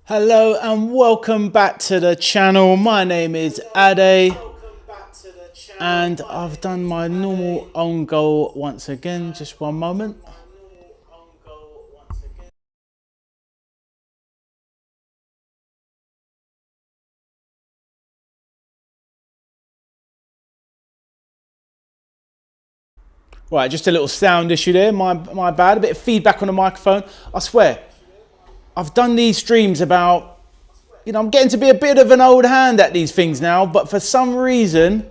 Hello and welcome back to the channel. My name is Ade and I've done my normal own goal once again. Just one moment. Right, just a little sound issue there. My bad. A bit of feedback on the microphone. I swear, I've done these streams about, I'm getting to be a bit of an old hand at these things now, but for some reason,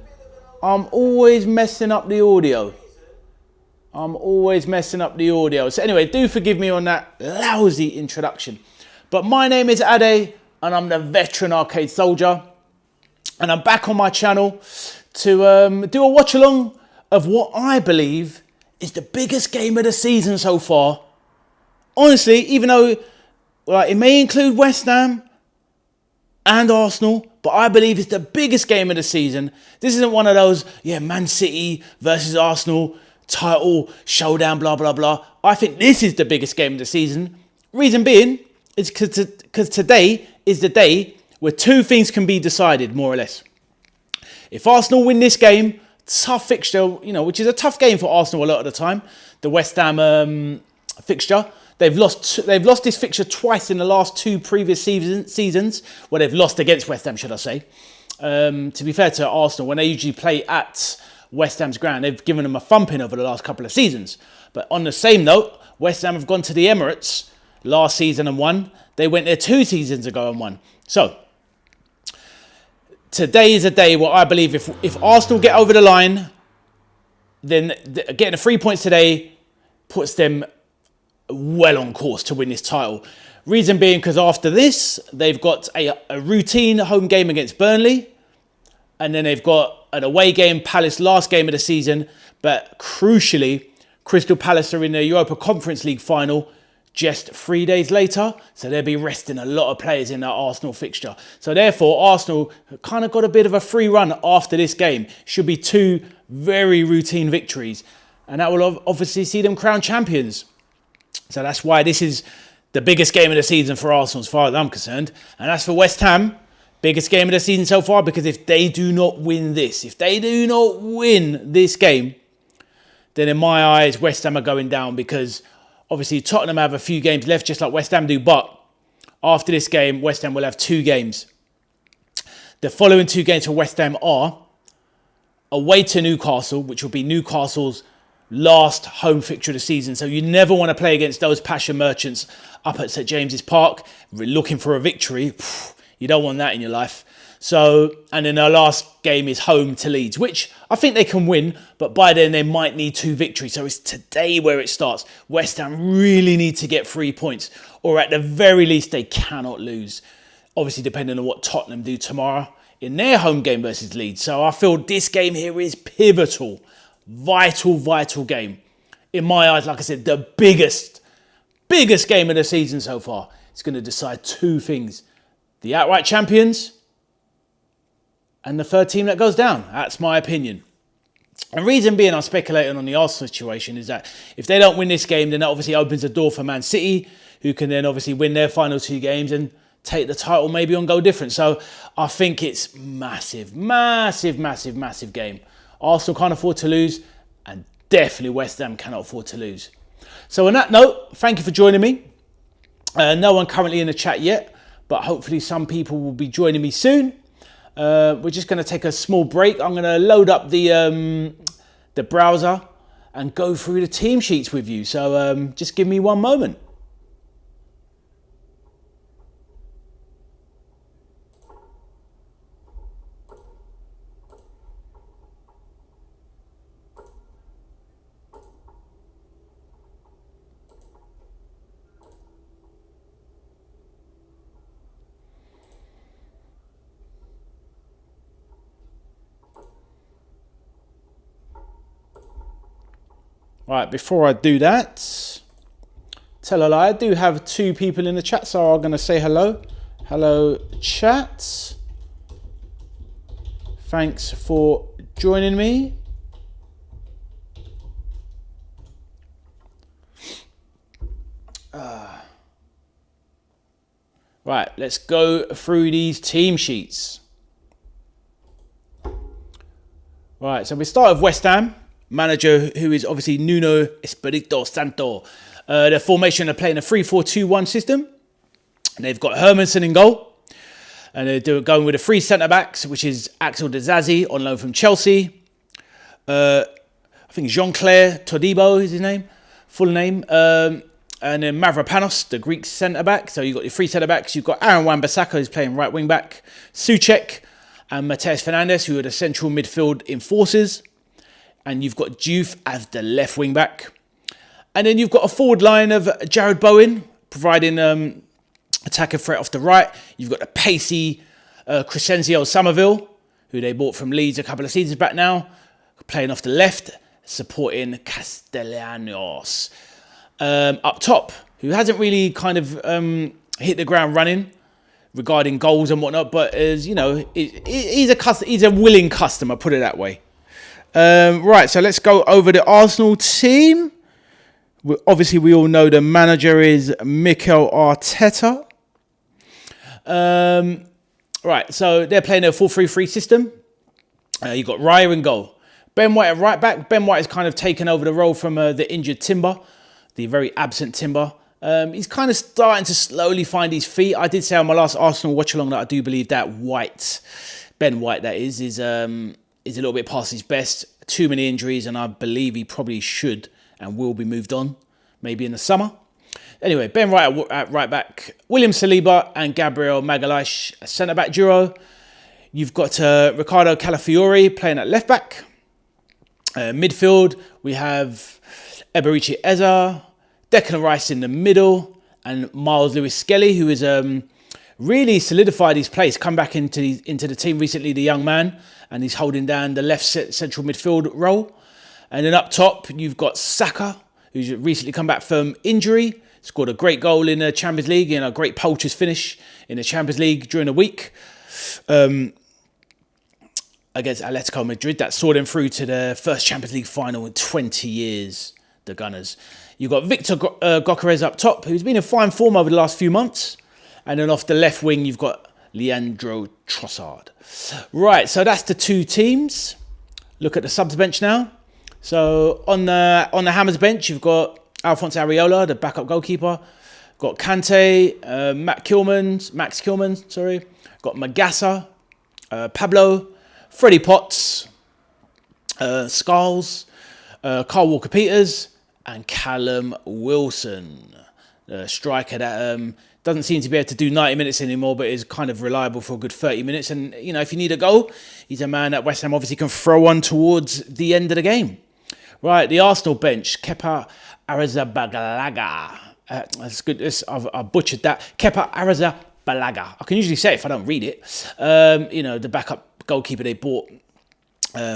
I'm always messing up the audio. So anyway, do forgive me on that lousy introduction. But my name is Ade, and I'm the veteran arcade soldier. And I'm back on my channel to do a watch along of what I believe is the biggest game of the season so far. Honestly, even though it may include West Ham and Arsenal, but I believe it's the biggest game of the season. This isn't one of those, Man City versus Arsenal title showdown, blah, blah, blah. I think this is the biggest game of the season. Reason being is because today is the day where two things can be decided, more or less. If Arsenal win this game, tough fixture, which is a tough game for Arsenal a lot of the time, the West Ham fixture. They've lost this fixture twice in the last two previous seasons. Well, they've lost against West Ham, should I say. To be fair to Arsenal, when they usually play at West Ham's ground, they've given them a thumping over the last couple of seasons. But on the same note, West Ham have gone to the Emirates last season and won. They went there 2 seasons ago and won. So today is a day where I believe if Arsenal get over the line, then getting the 3 points today puts them well on course to win this title. Reason being because after this, they've got a routine home game against Burnley. And then they've got an away game, Palace, last game of the season. But crucially, Crystal Palace are in the Europa Conference League final just 3 days later. So they'll be resting a lot of players in that Arsenal fixture. So therefore, Arsenal kind of got a bit of a free run after this game. Should be 2 very routine victories. And that will obviously see them crowned champions. So that's why this is the biggest game of the season for Arsenal as far as I'm concerned. And as for West Ham, biggest game of the season so far, because if they do not win this game, then in my eyes, West Ham are going down, because obviously Tottenham have a few games left, just like West Ham do. But after this game, West Ham will have 2 games. The following 2 games for West Ham are away to Newcastle, which will be Newcastle's last home fixture of the season. So you never want to play against those passion merchants up at St James's Park. We're looking for a victory. You don't want that in your life. So, and then our last game is home to Leeds, which I think they can win, but by then they might need 2 victories. So it's today where it starts. West Ham really need to get 3 points, or at the very least they cannot lose. Obviously, depending on what Tottenham do tomorrow in their home game versus Leeds. So I feel this game here is pivotal. Vital game. In my eyes, like I said, the biggest game of the season so far. It's going to decide 2 things. The outright champions and the 3rd team that goes down. That's my opinion. And reason being I'm speculating on the Arsenal situation is that if they don't win this game, then that obviously opens the door for Man City, who can then obviously win their final 2 games and take the title maybe on goal difference. So I think it's massive game. Arsenal can't afford to lose, and definitely West Ham cannot afford to lose. So on that note, thank you for joining me. No one currently in the chat yet, but hopefully some people will be joining me soon. We're just going to take a small break. I'm going to load up the browser and go through the team sheets with you. So just give me one moment. Right, before I do that, tell a lie, I do have 2 people in the chat, so I'm going to say hello. Hello, chat. Thanks for joining me. Right, let's go through these team sheets. Right, so we start with West Ham. Manager who is obviously Nuno Espirito Santo. Their formation, they're playing a 3-4-2-1 system. And they've got Hermanson in goal. And they're going with the 3 centre-backs, which is Axel Disasi on loan from Chelsea. I think Jean-Claire Todibo is his name, full name. And then Mavropanos, the Greek centre-back. So you've got your 3 centre-backs. You've got Aaron Wan-Bissaka, who's playing right wing-back. Souček and Mateus Fernandes, who are the central midfield enforcers. And you've got Diouf as the left wing-back. And then you've got a forward line of Jared Bowen, providing attacking threat off the right. You've got the pacey Crescencio Somerville, who they bought from Leeds a couple of seasons back now, playing off the left, supporting Castellanos. Up top, who hasn't really kind of hit the ground running regarding goals and whatnot, but as you know, he's a willing customer, put it that way. Right, so let's go over the Arsenal team. Obviously, we all know the manager is Mikel Arteta. Right, so they're playing a 4-3-3 system. You've got Raya in goal. Ben White at right back. Ben White has kind of taken over the role from the injured Timber, the very absent Timber. He's kind of starting to slowly find his feet. I did say on my last Arsenal Watchalong that I do believe that Ben White, that is a little bit past his best. Too many injuries, and I believe he probably should and will be moved on, maybe in the summer. Anyway, Ben White at right back, William Saliba and Gabriel Magalhaes, a centre-back duo. You've got Ricardo Calafiori playing at left back. Midfield, we have Eberechi Eza, Declan Rice in the middle, and Miles Lewis-Skelly, who is really solidified his place, come back into the team recently, the young man, and he's holding down the left central midfield role. And then up top, you've got Saka, who's recently come back from injury, scored a great goal in the Champions League and a great poacher's finish in the Champions League during the week against Atletico Madrid. That saw them through to the first Champions League final in 20 years, the Gunners. You've got Victor Gyökeres up top, who's been in fine form over the last few months. And then off the left wing, you've got Leandro Trossard. Right, so that's the 2 teams. Look at the subs bench now. So on the Hammers bench, you've got Alphonse Areola, the backup goalkeeper. Got Kante, Max Kilman, Got Magassa, Pablo, Freddie Potts, Skulls, Carl Walker-Peters, and Callum Wilson, the striker that doesn't seem to be able to do 90 minutes anymore, but is kind of reliable for a good 30 minutes. And, you know, if you need a goal, he's a man that West Ham obviously can throw one towards the end of the game. Right, the Arsenal bench, Kepa Arrizabalaga. That's good. I butchered that. Kepa Arrizabalaga. I can usually say it if I don't read it. The backup goalkeeper they bought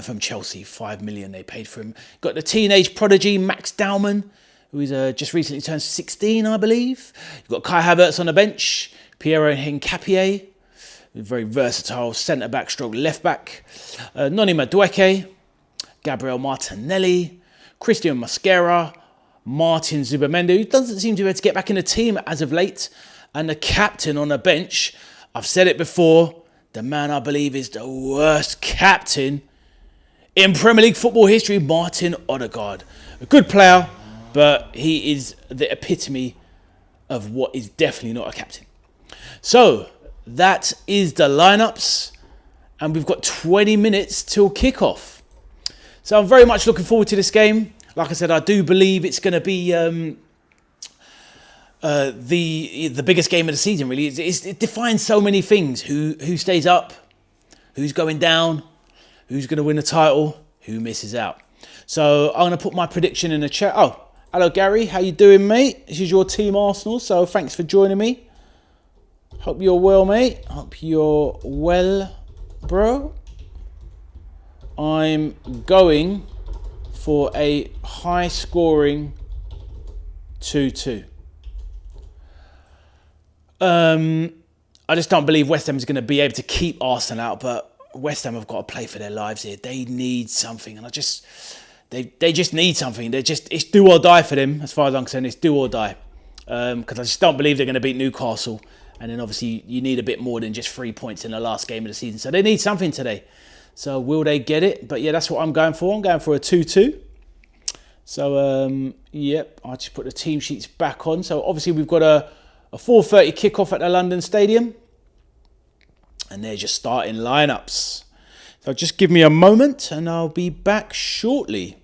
from Chelsea, 5 million they paid for him. Got the teenage prodigy, Max Dowman, who's just recently turned 16, I believe. You've got Kai Havertz on the bench, Piero Hincapié, very versatile centre-back stroke left-back. Noni Madueke, Gabriel Martinelli, Christian Mosquera, Martin Zubimendi, who doesn't seem to be able to get back in the team as of late. And the captain on the bench, I've said it before, the man I believe is the worst captain in Premier League football history, Martin Odegaard. A good player, but he is the epitome of what is definitely not a captain. So, that is the lineups, and we've got 20 minutes till kickoff. So I'm very much looking forward to this game. Like I said, I do believe it's going to be the biggest game of the season, really. It defines so many things. Who stays up, who's going down, who's going to win the title, who misses out. So I'm going to put my prediction in the chat. Oh, hello, Gary. How you doing, mate? This is your team, Arsenal, so thanks for joining me. Hope you're well, mate. Hope you're well, bro. I'm going for a high-scoring 2-2. I just don't believe West Ham is going to be able to keep Arsenal out, but West Ham have got to play for their lives here. They need something, and they just need something. It's do or die for them, as far as I'm concerned. It's do or die, because I just don't believe they're going to beat Newcastle And then obviously you need a bit more than just 3 points in the last game of the season. So they need something today. So will they get it? But yeah, that's what I'm going for. I'm going for a 2-2. So, yep, I just put the team sheets back on. So obviously we've got a 4:30 kickoff at the London Stadium. And they're just starting lineups. So just give me a moment and I'll be back shortly.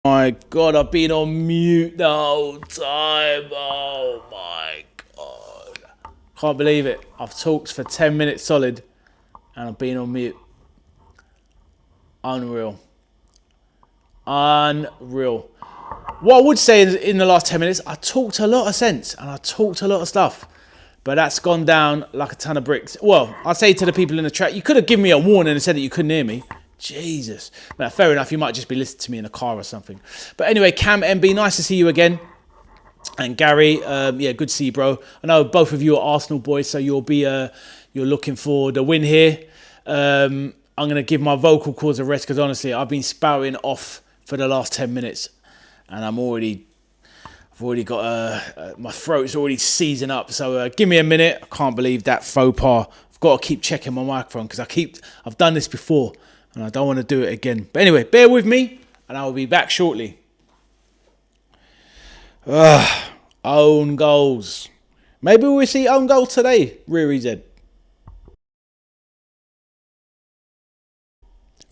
My God, I've been on mute the whole time. Oh my God. Can't believe it. I've talked for 10 minutes solid and I've been on mute. Unreal. Unreal. What I would say is in the last 10 minutes, I talked a lot of sense and I talked a lot of stuff. But that's gone down like a ton of bricks. Well, I'll say to the people in the chat, you could have given me a warning and said that you couldn't hear me. Jesus. But fair enough, you might just be listening to me in a car or something. But anyway, Cam MB, nice to see you again. And Gary, yeah, good to see you, bro. I know both of you are Arsenal boys, so you're looking for the win here. I'm going to give my vocal cords a rest because honestly, I've been spouting off for the last 10 minutes. And I've already got, my throat's already seizing up. So give me a minute. I can't believe that faux pas. I've got to keep checking my microphone because I've done this before. And I don't want to do it again. But anyway, bear with me and I will be back shortly. Own goals. Maybe we'll see own goals today, Riri Z.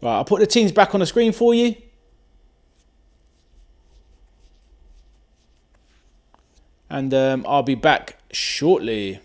Right, I'll put the teams back on the screen for you. And I'll be back shortly.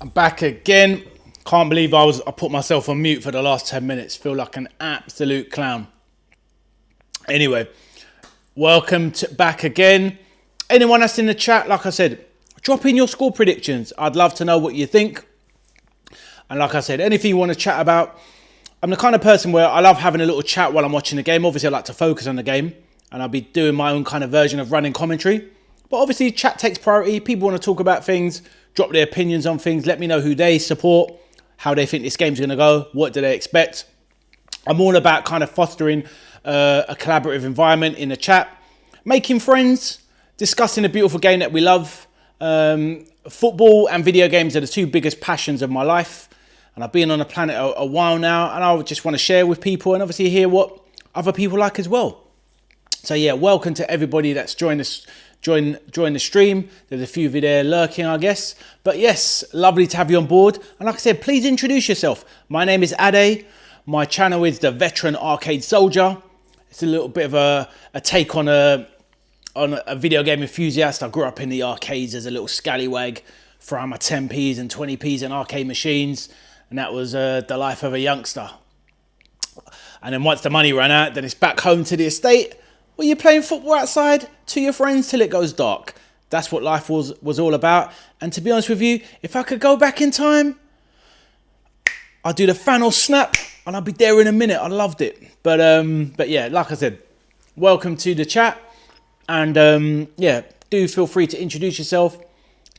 I'm back again. Can't believe I put myself on mute for the last 10 minutes. Feel like an absolute clown. Anyway, welcome back again. Anyone that's in the chat, like I said, drop in your score predictions. I'd love to know what you think. And like I said, anything you want to chat about. I'm the kind of person where I love having a little chat while I'm watching the game. Obviously, I like to focus on the game. And I'll be doing my own kind of version of running commentary. But obviously, chat takes priority. People want to talk about things, drop their opinions on things. Let me know who they support, how they think this game's going to go, what do they expect. I'm all about kind of fostering a collaborative environment in the chat, making friends, discussing the beautiful game that we love. Football and video games are the two biggest passions of my life. And I've been on the planet a while now, and I just want to share with people and obviously hear what other people like as well. So yeah, welcome to everybody that's joined us. Join the stream. There's a few of you there lurking, I guess. But yes, lovely to have you on board. And like I said, please introduce yourself. My name is Ade. My channel is The Veteran Arcade Soldier. It's a little bit of a take on a video game enthusiast. I grew up in the arcades as a little scallywag, throwing my 10p's and 20p's in arcade machines. And that was the life of a youngster. And then once the money ran out, then it's back home to the estate. Well, you're playing football outside to your friends till it goes dark. That's what life was all about. And to be honest with you, if I could go back in time, I'd do the Thanos snap and I'd be there in a minute. I loved it. But yeah, like I said, welcome to the chat. And yeah, do feel free to introduce yourself,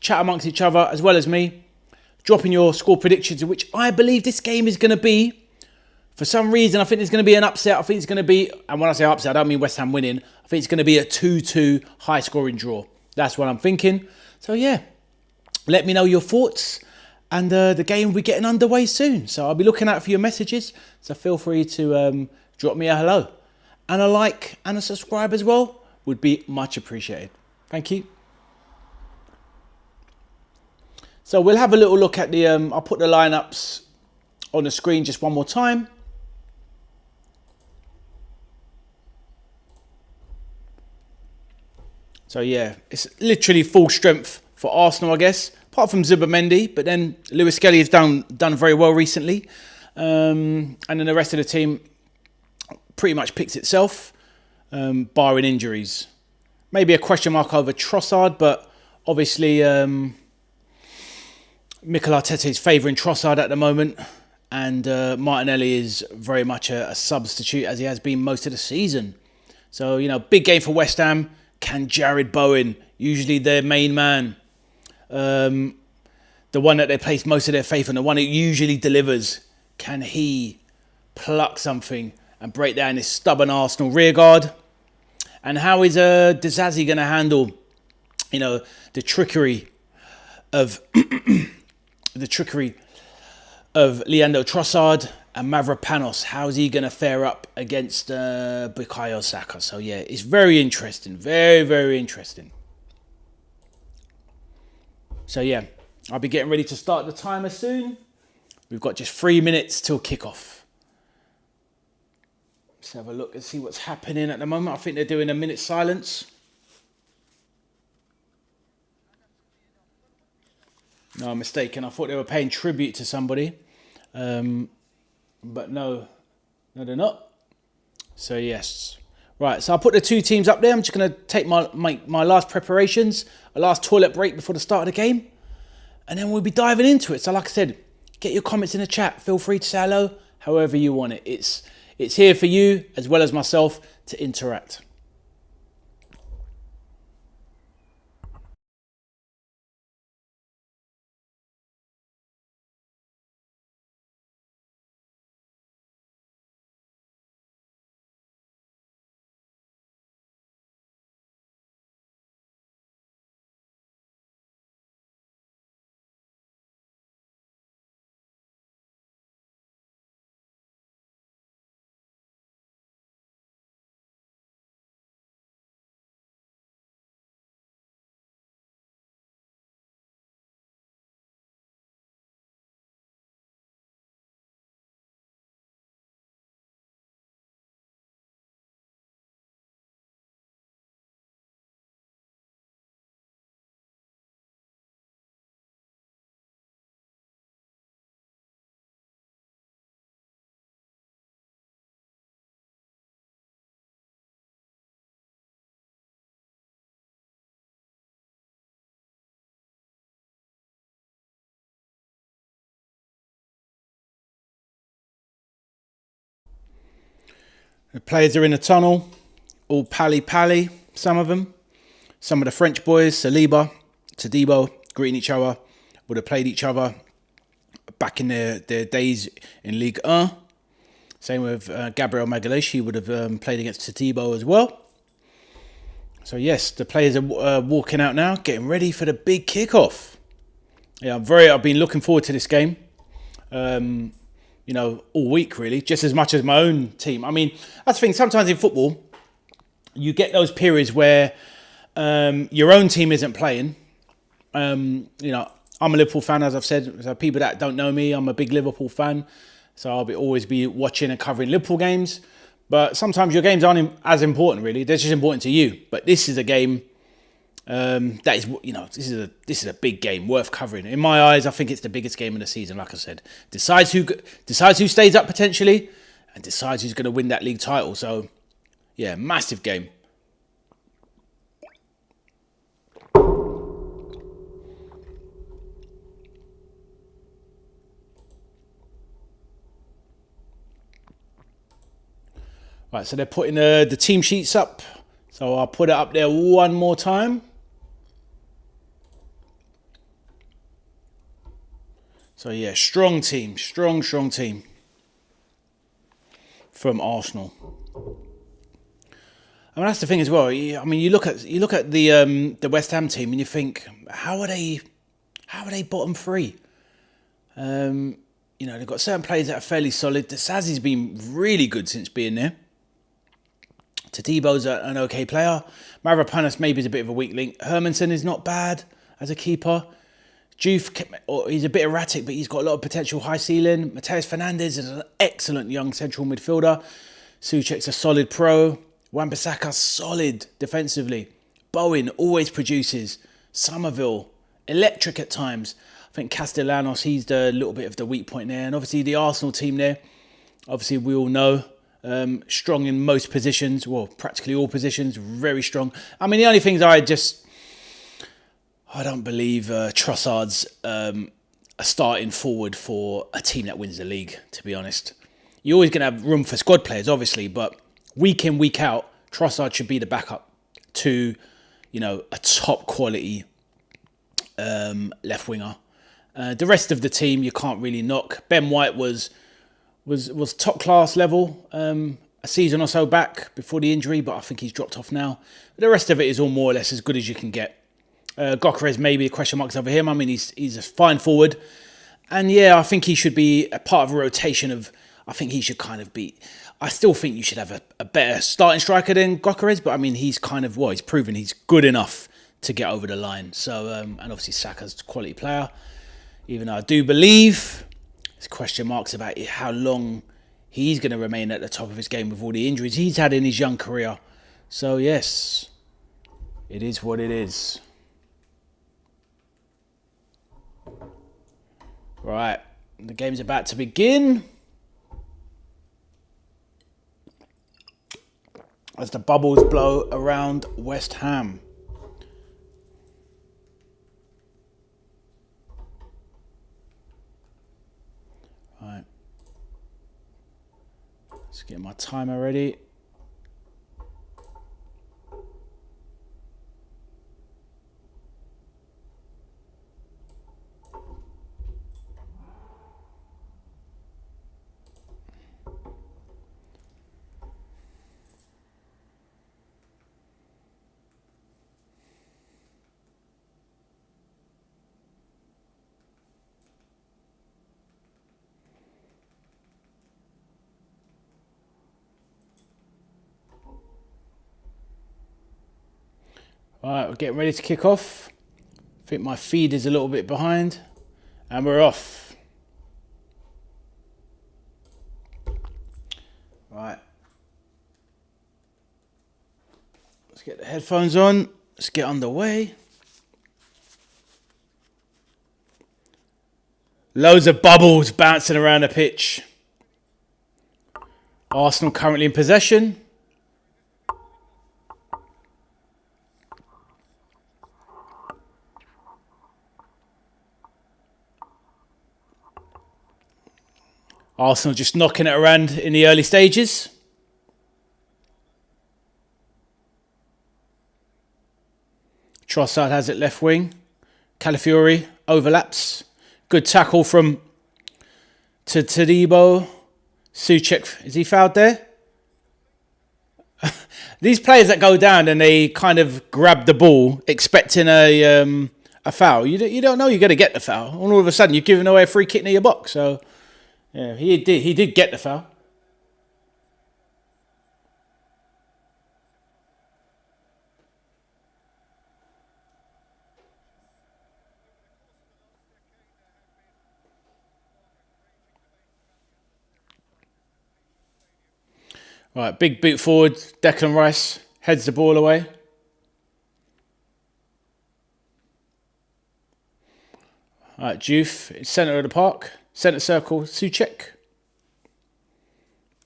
chat amongst each other as well as me, dropping your score predictions, which I believe this game is going to be. For some reason, I think it's going to be an upset. I think it's going to be, and when I say upset, I don't mean West Ham winning. I think it's going to be a 2-2 high-scoring draw. That's what I'm thinking. So yeah, let me know your thoughts. And the game will be getting underway soon. So I'll be looking out for your messages. So feel free to drop me a hello. And a like and a subscribe as well would be much appreciated. Thank you. So we'll have a little look at the, I'll put the lineups on the screen just one more time. So yeah, it's literally full strength for Arsenal, I guess. Apart from Zubimendi, but then Lewis Skelly has done very well recently. And then the rest of the team pretty much picks itself, barring injuries. Maybe a question mark over Trossard, but obviously Mikel Arteta is favouring Trossard at the moment. And Martinelli is very much a substitute, as he has been most of the season. So, you know, big game for West Ham. Can Jared Bowen, usually their main man, the one that they place most of their faith on, the one that usually delivers, can he pluck something and break down this stubborn Arsenal rearguard? And how is Dizazi going to handle, you know, the trickery of Leandro Trossard and Mavropanos? How's he going to fare up against Bukayo Saka? So yeah, it's very interesting, very, very interesting. So yeah, I'll be getting ready to start the timer soon. We've got just 3 minutes till kickoff. Let's have a look and see what's happening at the moment. I think they're doing a minute silence. No, I'm mistaken. I thought they were paying tribute to somebody. But no, they're not. So yes. Right, so I'll put the two teams up there. I'm just going to take my last preparations, a last toilet break before the start of the game. And then we'll be diving into it. So like I said, get your comments in the chat. Feel free to say hello, however you want it. It's here for you, as well as myself, to interact. The players are in the tunnel, all pally, some of them. Some of the French boys, Saliba, Todibo, greeting each other, would have played each other back in their days in Ligue 1. Same with Gabriel Magalhaes, he would have played against Todibo as well. So yes, the players are walking out now, getting ready for the big kickoff. Yeah, I've been looking forward to this game. You know, all week really, just as much as my own team. I mean, that's the thing, sometimes in football, you get those periods where your own team isn't playing. You know, I'm a Liverpool fan, as I've said. So people that don't know me, I'm a big Liverpool fan. So I'll always be watching and covering Liverpool games. But sometimes your games aren't as important, really. They're just important to you. But this is a game that is, you know, this is a big game worth covering. In my eyes, I think it's the biggest game of the season. Like I said, decides who stays up potentially, and decides who's going to win that league title. So, yeah, massive game. Right, so they're putting the team sheets up. So I'll put it up there one more time. So yeah, strong team, strong team from Arsenal. I mean, that's the thing as well. I mean, you look at the West Ham team and you think, how are they bottom three? They've got certain players that are fairly solid. Sazi's been really good since being there. Tadebo's an okay player. Mavropanos maybe is a bit of a weak link. Hermansen is not bad as a keeper. Juve, he's a bit erratic, but he's got a lot of potential, high ceiling. Mateus Fernandes is an excellent young central midfielder. Souček's a solid pro. Wan-Bissaka, solid defensively. Bowen always produces. Somerville, electric at times. I think Castellanos, he's the little bit of the weak point there. And obviously the Arsenal team there, obviously we all know, strong in most positions. Well, practically all positions, very strong. I mean, the only things I don't believe Trossard's a starting forward for a team that wins the league, to be honest. You're always going to have room for squad players, obviously, but week in, week out, Trossard should be the backup to, a top quality left winger. The rest of the team you can't really knock. Ben White was top class level a season or so back before the injury, but I think he's dropped off now. But the rest of it is all more or less as good as you can get. Gyökeres, maybe question marks over him. I mean, he's a fine forward. And yeah, I think he should be a part of a rotation of, I think he should kind of be, I still think you should have a better starting striker than Gyökeres, but I mean, he's he's proven he's good enough to get over the line. So, and obviously Saka's a quality player, even though I do believe there's question marks about how long he's going to remain at the top of his game with all the injuries he's had in his young career. So yes, it is what it is. Right, the game's about to begin. As the bubbles blow around West Ham. Right. Let's get my timer ready. Alright, we're getting ready to kick off. I think my feed is a little bit behind. And we're off. Right. Let's get the headphones on. Let's get underway. Loads of bubbles bouncing around the pitch. Arsenal currently in possession. Arsenal just knocking it around in the early stages. Trossard has it left wing. Calafiori overlaps. Good tackle from Tadebo. Souček, is he fouled there? These players that go down and they kind of grab the ball expecting a foul. You don't know you're going to get the foul. And all of a sudden you're giving away a free kick near your box. So yeah, he did get the foul. Right, big boot forward. Declan Rice heads the ball away. Right, Juve, centre of the park. Centre circle, Souček.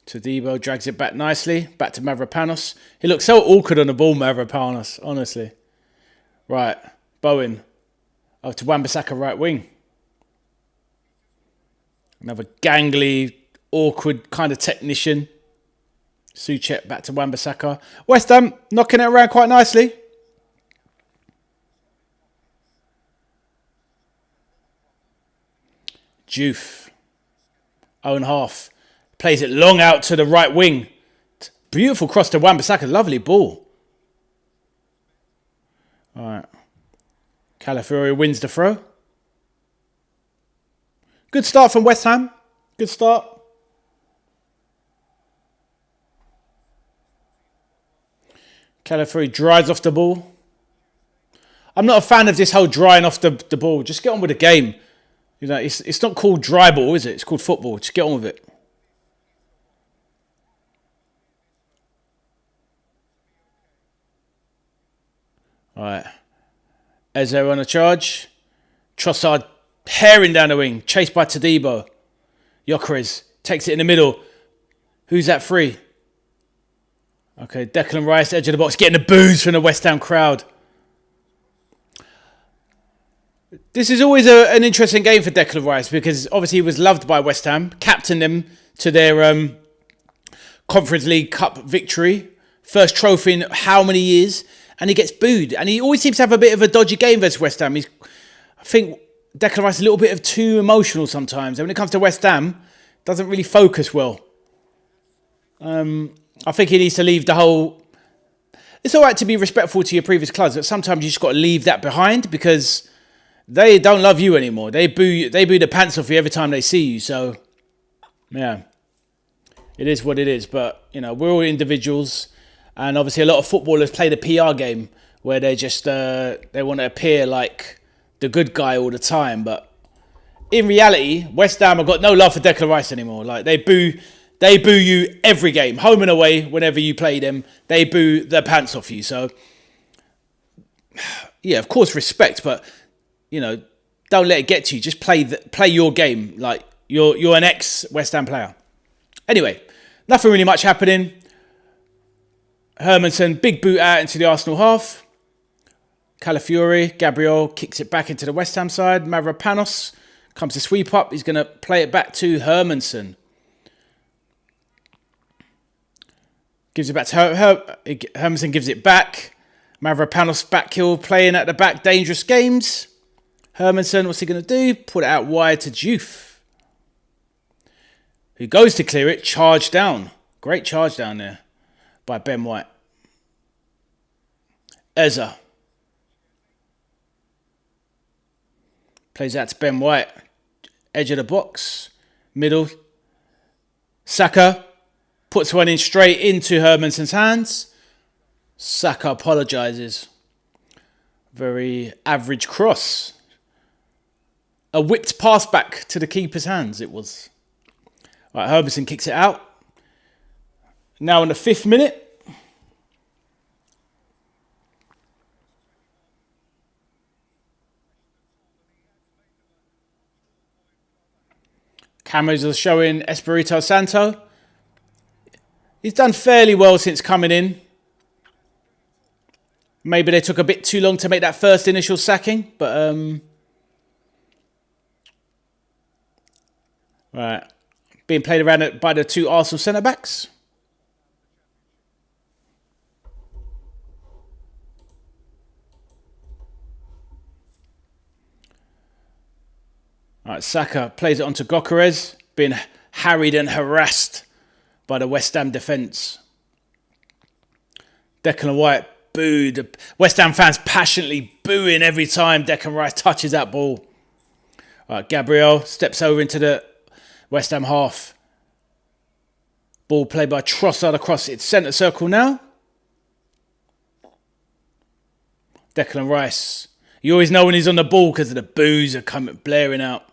Tadebo drags it back nicely. Back to Mavropanos. He looks so awkward on the ball, Mavropanos, honestly. Right, Bowen. Oh, to Wan-Bissaka right wing. Another gangly, awkward kind of technician. Soucek back to Wan-Bissaka. West Ham knocking it around quite nicely. Juve. Own half. Plays it long out to the right wing. Beautiful cross to Wan-Bissaka. Lovely ball. All right. Calafiori wins the throw. Good start from West Ham. Good start. Calafiori dries off the ball. I'm not a fan of this whole drying off the ball. Just get on with the game. You know, it's not called dry ball, is it? It's called football. Just get on with it. All right. Eze on a charge. Trossard herring down the wing. Chased by Todibo. Gyökeres takes it in the middle. Who's that free? Okay, Declan Rice, edge of the box, getting the boos from the West Ham crowd. This is always an interesting game for Declan Rice because obviously he was loved by West Ham, captained them to their Conference League Cup victory. First trophy in how many years? And he gets booed. And he always seems to have a bit of a dodgy game versus West Ham. I think Declan Rice is a little bit too emotional sometimes. And when it comes to West Ham, doesn't really focus well. I think he needs to leave the whole... It's all right to be respectful to your previous clubs, but sometimes you just got to leave that behind because they don't love you anymore. They boo the pants off you every time they see you. So, yeah, it is what it is. But, you know, we're all individuals. And obviously a lot of footballers play the PR game where they just, they want to appear like the good guy all the time. But in reality, West Ham have got no love for Declan Rice anymore. Like, they boo you every game, home and away, whenever you play them. They boo the pants off you. So, yeah, of course, respect, but, you know, don't let it get to you. Just play your game. Like, you're an ex-West Ham player. Anyway, nothing really much happening. Hermansen, big boot out into the Arsenal half. Calafiori, Gabriel kicks it back into the West Ham side. Mavropanos comes to sweep up. He's going to play it back to Hermansen. Gives it back to Hermansen, gives it back. Mavropanos back heel, playing at the back, dangerous games. Hermansen, what's he going to do? Put it out wide to Juve, who goes to clear it, charge down. Great charge down there by Ben White. Eze. Plays out to Ben White. Edge of the box. Middle. Saka puts one in straight into Hermansen's hands. Saka apologises. Very average cross. A whipped pass back to the keeper's hands, it was. Right, Hermansen kicks it out. Now in the 5th minute. Cameras are showing Espirito Santo. He's done fairly well since coming in. Maybe they took a bit too long to make that first initial sacking, but right, being played around by the two Arsenal centre backs. All right, Saka plays it onto Gyökeres, being harried and harassed by the West Ham defence. Declan White booed. West Ham fans passionately booing every time Declan Rice touches that ball. All right, Gabriel steps over into the West Ham half. Ball played by Trossard across its centre circle now. Declan Rice. You always know when he's on the ball because of the boos are coming blaring out.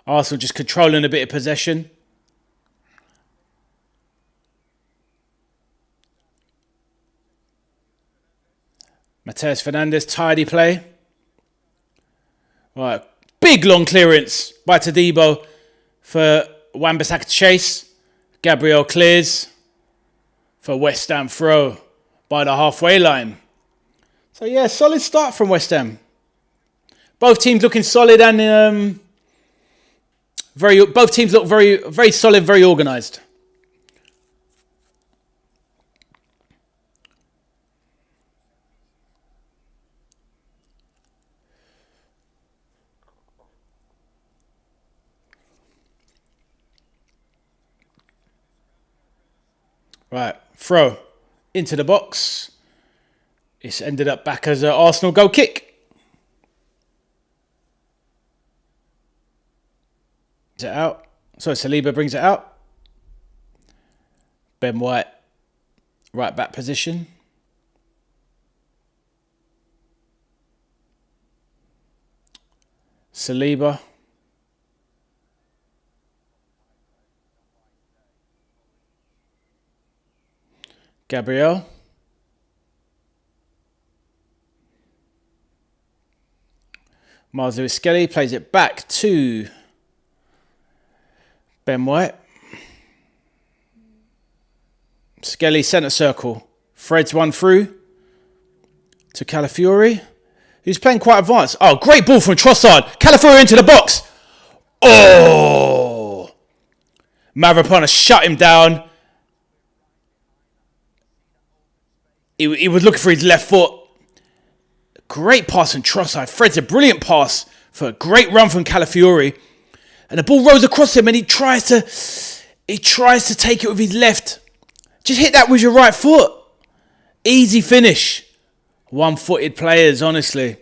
Arsenal just controlling a bit of possession. Mateus Fernandes, tidy play. Right, big long clearance by Todibo for Wan-Bissaka to chase. Gabriel clears for West Ham throw by the halfway line. So yeah, solid start from West Ham. Both teams looking solid and both teams look very, very solid, very organised. Right, throw into the box. It's ended up back as an Arsenal goal kick. Is it out? So Saliba brings it out. Ben White, right back position. Saliba. Gabriel. Miles Lewis-Skelly plays it back to Ben White. Skelly centre circle. Threads one through to Calafiori, who's playing quite advanced. Oh, great ball from Trossard. Calafiori into the box. Oh! Mavropana shut him down. He was looking for his left foot. Great pass from Trossard. Threads a brilliant pass for a great run from Calafiori. And the ball rolls across him and he tries to take it with his left. Just hit that with your right foot. Easy finish. One-footed players, honestly.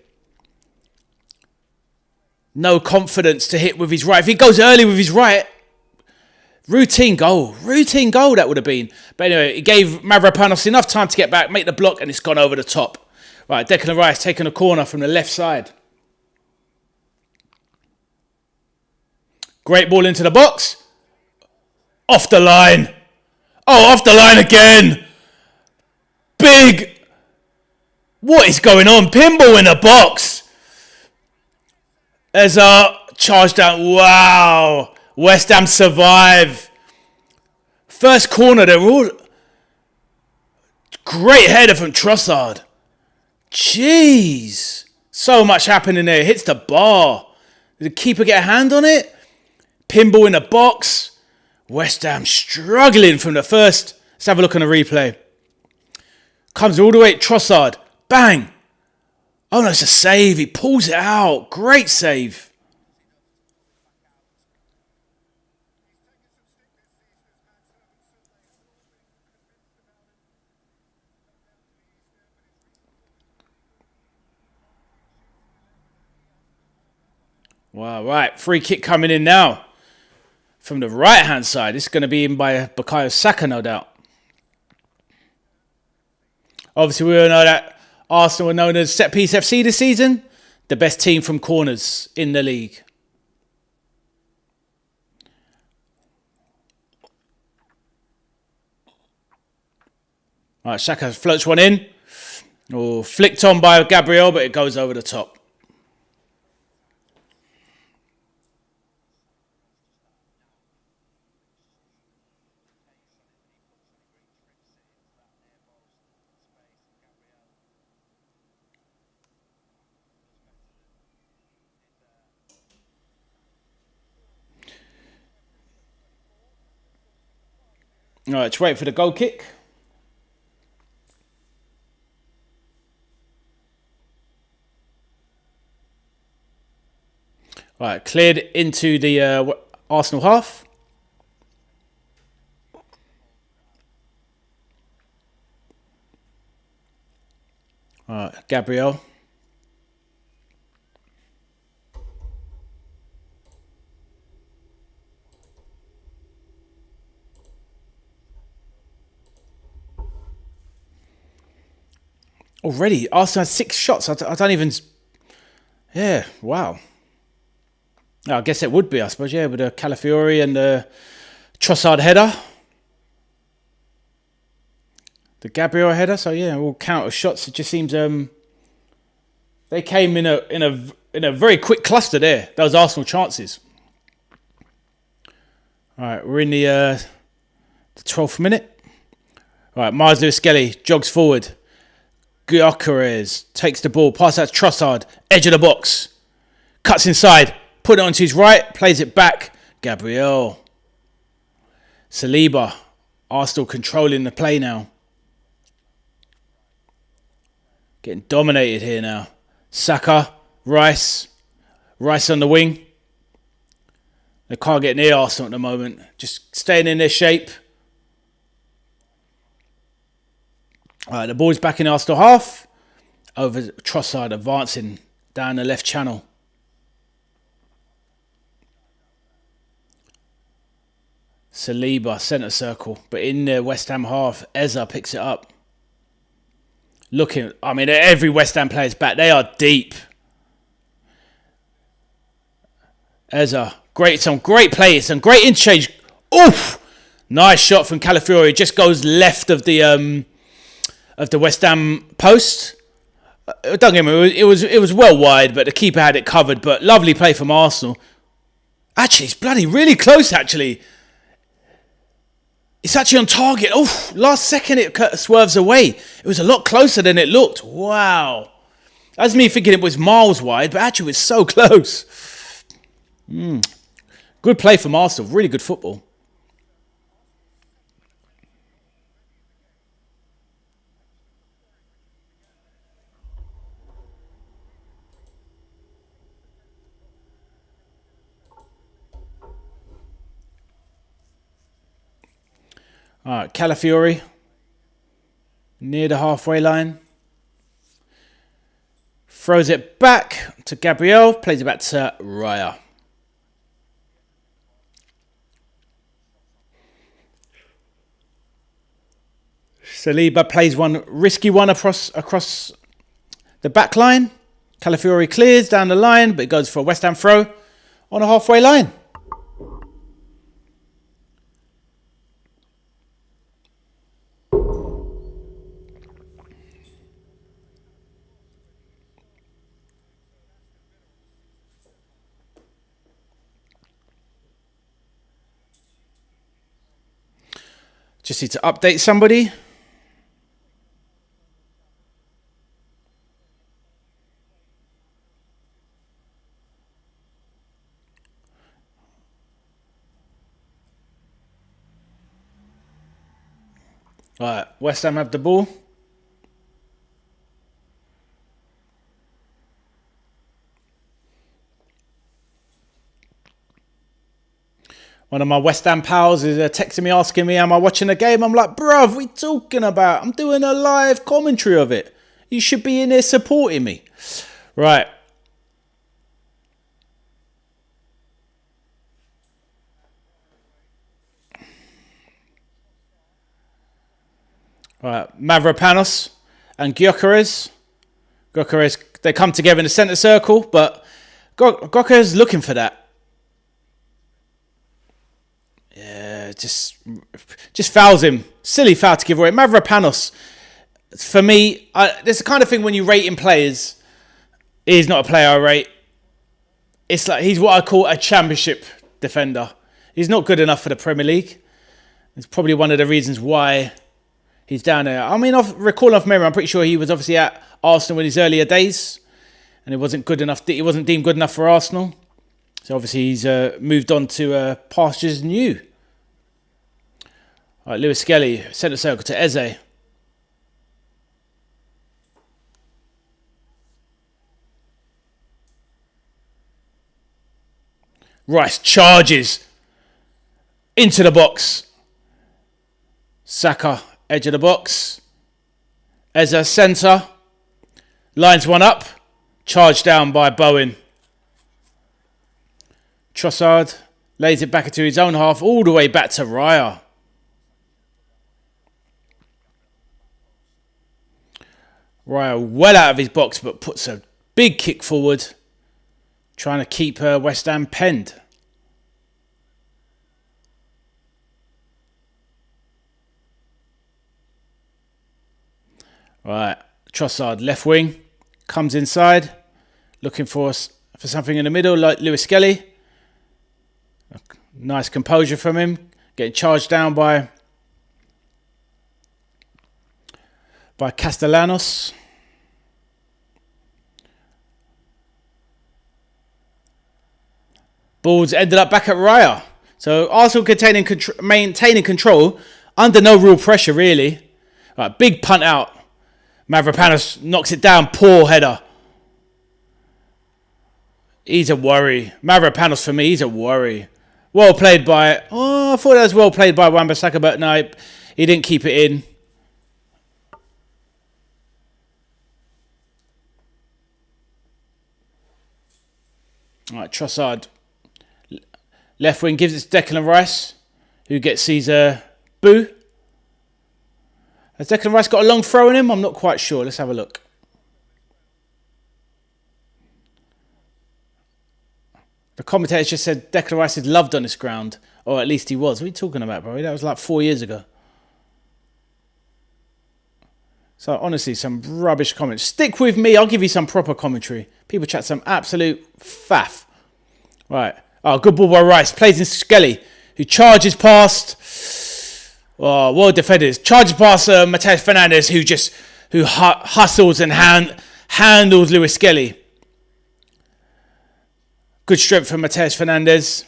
No confidence to hit with his right. If he goes early with his right, routine goal. Routine goal that would have been. But anyway, it gave Mavropanos enough time to get back, make the block, and it's gone over the top. Right, Declan Rice taking a corner from the left side. Great ball into the box. Off the line. Oh, off the line again. Big. What is going on? Pinball in the box. There's a charge down. Wow. West Ham survive. First corner, they're all... Great header from Trossard. Jeez. So much happening there. Hits the bar. Did the keeper get a hand on it? Pinball in the box. West Ham struggling from the first. Let's have a look on the replay. Comes all the way. Trossard. Bang. Oh no, it's a save. He pulls it out. Great save. Wow, right. Free kick coming in now. From the right-hand side. This is going to be in by Bukayo Saka, no doubt. Obviously, we all know that Arsenal are known as set-piece FC this season. The best team from corners in the league. All right, Saka floats one in. Oh, flicked on by Gabriel, but it goes over the top. All right, let's wait for the goal kick. All right, cleared into the Arsenal half. All right, Gabriel. Already, Arsenal had 6 shots. I don't even... Yeah, wow. I guess it would be, I suppose, yeah, with the Calafiori and the Trossard header. The Gabriel header, so yeah, all counter shots. It just seems they came in a very quick cluster there. Those Arsenal chances. All right, we're in the 12th minute. All right, Miles Lewis-Skelly jogs forward. Gyökeres takes the ball, passes out to Trossard, edge of the box, cuts inside, put it onto his right, plays it back. Gabriel. Saliba. Arsenal controlling the play now. Getting dominated here now. Saka, Rice. Rice on the wing. They can't get near Arsenal at the moment. Just staying in their shape. All right, the ball's back in Arsenal half. Over Trossard advancing down the left channel. Saliba, centre circle. But in the West Ham half, Eza picks it up. Looking, I mean, every West Ham player's back. They are deep. Eza, some great play, some great interchange. Oof! Nice shot from Calafiori. Just goes left of the West Ham post. Don't get me, it was well wide, but the keeper had it covered. But lovely play from Arsenal. Actually, it's bloody really close. Actually, it's actually on target. Oh, last second it swerves away. It was a lot closer than it looked. Wow, that's me thinking it was miles wide, but actually it was so close. Good play from Arsenal. Really good football. All right, Calafiori near the halfway line. Throws it back to Gabriel. Plays it back to Raya. Saliba plays one risky one across the back line. Calafiori clears down the line, but it goes for a West Ham throw on a halfway line. Just need to update somebody. All right, West Ham have the ball. One of my West Ham pals is texting me, asking me, am I watching the game? I'm like, bruv, what are we talking about? I'm doing a live commentary of it. You should be in there supporting me. Right. Right, Mavropanos and Gyökeres. Gyökeres, they come together in the centre circle, but Gyökeres is looking for that. Yeah, just fouls him. Silly foul to give away. Mavropanos, for me, there's the kind of thing when you rate in players, he's not a player I rate. It's like he's what I call a championship defender. He's not good enough for the Premier League. It's probably one of the reasons why he's down there. I mean, recalling off memory, I'm pretty sure he was obviously at Arsenal in his earlier days, and it wasn't good enough. He wasn't deemed good enough for Arsenal. So obviously he's moved on to pastures new. All right, Lewis Skelly, centre circle to Eze. Rice charges into the box. Saka, edge of the box. Eze, centre. Lines one up. Charged down by Bowen. Trossard lays it back into his own half, all the way back to Raya. Raya well out of his box, but puts a big kick forward, trying to keep West Ham penned. Right, Trossard left wing, comes inside, looking for something in the middle, like Lewis Skelly. Nice composure from him. Getting charged down by Castellanos. Ball's ended up back at Raya. So Arsenal maintaining control under no real pressure, really. Right, big punt out. Mavropanos knocks it down. Poor header. He's a worry. Mavropanos, for me, he's a worry. Well played by... Oh, I thought that was well played by Wan-Bissaka, but no, he didn't keep it in. All right, Trossard. Left wing gives it to Declan Rice, who gets his boo. Has Declan Rice got a long throw in him? I'm not quite sure. Let's have a look. The commentator just said Declan Rice is loved on this ground. Or at least he was. What are you talking about, bro? That was like 4 years ago. So honestly, some rubbish comments. Stick with me. I'll give you some proper commentary. People chat some absolute faff. Right. Oh, good ball by Rice. Plays in Skelly, who charges past... Oh, well defended. Charges past Mateus Fernandes, who hustles and handles Lewis Skelly. Good strength from Mateus Fernandes.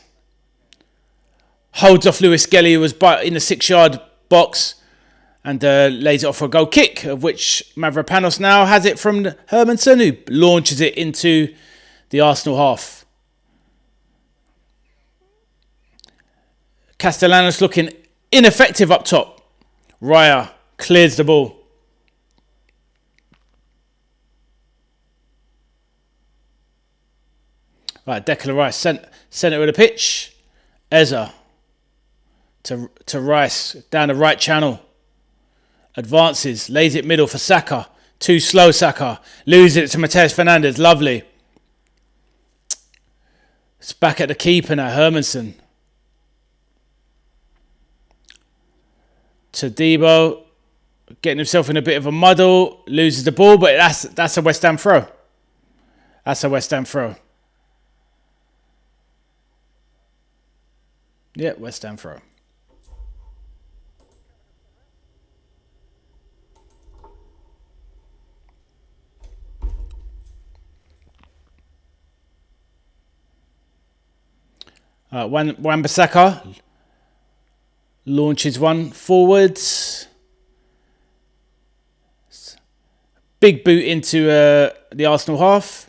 Holds off Lewis Skelly, who was in the 6-yard box, and lays it off for a goal kick, of which Mavropanos now has it from Hermansen, who launches it into the Arsenal half. Castellanos looking ineffective up top. Raya clears the ball. Right, Declan Rice centre of the pitch. Eza to Rice down the right channel. Advances, lays it middle for Saka. Too slow, Saka. Loses it to Mateus Fernandes. Lovely. It's back at the keeper now, Hermansen. To Debo, getting himself in a bit of a muddle. Loses the ball, but that's a West Ham throw. That's a West Ham throw. Yeah, West Ham throw. Wan-Bissaka launches one forwards. Big boot into the Arsenal half.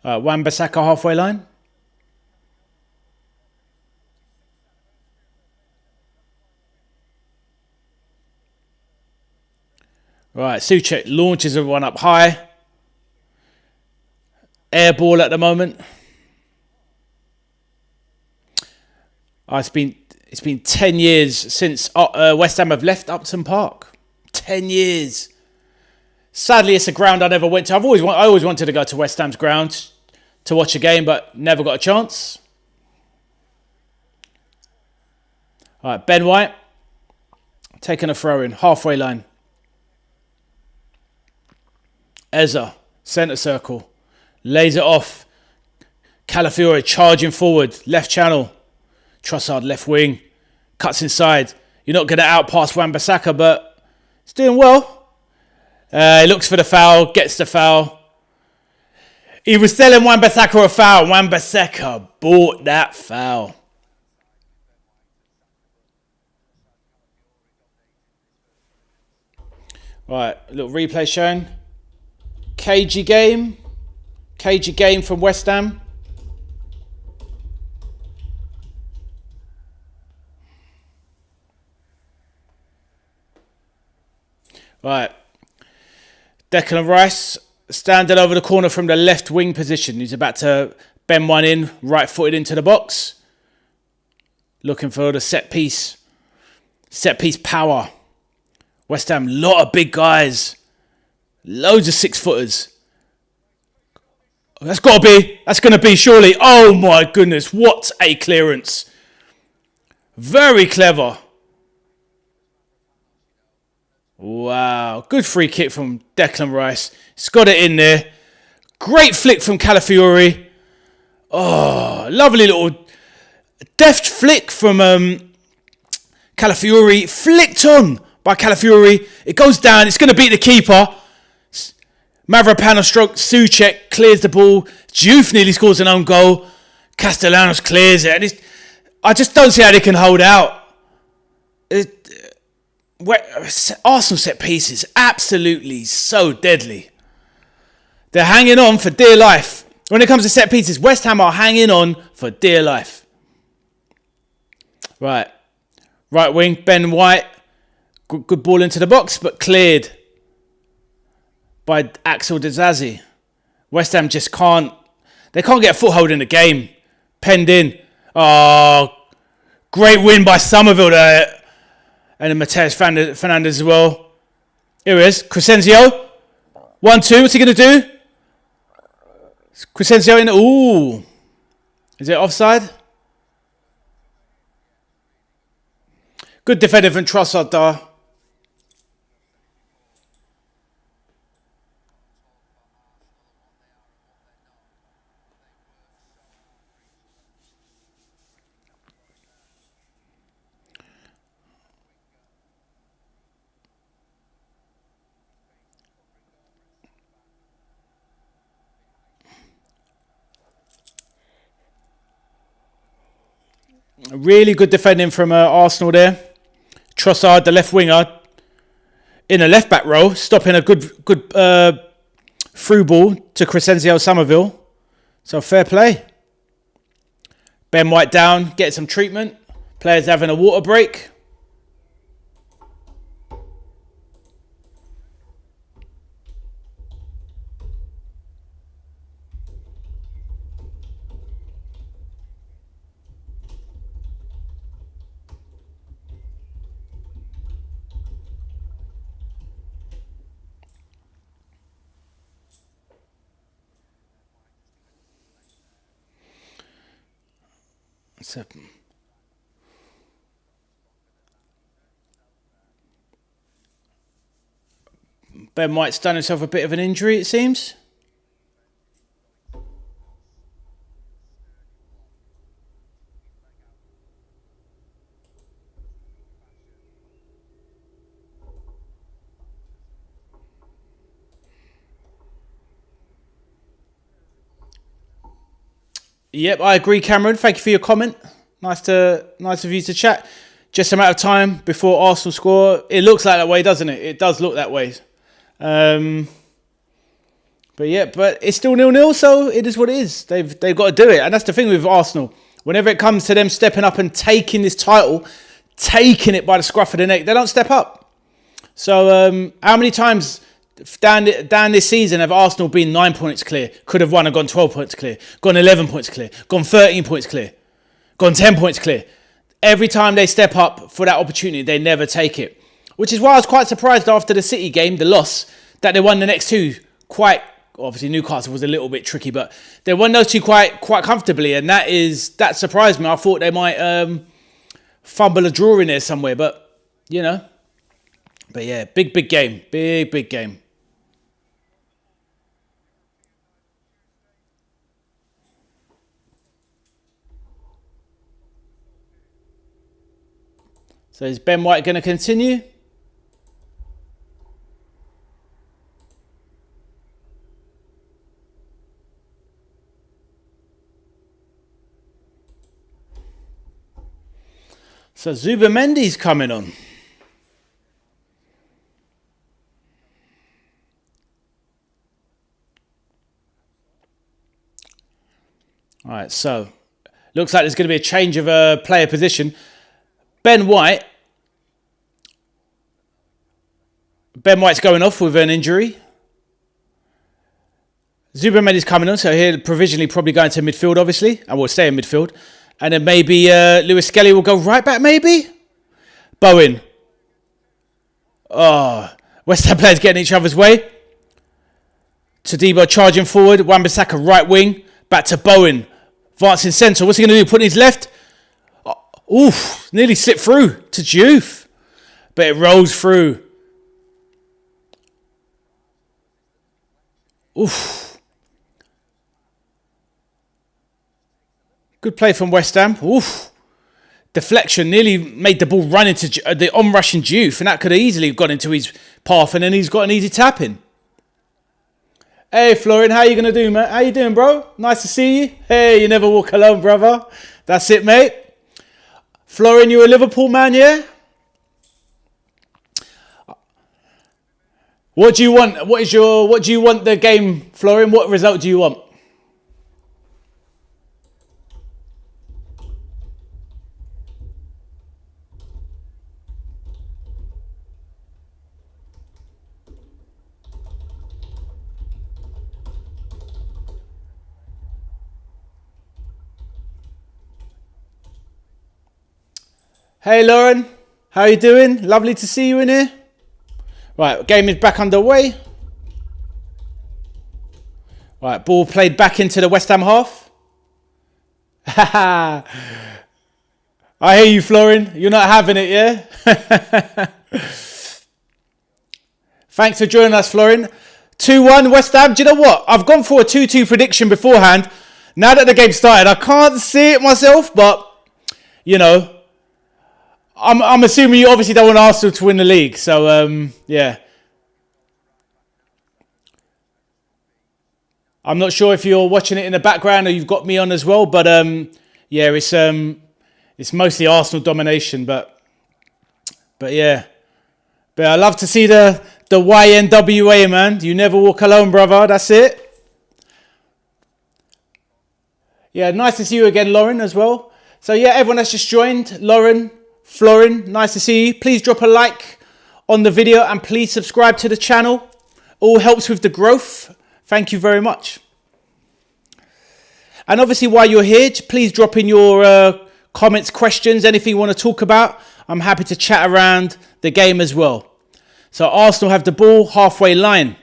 Wan-Bissaka halfway line. Right, Souček launches one up high. Air ball at the moment. It's been 10 years since West Ham have left Upton Park. 10 years. Sadly, it's a ground I never went to. I always wanted to go to West Ham's ground to watch a game, but never got a chance. All right, Ben White taking a throw in, halfway line. Eza, centre circle, lays it off. Calafiore charging forward, left channel. Trossard left wing, cuts inside. You're not going to outpass Wan-Bissaka, but he's doing well. He looks for the foul, gets the foul. He was telling Wan-Bissaka a foul. Wan-Bissaka bought that foul. Right, a little replay showing. Cagey game from West Ham. Right. Declan Rice standing over the corner from the left wing position. He's about to bend one in, right footed into the box. Looking for the set piece power. West Ham, lot of big guys. Loads of 6-footers. That's going to be surely. Oh my goodness, what a clearance. Very clever. Wow, good free kick from Declan Rice. He's got it in there. Great flick from Calafiore. Oh, lovely little deft flick from Calafiore. Flicked on by Calafiore. It goes down. It's going to beat the keeper. Mavropanos stroke Souček clears the ball. Diouf nearly scores an own goal. Castellanos clears it. And I just don't see how they can hold out. Arsenal set pieces, absolutely so deadly. They're hanging on for dear life. When it comes to set pieces, West Ham are hanging on for dear life. Right. Right wing, Ben White. Good ball into the box, but cleared by Axel Disasi. West Ham just can't. They can't get a foothold in the game. Penned in. Oh, great win by Somerville there. And then Mateus Fernandes as well. Here he is. Crescenzio. 1-2. What's he going to do? Crescenzio in. Ooh. Is it offside? Good defender from Trossard there. Really good defending from Arsenal there. Trossard, the left winger, in the left back row, stopping a good through ball to Crescenzio Somerville. So fair play. Ben White down, getting some treatment. Players having a water break. Ben White's done himself a bit of an injury, it seems. Yep, I agree, Cameron. Thank you for your comment. Nice of you to chat. Just a matter of time before Arsenal score. It looks like that way, doesn't it? It does look that way. But it's still 0-0, so it is what it is. They've got to do it, and that's the thing with Arsenal. Whenever it comes to them stepping up and taking this title, taking it by the scruff of the neck, they don't step up. So how many times down this season have Arsenal been 9 points clear? Could have won and gone 12 points clear, gone 11 points clear, gone 13 points clear, gone 10 points clear. Every time they step up for that opportunity, they never take it. Which is why I was quite surprised after the City game, the loss, that they won the next two quite. Obviously, Newcastle was a little bit tricky, but they won those two quite comfortably, and that surprised me. I thought they might fumble a draw in there somewhere, but yeah, big game, big game. So is Ben White going to continue? So Zubimendi's coming on. All right, so looks like there's going to be a change of a player position. Ben White's going off with an injury. Zubimendi's coming on, so he'll provisionally probably go into midfield, obviously, and will stay in midfield. And then maybe Lewis Skelly will go right back, maybe? Bowen. Oh, West Ham players getting each other's way. Todibo charging forward. Wan-Bissaka right wing. Back to Bowen. Advancing centre. What's he going to do? Put in his left? Oh, oof. Nearly slipped through to Diouf. But it rolls through. Oof. Good play from West Ham. Oof. Deflection nearly made the ball run into the on-rushing Diouf, and that could have easily gone into his path, and then he's got an easy tap in. Hey, Florian, how you going to do, mate? How you doing, bro? Nice to see you. Hey, you never walk alone, brother. That's it, mate. Florian, you're a Liverpool man, yeah? What do you want? What do you want the game, Florian? What result do you want? Hey Lauren, how you doing? Lovely to see you in here. Right, game is back underway. Right, ball played back into the West Ham half. I hear you, Florin. You're not having it, yeah? Thanks for joining us, Florin. 2-1 West Ham. Do you know what? I've gone for a 2-2 prediction beforehand. Now that the game started, I can't see it myself, but, you know, I'm assuming you obviously don't want Arsenal to win the league. So, yeah. I'm not sure if you're watching it in the background or you've got me on as well. But, yeah, it's mostly Arsenal domination. But yeah. But I love to see the YNWA, man. You never walk alone, brother. That's it. Yeah, nice to see you again, Lauren, as well. So, yeah, everyone that's just joined, Lauren, Florin, nice to see you. Please drop a like on the video and please subscribe to the channel. All helps with the growth. Thank you very much. And obviously, while you're here, please drop in your comments, questions, anything you want to talk about. I'm happy to chat around the game as well. So Arsenal have the ball halfway line.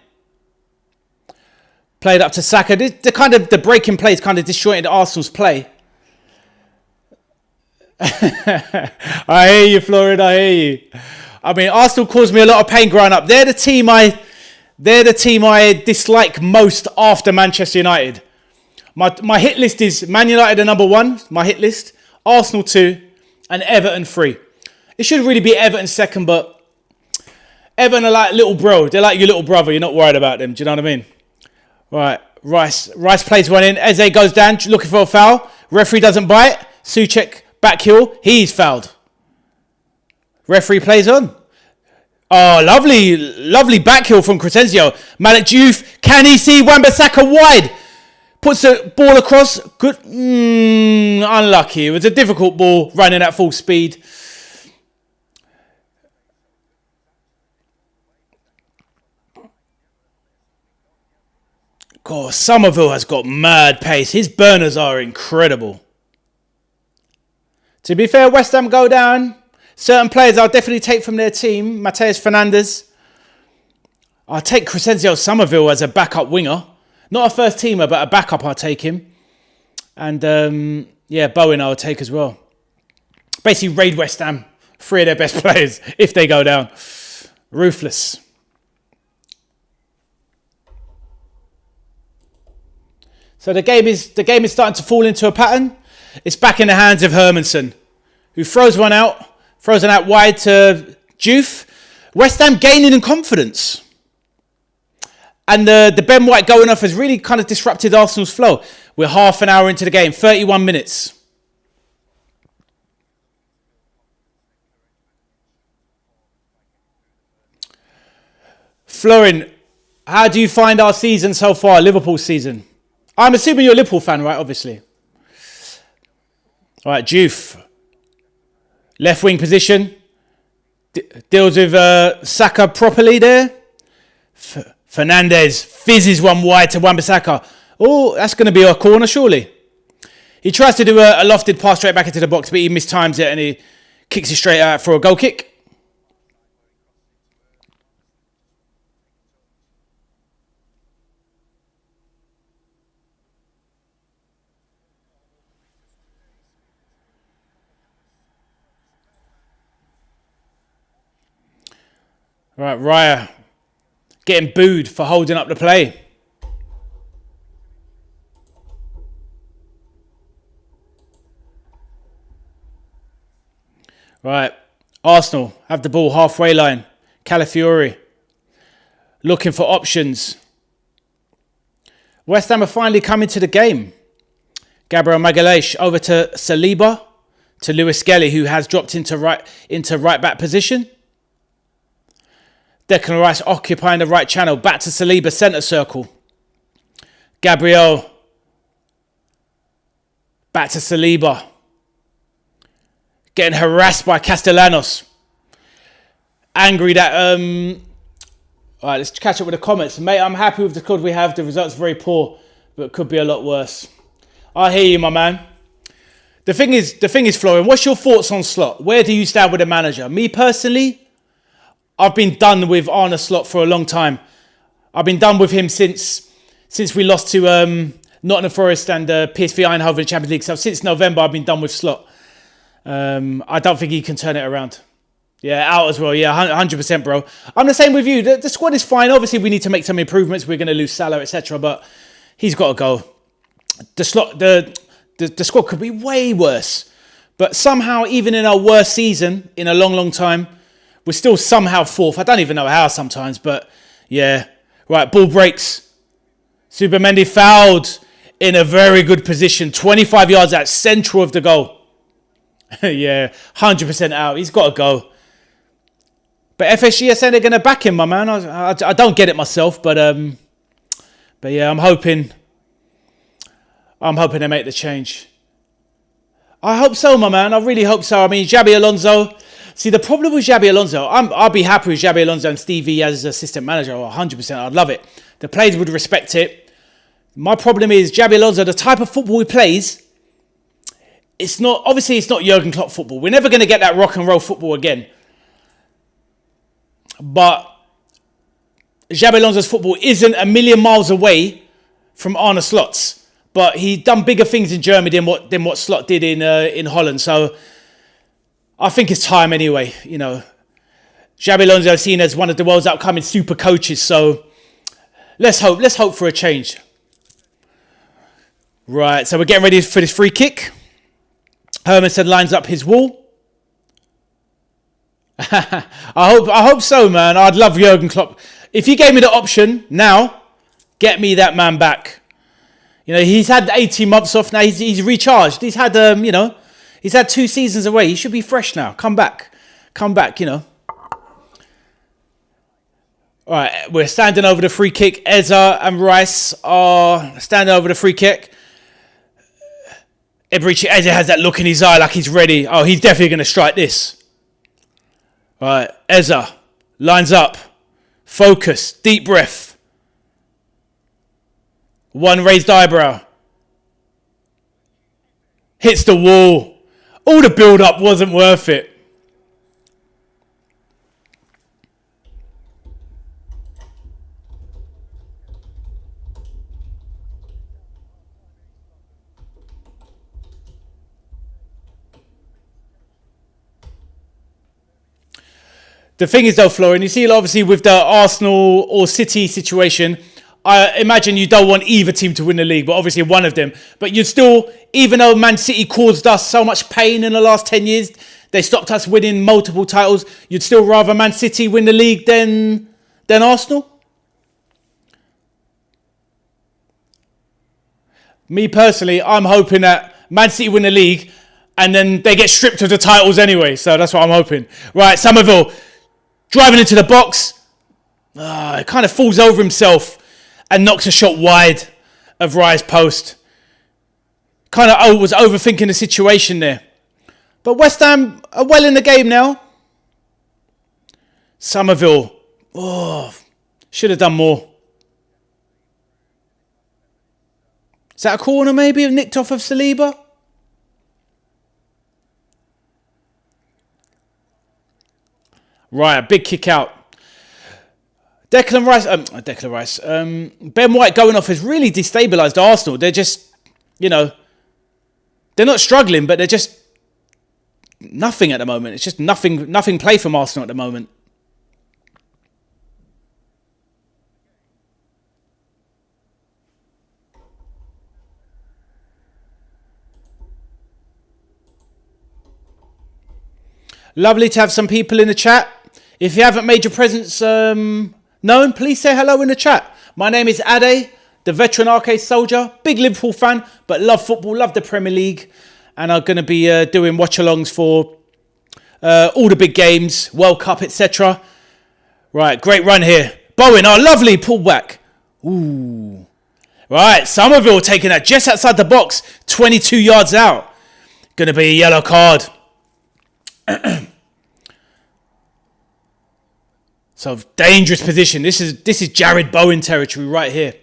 Played up to Saka. The breaking play is kind of disjointed Arsenal's play. I hear you, Florin. I hear you. I mean, Arsenal caused me a lot of pain growing up. They're the team I dislike most after Manchester United. My hit list is Man United at number 1, my hit list, Arsenal 2, and Everton 3. It should really be Everton second, but Everton are like little bro. They're like your little brother. You're not worried about them. Do you know what I mean? Right, Rice plays one in. Eze goes down, looking for a foul. Referee doesn't bite. Souček back heel. He's fouled. Referee plays on. Oh, lovely back heel from Crescencio. Malik Diouf, can he see Wan-Bissaka wide? Puts the ball across. Good. Unlucky. It was a difficult ball running at full speed. God, Somerville has got mad pace. His burners are incredible. To be fair, West Ham go down. Certain players I'll definitely take from their team. Mateus Fernandes. I'll take Crescencio Somerville as a backup winger. Not a first teamer, but a backup I'll take him. And yeah, Bowen I'll take as well. Basically raid West Ham. 3 of their best players if they go down. Ruthless. So the game is starting to fall into a pattern. It's back in the hands of Hermansen, who throws one out wide to Diouf. West Ham gaining in confidence. And the Ben White going off has really kind of disrupted Arsenal's flow. We're half an hour into the game, 31 minutes. Florin, how do you find our season so far, Liverpool season? I'm assuming you're a Liverpool fan, right? Obviously. All right, Diouf. Left wing position. Deals with Saka properly there. Fernandes fizzes one wide to Wan-Bissaka. Oh, that's going to be a corner, surely. He tries to do a lofted pass straight back into the box, but he mistimes it and he kicks it straight out for a goal kick. Right, Raya getting booed for holding up the play. Right, Arsenal have the ball halfway line. Calafiori looking for options. West Ham are finally coming to the game. Gabriel Magalhaes over to Saliba, to Lewis Skelly, who has dropped into right back position. Declan Rice occupying the right channel. Back to Saliba, centre circle. Gabriel. Back to Saliba. Getting harassed by Castellanos. Angry that... Alright, let's catch up with the comments. Mate, I'm happy with the squad we have. The results are very poor, but it could be a lot worse. I hear you, my man. The thing is, Florian, what's your thoughts on Slot? Where do you stand with the manager? Me personally, I've been done with Arne Slot for a long time. I've been done with him since we lost to Nottingham Forest and PSV Eindhoven in the Champions League. So since November, I've been done with Slot. I don't think he can turn it around. Yeah, out as well. Yeah, 100%, bro. I'm the same with you. The squad is fine. Obviously, we need to make some improvements. We're going to lose Salah, etc. But he's got to go. The squad could be way worse. But somehow, even in our worst season in a long, long time, we're still somehow fourth. I don't even know how sometimes, but yeah. Right, ball breaks. Subamendi fouled in a very good position. 25 yards out, central of the goal. Yeah, 100% out. He's got to go. But FSG are saying they're going to back him, my man. I don't get it myself, but yeah, I'm hoping they make the change. I hope so, my man. I really hope so. I mean, Xabi Alonso. See, the problem with Xabi Alonso, I'll be happy with Xabi Alonso and Stevie as assistant manager. 100%. I'd love it. The players would respect it. My problem is Xabi Alonso, the type of football he plays, it's not Jurgen Klopp football. We're never going to get that rock and roll football again. But Xabi Alonso's football isn't a million miles away from Arne Slot's. But he done bigger things in Germany than what Slot did in Holland. So I think it's time anyway. You know, Xabi Alonso is seen as one of the world's upcoming super coaches. So let's hope for a change. Right, so we're getting ready for this free kick. Hermansen lines up his wall. I hope so, man. I'd love Jurgen Klopp. If he gave me the option now, get me that man back. You know, he's had 18 months off now. He's recharged. He's had he's had 2 seasons away. He should be fresh now. Come back, you know. All right, we're standing over the free kick. Eza and Rice are standing over the free kick. Eza has that look in his eye like he's ready. Oh, he's definitely going to strike this. All right, Eza lines up. Focus, deep breath. One raised eyebrow. Hits the wall. All the build-up wasn't worth it. The thing is though, Florian, you see obviously with the Arsenal or City situation, I imagine you don't want either team to win the league, but obviously one of them. But you'd still, even though Man City caused us so much pain in the last 10 years, they stopped us winning multiple titles, you'd still rather Man City win the league than Arsenal? Me personally, I'm hoping that Man City win the league and then they get stripped of the titles anyway. So that's what I'm hoping. Right, Somerville driving into the box. It kind of falls over himself and knocks a shot wide of Raya's post. Kind of was overthinking the situation there. But West Ham are well in the game now. Somerville. Should have done more. Is that a corner maybe? Nicked off of Saliba? Right, a big kick out. Declan Rice. Ben White going off has really destabilised Arsenal. They're just, you know, they're not struggling, but they're just nothing at the moment. It's just nothing play from Arsenal at the moment. Lovely to have some people in the chat. If you haven't made your presence known, please say hello in the chat. My name is Ade, the veteran arcade soldier, big Liverpool fan, but love football, love the Premier League, and I'm going to be doing watch-alongs for all the big games, World Cup, etc. Right, great run here. Bowen, lovely pullback. Ooh. Right, Somerville taking that just outside the box, 22 yards out. Going to be a yellow card. So dangerous position. This is Jared Bowen territory right here.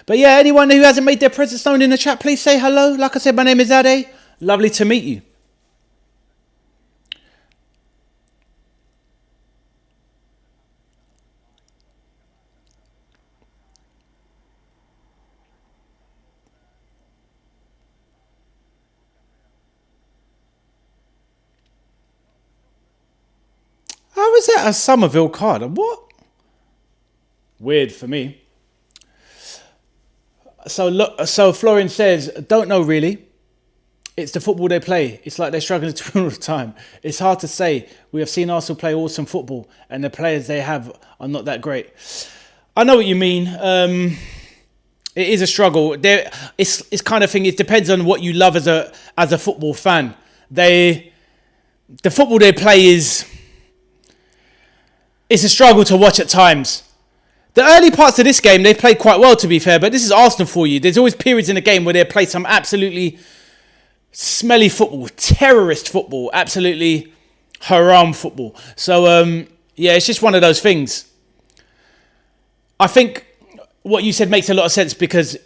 But yeah, anyone who hasn't made their presence known in the chat, please say hello. Like I said, my name is Ade. Lovely to meet you. How is that a Somerville card? What? Weird for me. So Florian says, don't know really. It's the football they play. It's like they're struggling to win all the time. It's hard to say. We have seen Arsenal play awesome football, and the players they have are not that great. I know what you mean. It is a struggle. It's kind of thing. It depends on what you love as a football fan. The football they play it's a struggle to watch at times. The early parts of this game, they played quite well, to be fair, but this is Arsenal for you. There's always periods in the game where they play some absolutely smelly football, terrorist football, absolutely haram football. So, yeah, it's just one of those things. I think what you said makes a lot of sense, because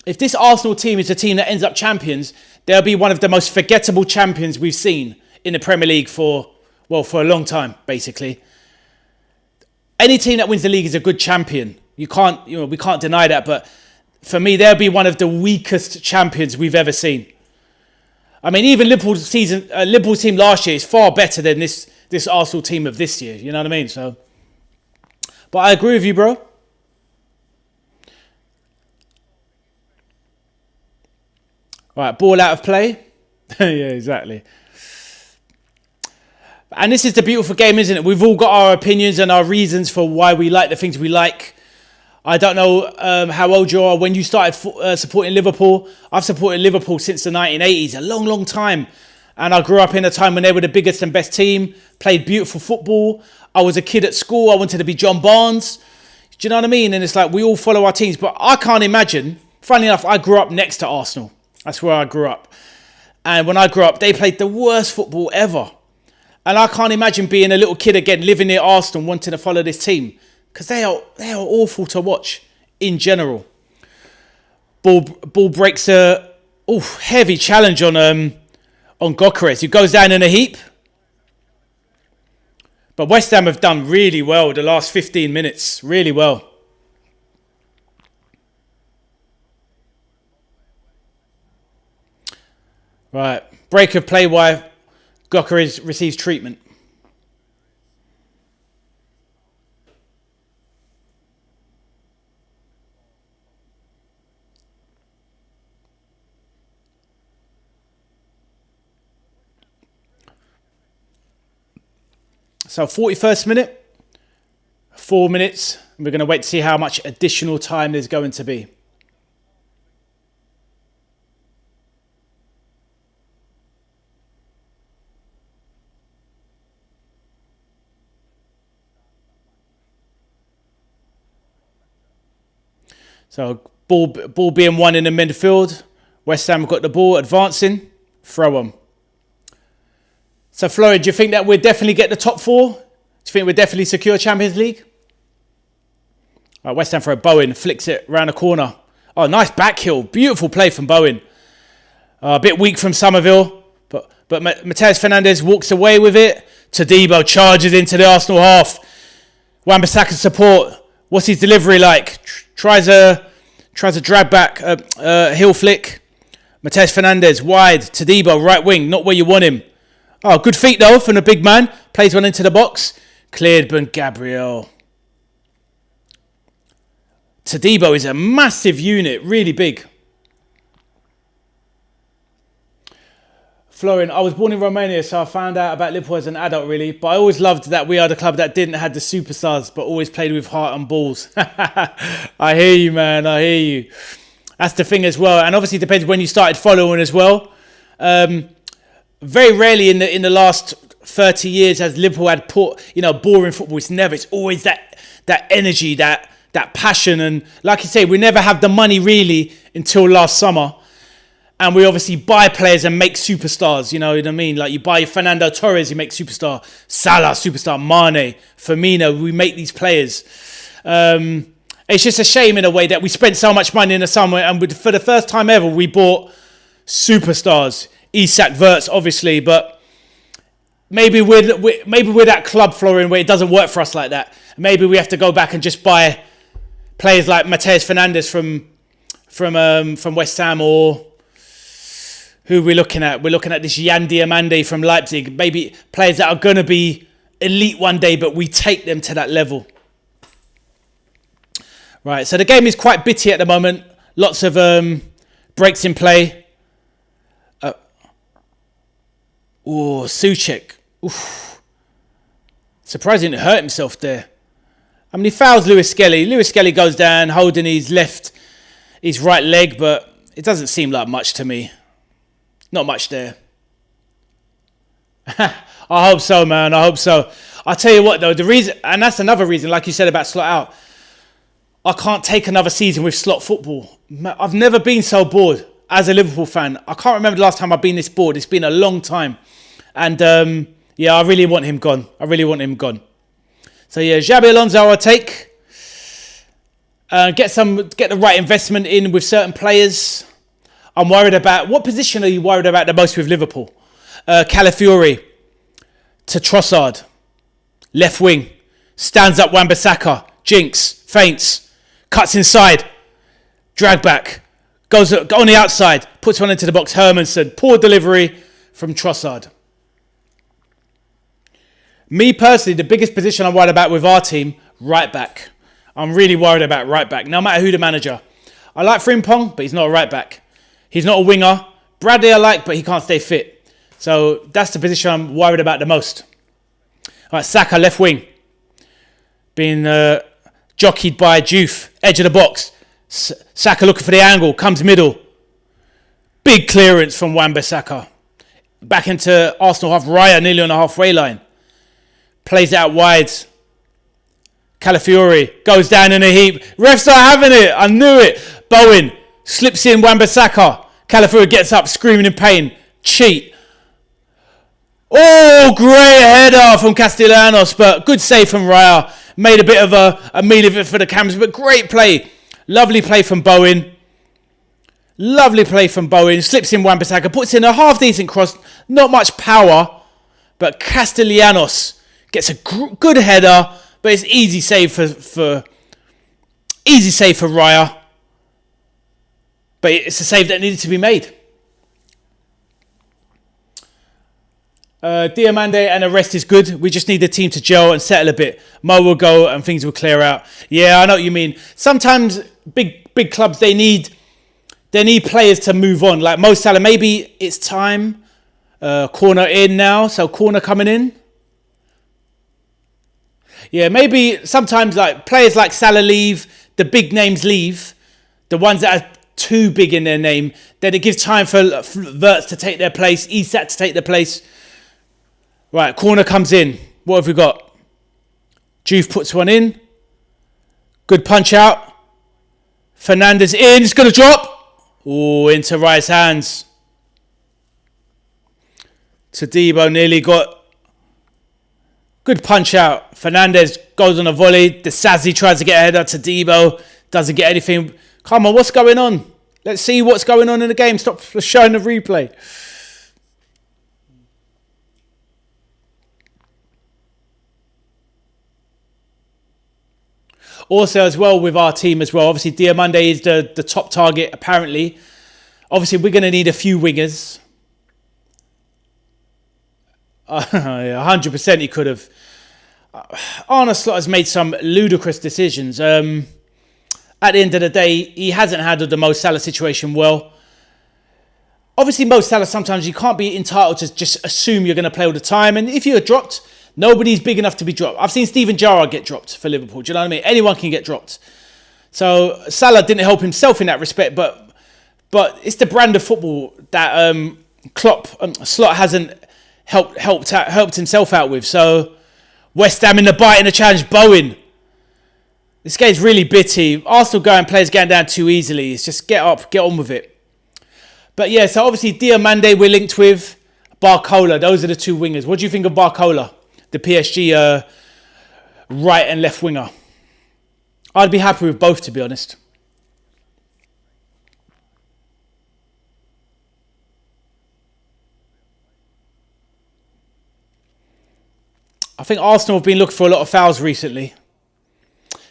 if this Arsenal team is the team that ends up champions, they'll be one of the most forgettable champions we've seen in the Premier League for a long time, basically. Any team that wins the league is a good champion. We can't deny that. But for me, they'll be one of the weakest champions we've ever seen. I mean, even Liverpool's team last year is far better than this Arsenal team of this year. You know what I mean? So, but I agree with you, bro. All right, ball out of play. Yeah, exactly. And this is the beautiful game, isn't it? We've all got our opinions and our reasons for why we like the things we like. I don't know how old you are when you started supporting Liverpool. I've supported Liverpool since the 1980s, a long, long time. And I grew up in a time when they were the biggest and best team, played beautiful football. I was a kid at school. I wanted to be John Barnes. Do you know what I mean? And it's like we all follow our teams. But I can't imagine, funnily enough, I grew up next to Arsenal. That's where I grew up. And when I grew up, they played the worst football ever. And I can't imagine being a little kid again, living near Arsenal, wanting to follow this team. Because they are awful to watch in general. Ball breaks a heavy challenge on Gyökeres, who goes down in a heap. But West Ham have done really well the last 15 minutes. Really well. Right. Break of play while Gyökeres receives treatment. So 41st minute, 4 minutes. And we're going to wait to see how much additional time there's going to be. So ball being won in the midfield. West Ham have got the ball, advancing, throw on. So Florian, do you think that we'll definitely get the top four? Do you think we'll definitely secure Champions League? All right, West Ham for a Bowen, flicks it round the corner. Oh, nice back heel, beautiful play from Bowen. A bit weak from Somerville, but Matheus Fernandes walks away with it. Todibo charges into the Arsenal half. Wan-Bissaka's support. What's his delivery like? Tries a drag back, heel flick. Matheus Fernandes wide. Todibo right wing, not where you want him. Oh, good feet though from the big man. Plays one into the box. Cleared by Gabriel. Todibo is a massive unit, really big. Florian, I was born in Romania, so I found out about Liverpool as an adult, really. But I always loved that we are the club that didn't have the superstars, but always played with heart and balls. I hear you, man. I hear you. That's the thing as well. And obviously it depends when you started following as well. Very rarely in the last 30 years has Liverpool had boring football. It's always that energy, that passion. And like you say, we never have the money really until last summer. And we obviously buy players and make superstars, you know what I mean? Like you buy Fernando Torres, you make superstar. Salah, superstar. Mane, Firmino, we make these players. It's just a shame in a way that we spent so much money in the summer and for the first time ever, we bought superstars Isak, Wirtz, obviously, but maybe we're that club, Florian, where it doesn't work for us like that. Maybe we have to go back and just buy players like Mateus Fernandes from West Ham, or who we're looking at. We're looking at this Yan Diomande from Leipzig. Maybe players that are going to be elite one day, but we take them to that level. Right, so the game is quite bitty at the moment. Lots of breaks in play. Souček. Oof. Surprised he didn't hurt himself there. I mean, he fouls Lewis Skelly. Lewis Skelly goes down, holding his right leg, but it doesn't seem like much to me. Not much there. I hope so, man. I hope so. I'll tell you what, though, the reason, and that's another reason, like you said about slot out, I can't take another season with slot football. I've never been so bored as a Liverpool fan. I can't remember the last time I've been this bored. It's been a long time. And, I really want him gone. So, Xabi Alonso I'll take. Get the right investment in with certain players. I'm worried about... What position are you worried about the most with Liverpool? Calafiori to Trossard. Left wing. Stands up Wan-Bissaka. Jinx. Feints. Cuts inside. Drag back. Goes on the outside. Puts one into the box. Hermansen. Poor delivery from Trossard. Me personally, the biggest position I'm worried about with our team, right back. I'm really worried about right back, no matter who the manager. I like Frimpong, but he's not a right back. He's not a winger. Bradley I like, but he can't stay fit. So that's the position I'm worried about the most. All right, Saka, left wing. Being jockeyed by Juve, edge of the box. Saka looking for the angle, comes middle. Big clearance from Wan-Bissaka. Back into Arsenal half. Raya nearly on the halfway line. Plays it out wide. Calafiori goes down in a heap. Refs are having it. I knew it. Bowen slips in Wan-Bissaka. Calafiori gets up screaming in pain. Cheat. Oh, great header from Castellanos, but good save from Raya. Made a bit of a meal of it for the cameras, but great play. Lovely play from Bowen. Slips in Wan-Bissaka. Puts in a half-decent cross. Not much power, but Castellanos gets a good header, but it's easy save for Raya. But it's a save that needed to be made. Diomande and the rest is good. We just need the team to gel and settle a bit. Mo will go and things will clear out. Yeah, I know what you mean. Sometimes big clubs, they need players to move on. Like Mo Salah, maybe it's time. Corner in now, so corner coming in. Yeah, maybe sometimes like players like Salah leave, the big names leave, the ones that are too big in their name, then it gives time for Wirtz to take their place, Isak to take their place. Right, corner comes in. What have we got? Juve puts one in. Good punch out. Fernandes in, it's going to drop. Oh, into Raya's hands. Todibo nearly got... Good punch out. Fernandes goes on a volley. Desazi tries to get a header. Todibo doesn't get anything. Come on, what's going on? Let's see what's going on in the game. Stop showing the replay. Also, as well, with our team as well, obviously Diomande is the top target, apparently. Obviously, we're going to need a few wingers. 100% he could have. Arne Slot has made some ludicrous decisions. At the end of the day, he hasn't handled the Mo Salah situation well. Obviously, Mo Salah, sometimes you can't be entitled to just assume you're going to play all the time. And if you're dropped, nobody's big enough to be dropped. I've seen Steven Gerrard get dropped for Liverpool. Do you know what I mean? Anyone can get dropped. So Salah didn't help himself in that respect, but it's the brand of football that Slot hasn't helped himself out with. So West Ham in the bite in the challenge. Bowen. This game's really bitty. Arsenal players going down too easily. It's just get up, get on with it. But yeah, so obviously Diomande we're linked with. Barcola, those are the two wingers. What do you think of Barcola, the PSG right and left winger? I'd be happy with both, to be honest. I think Arsenal have been looking for a lot of fouls recently.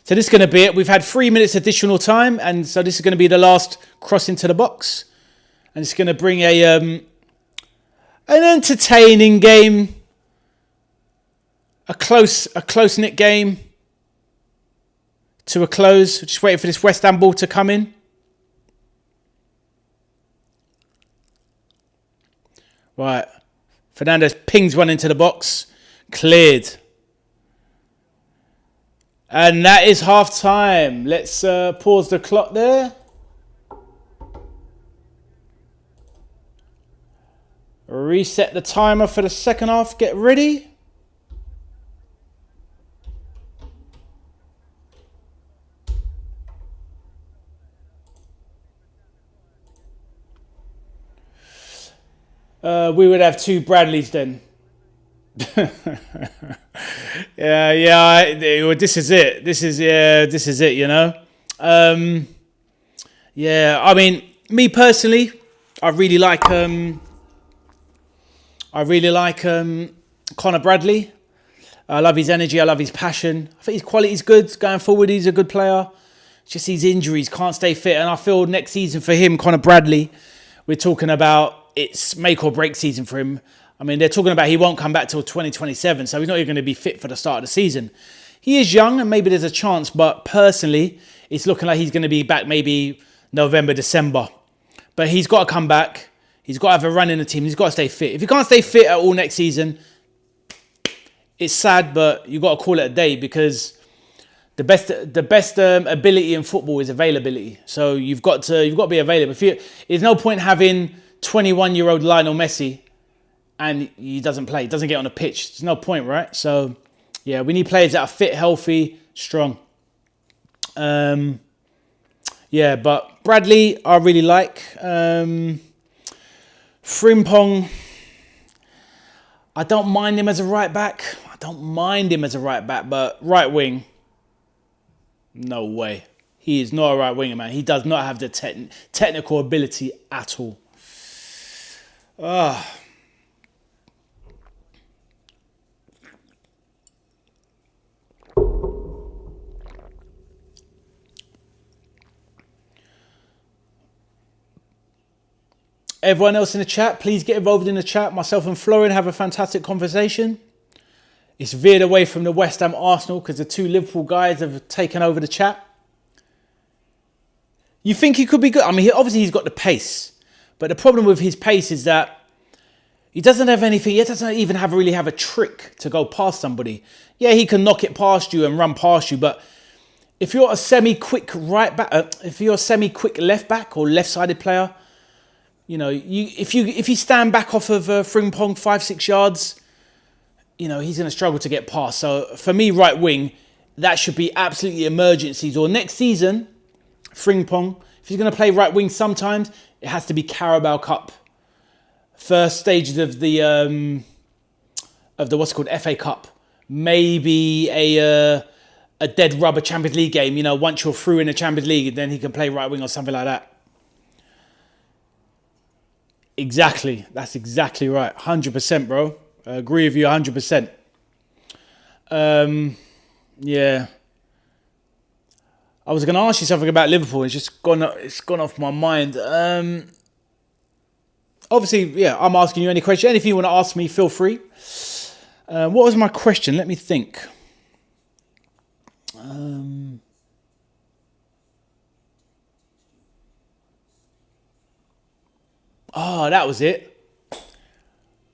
So this is going to be it. We've had 3 minutes additional time, and so this is going to be the last cross into the box. And it's going to bring an entertaining game, a close-knit game to a close. Just waiting for this West Ham ball to come in. Right. Fernandes pings one into the box. Cleared. And that is half time. Let's pause the clock there. Reset the timer for the second half. Get ready. We would have 2 Bradleys then. This is it. This is it, you know. I mean, me personally, I really like Connor Bradley. I love his energy. I love his passion. I think his quality is good. Going forward, he's a good player. Just his injuries, can't stay fit. And I feel next season for him, Connor Bradley, we're talking about it's make or break season for him. I mean, they're talking about he won't come back till 2027, so he's not even going to be fit for the start of the season. He is young, and maybe there's a chance, but personally, it's looking like he's going to be back maybe November, December. But he's got to come back. He's got to have a run in the team. He's got to stay fit. If he can't stay fit at all next season, it's sad, but you've got to call it a day because the best ability in football is availability. So you've got to be available. There's no point having 21-year-old Lionel Messi and he doesn't play, he doesn't get on the pitch. There's no point, right? So, yeah, we need players that are fit, healthy, strong. But Bradley, I really like. Frimpong, I don't mind him as a right back. But right wing, no way. He is not a right winger, man. He does not have the technical ability at all. Everyone else in the chat, please get involved in the chat. Myself and Florian have a fantastic conversation. It's veered away from the West Ham Arsenal because the 2 Liverpool guys have taken over the chat. You think he could be good? I mean, obviously he's got the pace. But the problem with his pace is that he doesn't have anything. He doesn't even really have a trick to go past somebody. Yeah, he can knock it past you and run past you. But if you're a semi-quick right back, if you're a semi-quick left back or left-sided player, you know, if you stand back off of Frimpong 5-6 yards, you know, he's going to struggle to get past. So for me, right wing, that should be absolutely emergencies. Or next season, Frimpong, if he's going to play right wing sometimes, it has to be Carabao Cup. First stages of the what's called FA Cup. Maybe a dead rubber Champions League game. You know, once you're through in the Champions League, then he can play right wing or something like that. Exactly. That's exactly right. 100%, bro. I agree with you 100%. Yeah. I was going to ask you something about Liverpool. It's gone off my mind. Obviously, yeah, I'm asking you any question. Anything you want to ask me, feel free. What was my question? Let me think. Oh, that was it.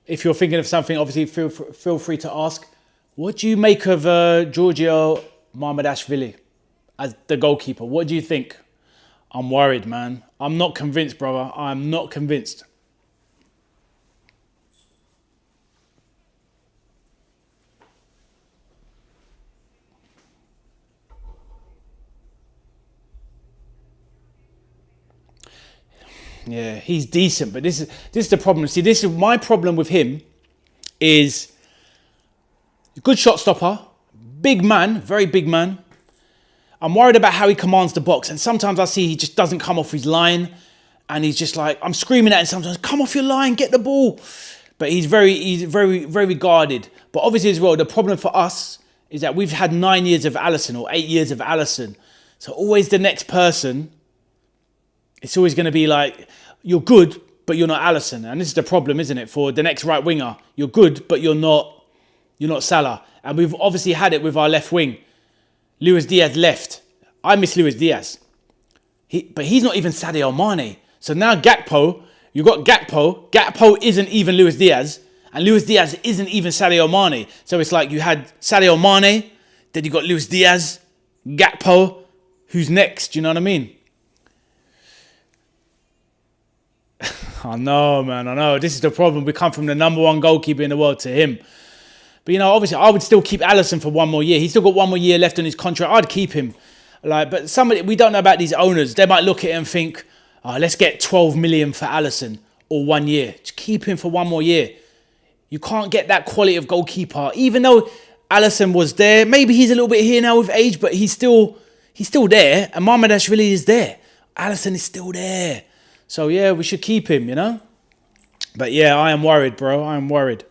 If you're thinking of something, obviously feel free to ask. What do you make of Giorgio Marmadashvili as the goalkeeper? What do you think? I'm worried, man. I'm not convinced, brother. I'm not convinced. Yeah, he's decent, but this is the problem. See, this is my problem with him is good shot stopper, big man, very big man. I'm worried about how he commands the box, and sometimes I see he just doesn't come off his line, and he's just like, I'm screaming at him sometimes, come off your line, get the ball. But he's very guarded. But obviously as well, the problem for us is that we've had 9 years of Alisson or 8 years of Alisson. So always the next person, it's always going to be like, you're good, but you're not Alisson. And this is the problem, isn't it? For the next right winger, you're good, but you're not Salah. And we've obviously had it with our left wing. Luis Diaz left. I miss Luis Diaz. But he's not even Sadio Mane. So now Gakpo, you've got Gakpo. Gakpo isn't even Luis Diaz. And Luis Diaz isn't even Sadio Mane. So it's like you had Sadio Mane, then you got Luis Diaz, Gakpo. Who's next? Do you know what I mean? I know, man. I know. This is the problem. We come from the number one goalkeeper in the world to him. But, obviously, I would still keep Alisson for one more year. He's still got one more year left on his contract. I'd keep him. But we don't know about these owners. They might look at it and think, let's get 12 million for Alisson or 1 year. Just keep him for one more year. You can't get that quality of goalkeeper. Even though Alisson was there, maybe he's a little bit here now with age, but he's still there. And Mamardashvili is there. Alisson is still there. So, we should keep him, But, I am worried, bro. I am worried.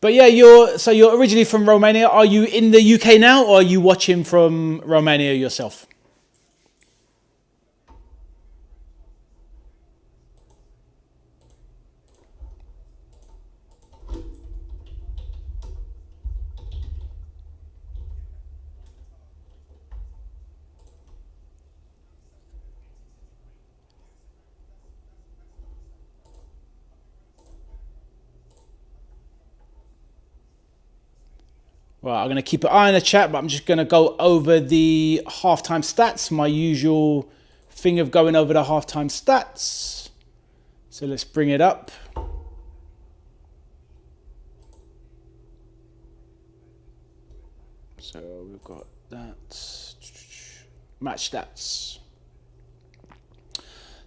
But, you're originally from Romania. Are you in the UK now, or are you watching from Romania yourself? Right, I'm going to keep an eye on the chat, but I'm just going to go over the halftime stats. My usual thing of going over the halftime stats. So let's bring it up. So we've got that. Match stats.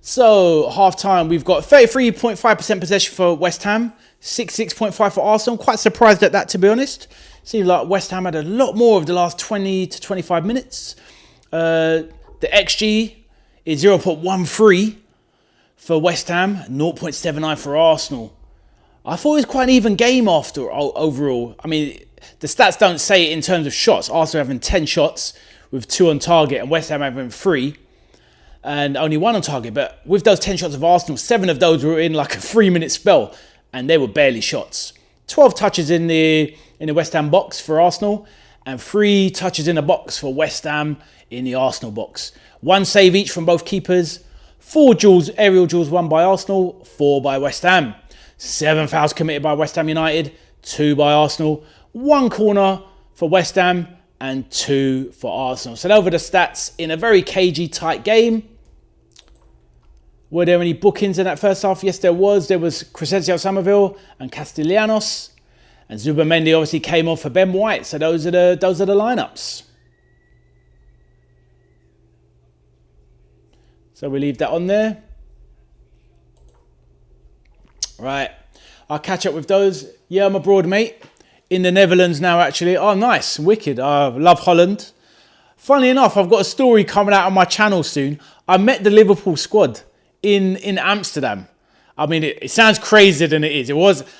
So halftime, we've got 33.5% possession for West Ham. 66.5 for Arsenal. Quite surprised at that, to be honest. Seems like West Ham had a lot more of the last 20 to 25 minutes. The XG is 0.13 for West Ham, 0.79 for Arsenal. I thought it was quite an even game overall. I mean, the stats don't say it in terms of shots. Arsenal having 10 shots with 2 on target and West Ham having 3 and only 1 on target. But with those 10 shots of Arsenal, 7 of those were in like a 3-minute spell and they were barely shots. 12 touches in the West Ham box for Arsenal and 3 touches in the box for West Ham in the Arsenal box. 1 save each from both keepers. 4 aerial duels won by Arsenal, 4 by West Ham. 7 fouls committed by West Ham United, 2 by Arsenal. 1 corner for West Ham and 2 for Arsenal. So over the stats in a very cagey, tight game. Were there any bookings in that first half? Yes, there was. There was Crescencio Somerville and Castellanos. And Zubimendi obviously came off for Ben White. So those are the lineups. So we leave that on there. Right. I'll catch up with those. Yeah, I'm abroad, mate. In the Netherlands now, actually. Oh, nice. Wicked. I love Holland. Funnily enough, I've got a story coming out on my channel soon. I met the Liverpool squad in Amsterdam. I mean, it sounds crazier than it is.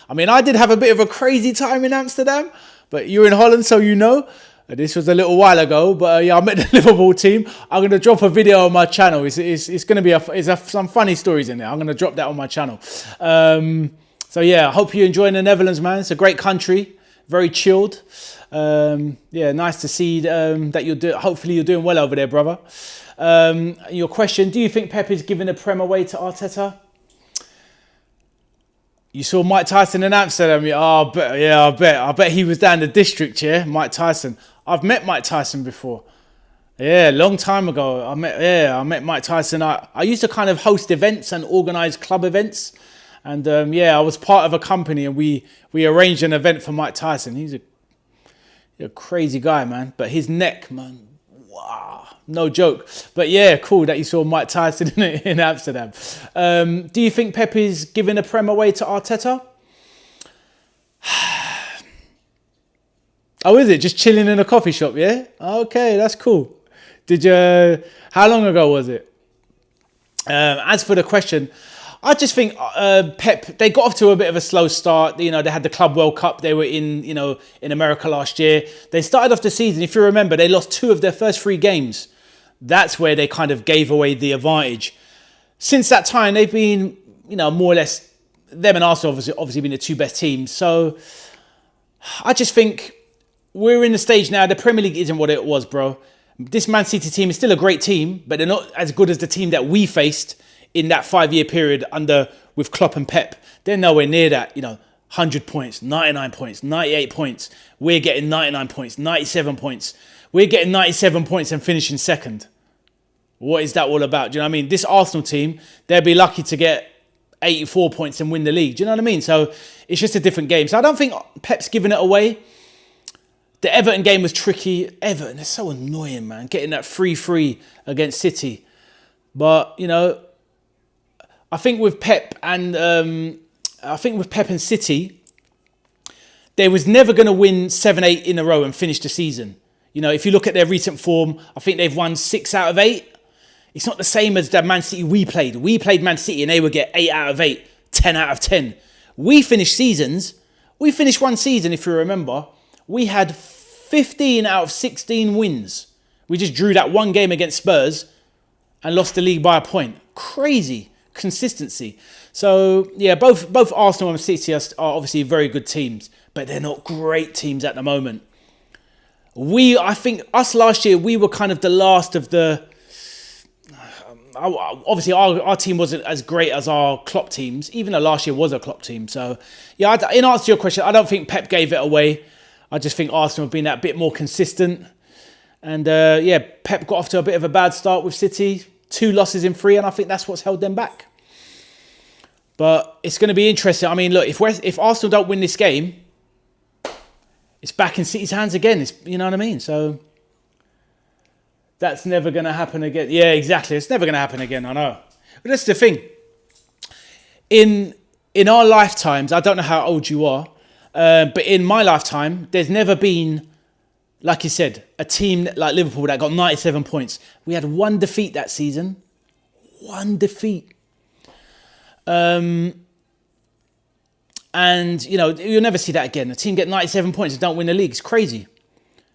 I did have a bit of a crazy time in Amsterdam, but you're in Holland, so you know. This was a little while ago, but I met the Liverpool team. I'm going to drop a video on my channel. It's going to be some funny stories in there. I'm going to drop that on my channel. So yeah, I hope you're enjoying the Netherlands, man. It's a great country, very chilled. Nice to see that hopefully you're doing well over there, brother. Your question, do you think Pep is giving the Prem away to Arteta? You saw Mike Tyson in Amsterdam. I bet he was down the district, yeah? Mike Tyson. I've met Mike Tyson before. Yeah, a long time ago. I met Mike Tyson. I used to kind of host events and organise club events. And I was part of a company and we arranged an event for Mike Tyson. He's a crazy guy, man. But his neck, man, wow, no joke. But yeah, cool that you saw Mike Tyson in Amsterdam. Do you think Pep is giving a Prem away to Arteta? Oh, is it? Just chilling in a coffee shop, yeah? Okay, that's cool. How long ago was it? As for the question, I just think Pep, they got off to a bit of a slow start. You know, they had the Club World Cup. They were in America last year. They started off the season, if you remember, they lost 2 of their first 3 games. That's where they kind of gave away the advantage. Since that time, they've been, more or less, them and Arsenal obviously been the 2 best teams. So I just think we're in the stage now. The Premier League isn't what it was, bro. This Man City team is still a great team, but they're not as good as the team that we faced in that 5-year period with Klopp and Pep. They're nowhere near that, 100 points, 99 points, 98 points. We're getting 99 points, 97 points. We're getting 97 points and finishing second. What is that all about? Do you know what I mean? This Arsenal team, they'll be lucky to get 84 points and win the league. Do you know what I mean? So it's just a different game. So I don't think Pep's giving it away. The Everton game was tricky. Everton, they're so annoying, man. Getting that 3-3 against City. But, I think with Pep and City, they was never going to win 7-8 in a row and finish the season. If you look at their recent form, I think they've won 6 out of 8. It's not the same as the Man City we played. We played Man City and they would get 8 out of 8, 10 out of 10. We finished one season, if you remember, we had 15 out of 16 wins. We just drew that one game against Spurs and lost the league by a point. Crazy consistency. So, yeah, both Arsenal and City are obviously very good teams, but they're not great teams at the moment. I think us last year, we were kind of the last of the... Obviously, our team wasn't as great as our Klopp teams, even though last year was a Klopp team. So, yeah, in answer to your question, I don't think Pep gave it away. I just think Arsenal have been that bit more consistent. And, Pep got off to a bit of a bad start with City. 2 losses in 3, and I think that's what's held them back. But it's going to be interesting. I mean, look, if Arsenal don't win this game, it's back in City's hands again. You know what I mean? So that's never going to happen again. Yeah, exactly. It's never going to happen again, I know. But that's the thing. In our lifetimes, I don't know how old you are, but in my lifetime, there's never been, like you said, a team like Liverpool that got 97 points. We had 1 defeat that season. 1 defeat. And, you'll never see that again. A team get 97 points and don't win the league. It's crazy.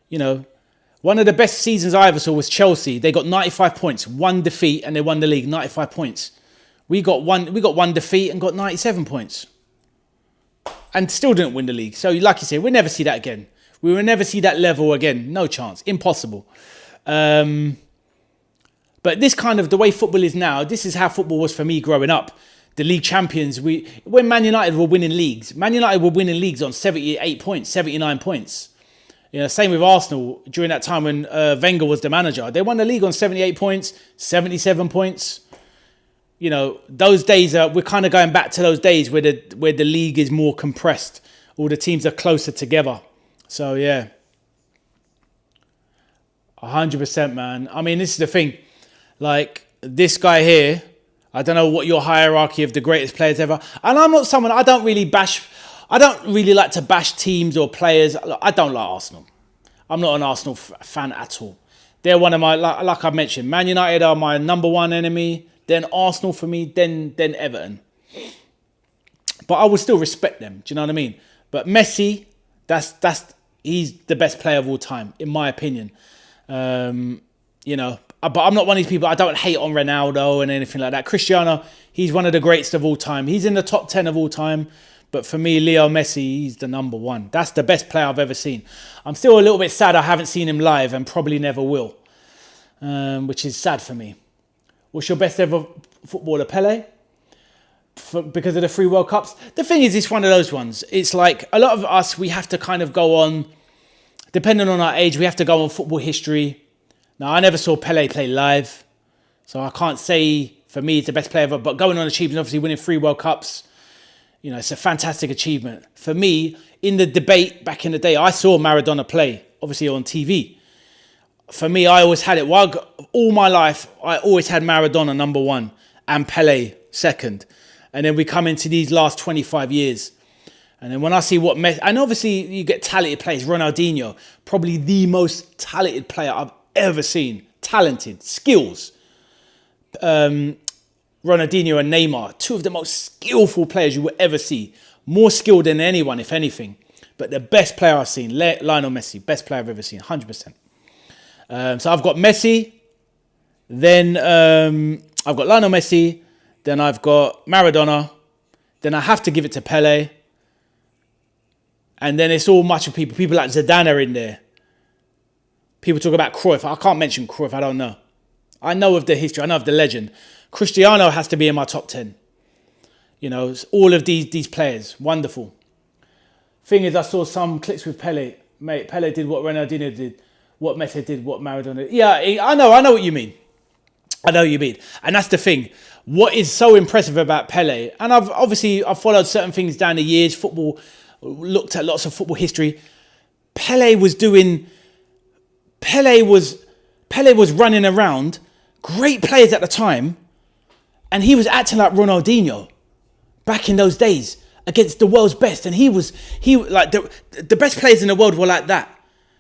One of the best seasons I ever saw was Chelsea. They got 95 points, 1 defeat, and they won the league, 95 points. We got one defeat and got 97 points. And still didn't win the league. So, like you said, we'll never see that again. We will never see that level again. No chance. Impossible. But this kind of, the way football is now, this is how football was for me growing up. The league champions, when Man United were winning leagues, Man United were winning leagues on 78 points, 79 points. Same with Arsenal during that time when Wenger was the manager. They won the league on 78 points, 77 points. Those days, we're kind of going back to those days where the league is more compressed. All the teams are closer together. So, yeah. 100%, man. I mean, this is the thing. Like, this guy here, I don't know what your hierarchy of the greatest players ever. And I'm not someone, I don't really like to bash teams or players. I don't like Arsenal. I'm not an Arsenal fan at all. They're one of my, like I mentioned, Man United are my number 1 enemy. Then Arsenal for me, then Everton. But I would still respect them. Do you know what I mean? But Messi, he's the best player of all time, in my opinion. But I'm not one of these people, I don't hate on Ronaldo and anything like that. Cristiano, he's one of the greatest of all time. He's in the top 10 of all time. But for me, Leo Messi, he's the number 1. That's the best player I've ever seen. I'm still a little bit sad I haven't seen him live and probably never will. Which is sad for me. What's your best ever footballer, Pele? Because of the 3 World Cups? The thing is, it's one of those ones. It's like a lot of us, we have to kind of go on, depending on our age, we have to go on football history. Now, I never saw Pele play live, so I can't say for me it's the best player ever, but going on achievements, obviously winning 3 World Cups, it's a fantastic achievement. For me, in the debate back in the day, I saw Maradona play, obviously on TV. For me, I always had it. All my life, I always had Maradona number 1 and Pele second. And then we come into these last 25 years. And then when I see what Messi... And obviously, you get talented players. Ronaldinho, probably the most talented player I've ever seen. Talented. Skills. Ronaldinho and Neymar, two of the most skillful players you will ever see. More skilled than anyone, if anything. But the best player I've seen, Lionel Messi, best player I've ever seen, 100%. So I've got Messi, then I've got Lionel Messi, then I've got Maradona, then I have to give it to Pele, and then it's all much of people like Zidane are in there. People talk about Cruyff. I can't mention Cruyff, I don't know. I know of the history, I know of the legend. Cristiano has to be in my top 10. You know, it's all of these players, wonderful. Thing is, I saw some clips with Pele. Mate, Pele did what Ronaldinho did, what Messi did, what Maradona did. Yeah, I know what you mean. I know what you mean. And that's the thing. What is so impressive about Pele, and I've followed certain things down the years, football, looked at lots of football history. Pele was running around, great players at the time, and he was acting like Ronaldinho back in those days against the world's best. And he like the best players in the world were like that.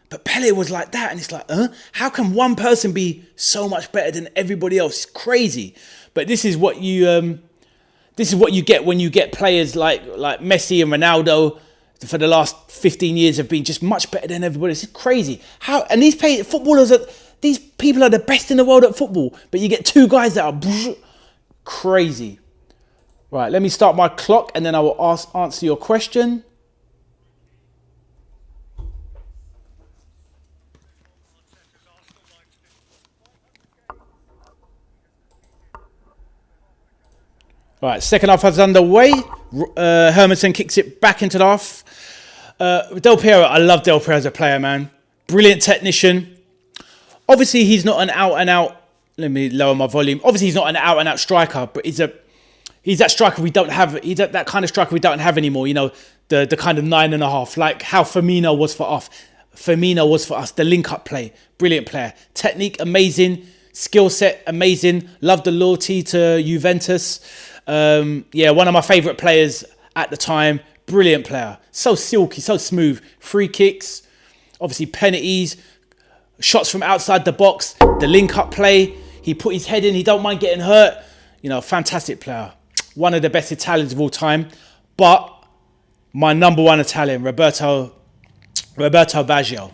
But Pele was like that, and it's like, how can one person be so much better than everybody else? It's crazy. But this is what you get when you get players like Messi and Ronaldo. For the last 15 years have been just much better than everybody. It's crazy. And these people are the best in the world at football, but you get two guys that are crazy. Right, let me start my clock and then I will answer your question. Right, second half is underway. Hermanson kicks it back into the half. Del Piero, I love Del Piero as a player, man. Brilliant technician. Obviously, he's not an out-and-out... Let me lower my volume. Obviously, he's not an out-and-out striker, but he's that striker we don't have. He's that kind of striker we don't have anymore. You know, the kind of 9.5, like how Firmino was for us. The link-up play, brilliant player. Technique, amazing. Skill set, amazing. Love the loyalty to Juventus. One of my favourite players at the time. Brilliant player. So silky, so smooth. Free kicks, obviously penalties, shots from outside the box, the link-up play. He put his head in. He don't mind getting hurt. You know, fantastic player. One of the best Italians of all time. But my number one Italian, Roberto Baggio.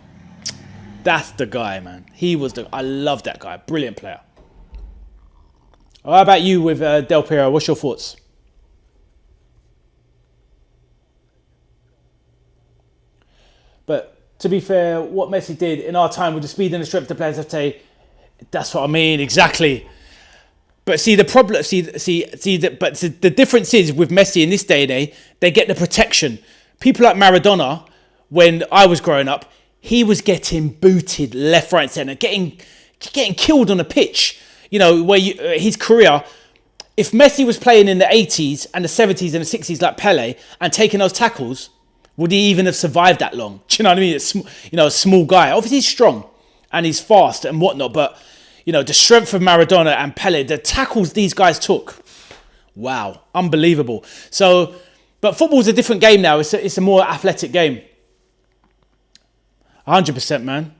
That's the guy, man. I love that guy. Brilliant player. How about you with Del Piero? What's your thoughts? But to be fair, what Messi did in our time with the speed and the strength of the players of today, that's what I mean, exactly. But see, the problem, the difference is with Messi in this day and age, they get the protection. People like Maradona, when I was growing up, he was getting booted left, right, centre, getting killed on the pitch. You know, his career, if Messi was playing in the 80s and the 70s and the 60s like Pele and taking those tackles, would he even have survived that long? Do you know what I mean? It's, a small guy. Obviously, he's strong and he's fast and whatnot, but, the strength of Maradona and Pele, the tackles these guys took, wow, unbelievable. So, but football's a different game now. It's a more athletic game. 100%, man.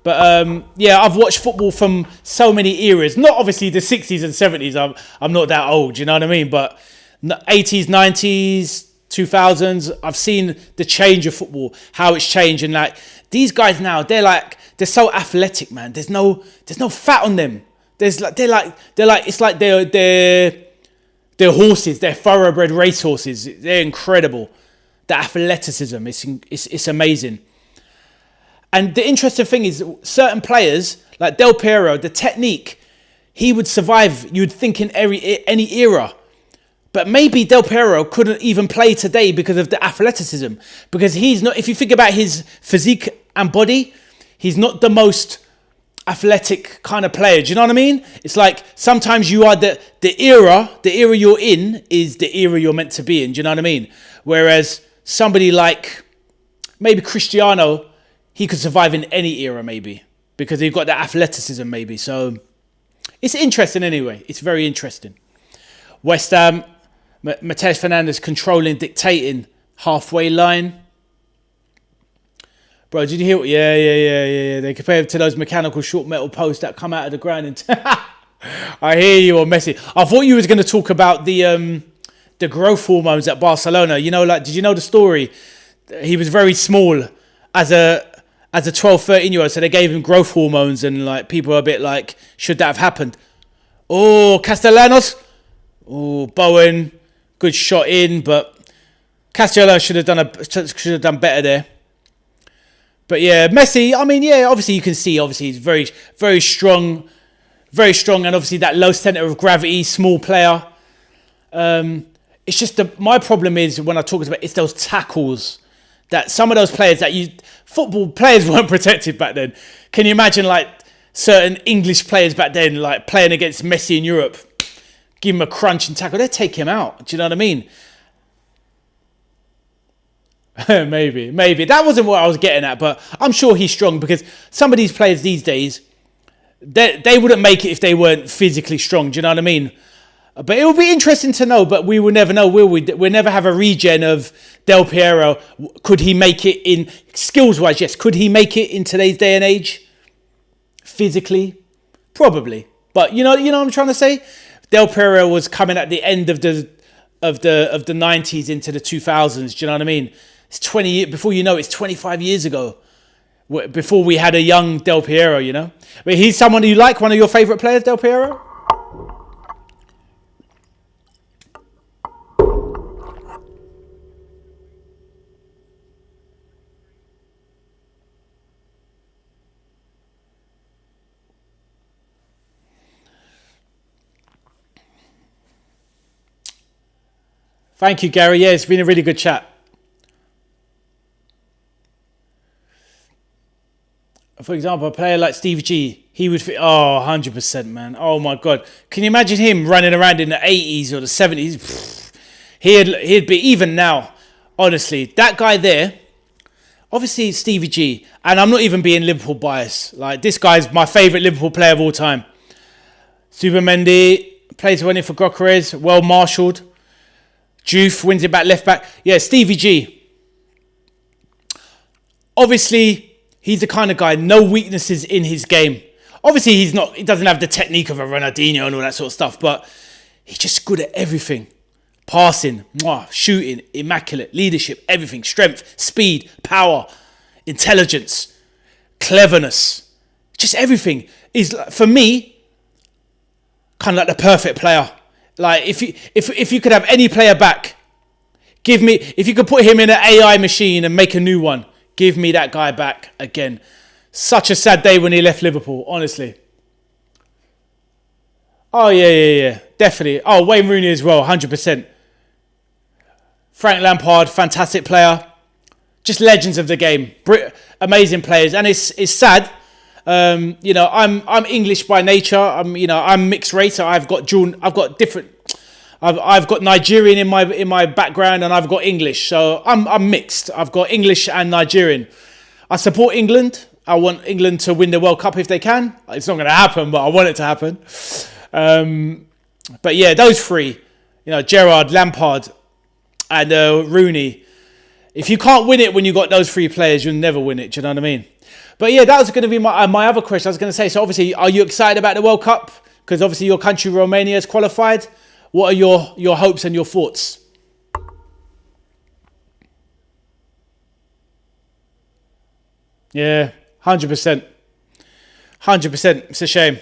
But I've watched football from so many eras. Not obviously the 60s and 70s. I'm not that old, you know what I mean? But 80s, 90s, 2000s, I've seen the change of football, how it's changed. And like these guys now, they're so athletic, man. There's no fat on them. It's like they're horses. They're thoroughbred race horses. They're incredible. The athleticism, it's amazing. And the interesting thing is, certain players, like Del Piero, the technique, he would survive, you'd think, in any era. But maybe Del Piero couldn't even play today because of the athleticism. Because he's not, if you think about his physique and body, he's not the most athletic kind of player. Do you know what I mean? It's like sometimes you are the era you're in is the era you're meant to be in. Do you know what I mean? Whereas somebody like maybe Cristiano, he could survive in any era, maybe, because he's got that athleticism, maybe. So it's interesting anyway. It's very interesting. West Ham, Mateus Fernandes controlling, dictating, halfway line. Bro, did you hear? Yeah. They compare him to those mechanical short metal posts that come out of the ground. I hear you on Messi. I thought you was going to talk about the growth hormones at Barcelona. You know, like, did you know the story? He was very small as a 12, 13-year-old, so they gave him growth hormones, and like people are a bit like, should that have happened? Oh, Castellanos. Oh, Bowen. Good shot in, but Castellanos should have done better there. But yeah, Messi, I mean, yeah, obviously you can see, obviously he's very, very strong, and obviously that low centre of gravity, small player. It's just my problem is when I talk about it's those tackles that some of those players football players weren't protected back then. Can you imagine like certain English players back then, like playing against Messi in Europe, give him a crunch and tackle, they'd take him out. Do you know what I mean? Maybe. That wasn't what I was getting at, but I'm sure he's strong because some of these players these days, they wouldn't make it if they weren't physically strong. Do you know what I mean? But it will be interesting to know, but we will never know, will we? We'll never have a regen of Del Piero. Could he make it in skills-wise? Yes. Could he make it in today's day and age? Physically? Probably. But you know what I'm trying to say? Del Piero was coming at the end of the 90s into the 2000s. Do you know what I mean? It's 20 years, before you know it's 25 years ago. Before we had a young Del Piero, you know? But he's someone you like, one of your favourite players, Del Piero? Thank you, Gary. Yeah, it's been a really good chat. For example, a player like Stevie G, he would fit. Oh, 100%, man. Oh, my God. Can you imagine him running around in the 80s or the 70s? Pfft. He'd be, even now, honestly, that guy there, obviously Stevie G, and I'm not even being Liverpool biased. Like, this guy's my favourite Liverpool player of all time. Supermendy plays winning for Gokares, well marshalled. Juve wins it back, left back. Yeah, Stevie G. Obviously, he's the kind of guy, no weaknesses in his game. Obviously, he doesn't have the technique of a Ronaldinho and all that sort of stuff, but he's just good at everything. Passing, shooting, immaculate, leadership, everything. Strength, speed, power, intelligence, cleverness. Just everything. Is, for me, kind of like the perfect player. Like, if you could have any player back, if you could put him in an AI machine and make a new one, give me that guy back again. Such a sad day when he left Liverpool, honestly. Oh, yeah. Definitely. Oh, Wayne Rooney as well, 100%. Frank Lampard, fantastic player. Just legends of the game. Amazing players. And it's sad. I'm English by nature. I'm mixed race. So I've got Nigerian in my background, and I've got English. So I'm mixed. I've got English and Nigerian. I support England. I want England to win the World Cup if they can. It's not going to happen, but I want it to happen. But yeah, those three, Gerrard, Lampard, and Rooney. If you can't win it when you got those three players, you'll never win it. Do you know what I mean? But yeah, that was going to be my other question. I was going to say, so obviously, are you excited about the World Cup? Because obviously your country, Romania, has qualified. What are your hopes and your thoughts? Yeah, 100%. 100%. It's a shame.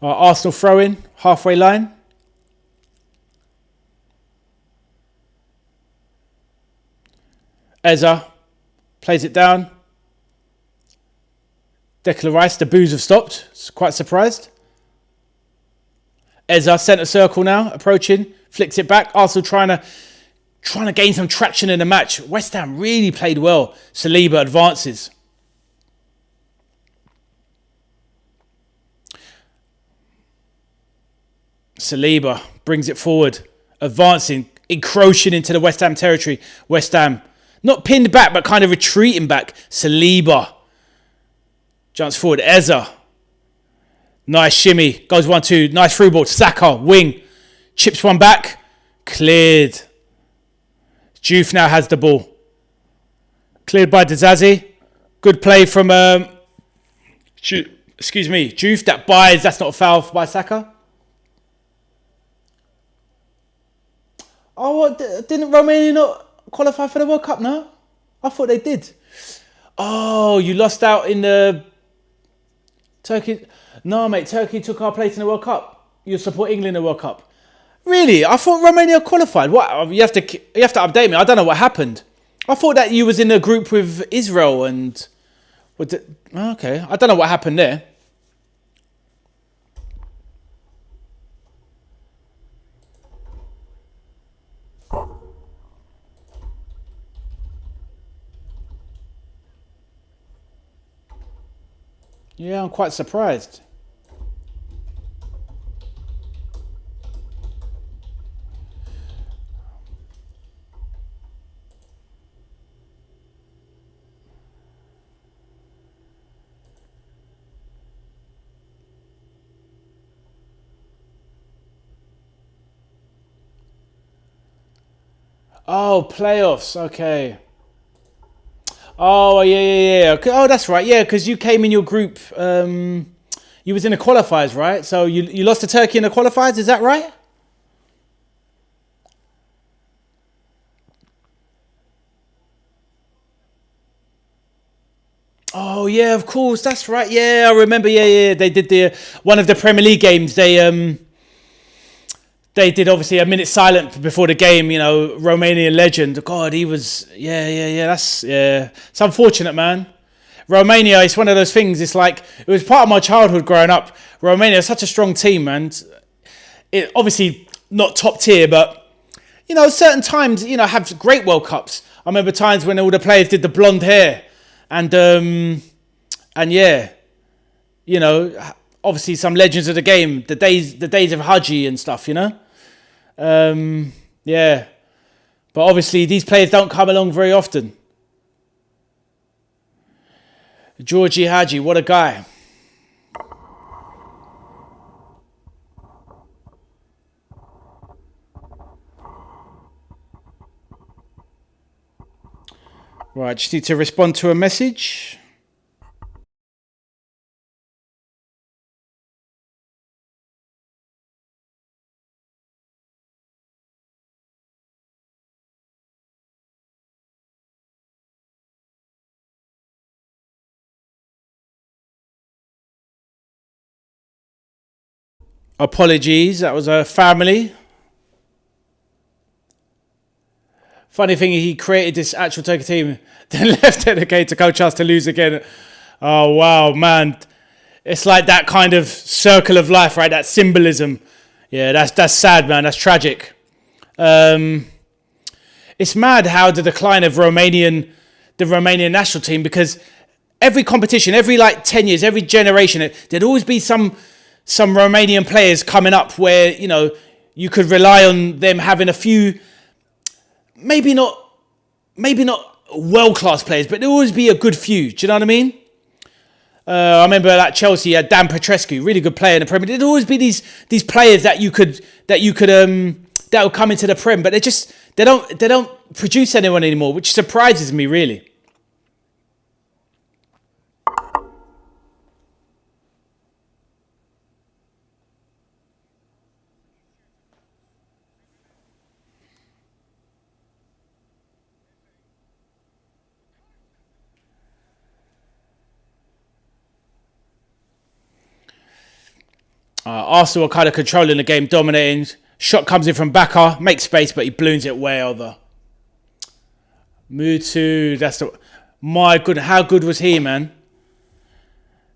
Arsenal throw-in, halfway line. Eza plays it down. Declan Rice, the boos have stopped. Quite surprised. Eza, centre circle now, approaching. Flicks it back. Arsenal trying to gain some traction in the match. West Ham really played well. Saliba advances. Saliba brings it forward. Advancing, encroaching into the West Ham territory. West Ham not pinned back, but kind of retreating back. Saliba jumps forward. Eza. Nice shimmy. Goes 1-2. Nice through ball. Saka, wing. Chips one back. Cleared. Juve now has the ball. Cleared by Dizazi. Good play from excuse me, Juve that buys, that's not a foul by Saka. Oh, what, didn't Romania not qualify for the World Cup, no? I thought they did. Oh, you lost out in the... Turkey... No, mate, Turkey took our place in the World Cup. You support England in the World Cup. Really? I thought Romania qualified. What? You have to update me. I don't know what happened. I thought that you was in a group with Israel and... Okay, I don't know what happened there. Yeah, I'm quite surprised. Oh, playoffs. Okay. Oh, yeah. Okay. Oh, that's right. Yeah, because you came in your group. You was in the qualifiers, right? So you lost to Turkey in the qualifiers. Is that right? Oh, yeah, of course. That's right. Yeah, I remember. Yeah. They did one of the Premier League games. They did obviously a minute silent before the game, you know, Romanian legend. God, he was, yeah. It's unfortunate, man. Romania, it's one of those things. It's like, it was part of my childhood growing up. Romania is such a strong team, man. It obviously not top tier, but, you know, certain times, you know, have great World Cups. I remember times when all the players did the blonde hair. And yeah, you know, obviously some legends of the game, the days of Haji and stuff, you know. Yeah, but obviously these players don't come along very often. Georgie Haji, what a guy. Right, just need to respond to a message. Apologies, that was a family. Funny thing, he created this actual Turkey team, then left it again to coach us to lose again. Oh, wow, man. It's like that kind of circle of life, right? That symbolism. Yeah, that's sad, man. That's tragic. It's mad how the decline of the Romanian national team, because every competition, every like 10 years, every generation, there'd always be some Romanian players coming up where, you know, you could rely on them having a few, maybe not world-class players, but there'll always be a good few. Do you know what I mean? I remember at Chelsea, you had Dan Petrescu, really good player in the Premier. There'd always be these players that will come into the Prem, but they don't produce anyone anymore, which surprises me really. Arsenal are kind of controlling the game, dominating. Shot comes in from Baka, makes space, but he balloons it way over. Mutu, my goodness, how good was he, man?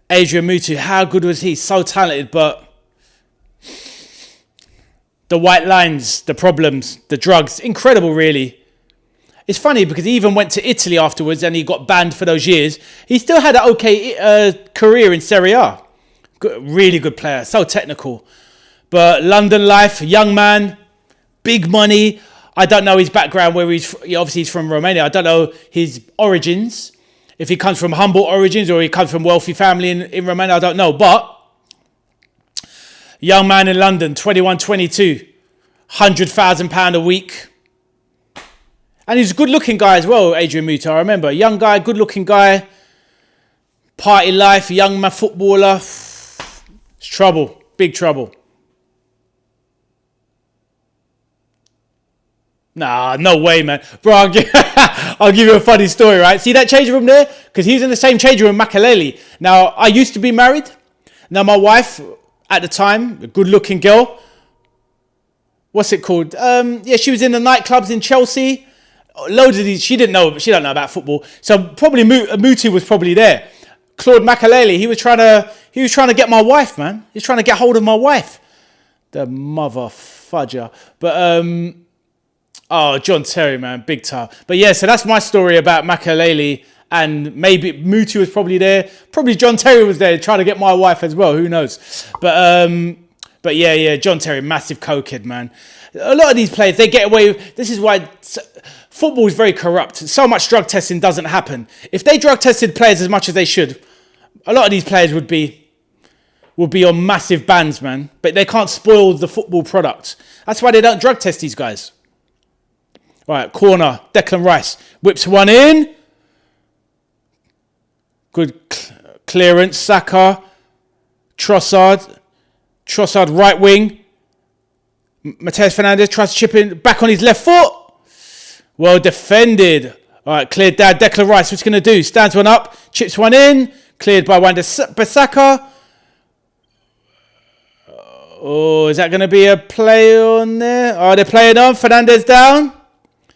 Adrian Mutu, how good was he? So talented, but the white lines, the problems, the drugs, incredible, really. It's funny because he even went to Italy afterwards and he got banned for those years. He still had an okay career in Serie A. Really good player, so technical. But London life, young man, big money. I don't know his background, obviously he's from Romania. I don't know his origins. If he comes from humble origins or he comes from wealthy family in Romania, I don't know. But young man in London, 21, 22, £100,000 a week. And he's a good looking guy as well, Adrian Mutu. I remember, young guy, good looking guy. party life, young man footballer. It's trouble, big trouble. Nah, no way, man. Bro, I'll give you a funny story, right? See that changing room there? Because he was in the same changing room with Makaleli. Now, I used to be married. Now, my wife, at the time, a good-looking girl. What's it called? Yeah, she was in the nightclubs in Chelsea. Loads of these. She don't know about football. So probably Mutu was probably there. Claude Makaleli, he was trying to get my wife, man. He was trying to get hold of my wife. The mother fudger. But oh, John Terry, man, big time. But yeah, so that's my story about Makaleli, and maybe Mutu was probably there. Probably John Terry was there trying to get my wife as well. Who knows? But yeah, John Terry, massive cokehead, man. A lot of these players, they get away. This is why football is very corrupt. So much drug testing doesn't happen. If they drug tested players as much as they should, a lot of these players would be on massive bans, man. But they can't spoil the football product. That's why they don't drug test these guys. Right, corner, Declan Rice whips one in. Good clearance, Saka, Trossard right wing. Mateus Fernandes tries to chip in, back on his left foot. Well defended. All right, cleared down. Declan Rice, what's he going to do? Stands one up, chips one in. Cleared by Wan-Bissaka. Oh, is that going to be a play on there? Oh, they're playing on. Fernandes down.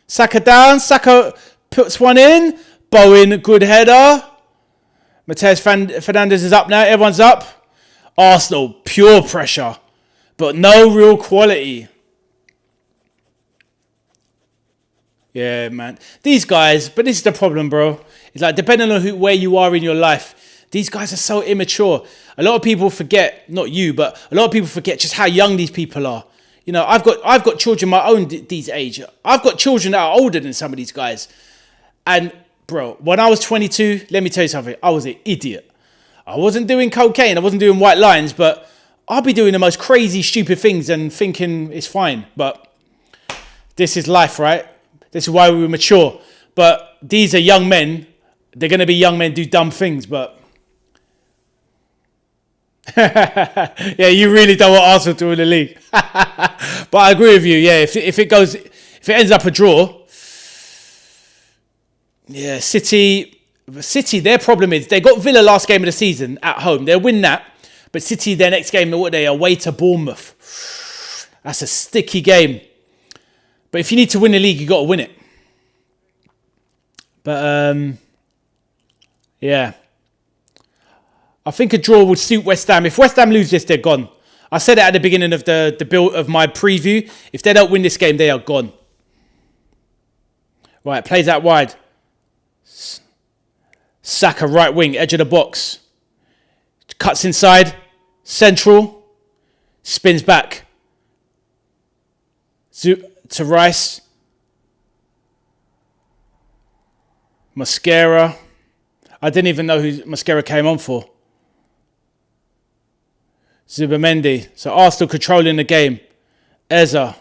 Saka down. Saka puts one in. Bowen, good header. Mateus Fernandes is up now. Everyone's up. Arsenal, pure pressure, but no real quality. Yeah, man. These guys, but this is the problem, bro. It's like, depending on where you are in your life, these guys are so immature. A lot of people forget, not you, but a lot of people forget just how young these people are. You know, I've got children my own these age. I've got children that are older than some of these guys. And bro, when I was 22, let me tell you something. I was an idiot. I wasn't doing cocaine. I wasn't doing white lines, but I'll be doing the most crazy, stupid things and thinking it's fine. But this is life, right? This is why we were mature. But these are young men. They're going to be young men do dumb things, but yeah, you really don't want Arsenal to win the league. But I agree with you. Yeah, if it ends up a draw, yeah, City, their problem is they got Villa last game of the season at home. They'll win that. But City, their next game, what they away to Bournemouth. That's a sticky game. But if you need to win the league, you got to win it. But yeah, I think a draw would suit West Ham. If West Ham lose this, they're gone. I said it at the beginning of the build of my preview. If they don't win this game, they are gone. Right, plays out wide. Saka right wing, edge of the box. Cuts inside. Central. Spins back. To Rice. Mascara. I didn't even know who Mascara came on for. Zubimendi. So Arsenal controlling the game. Eza.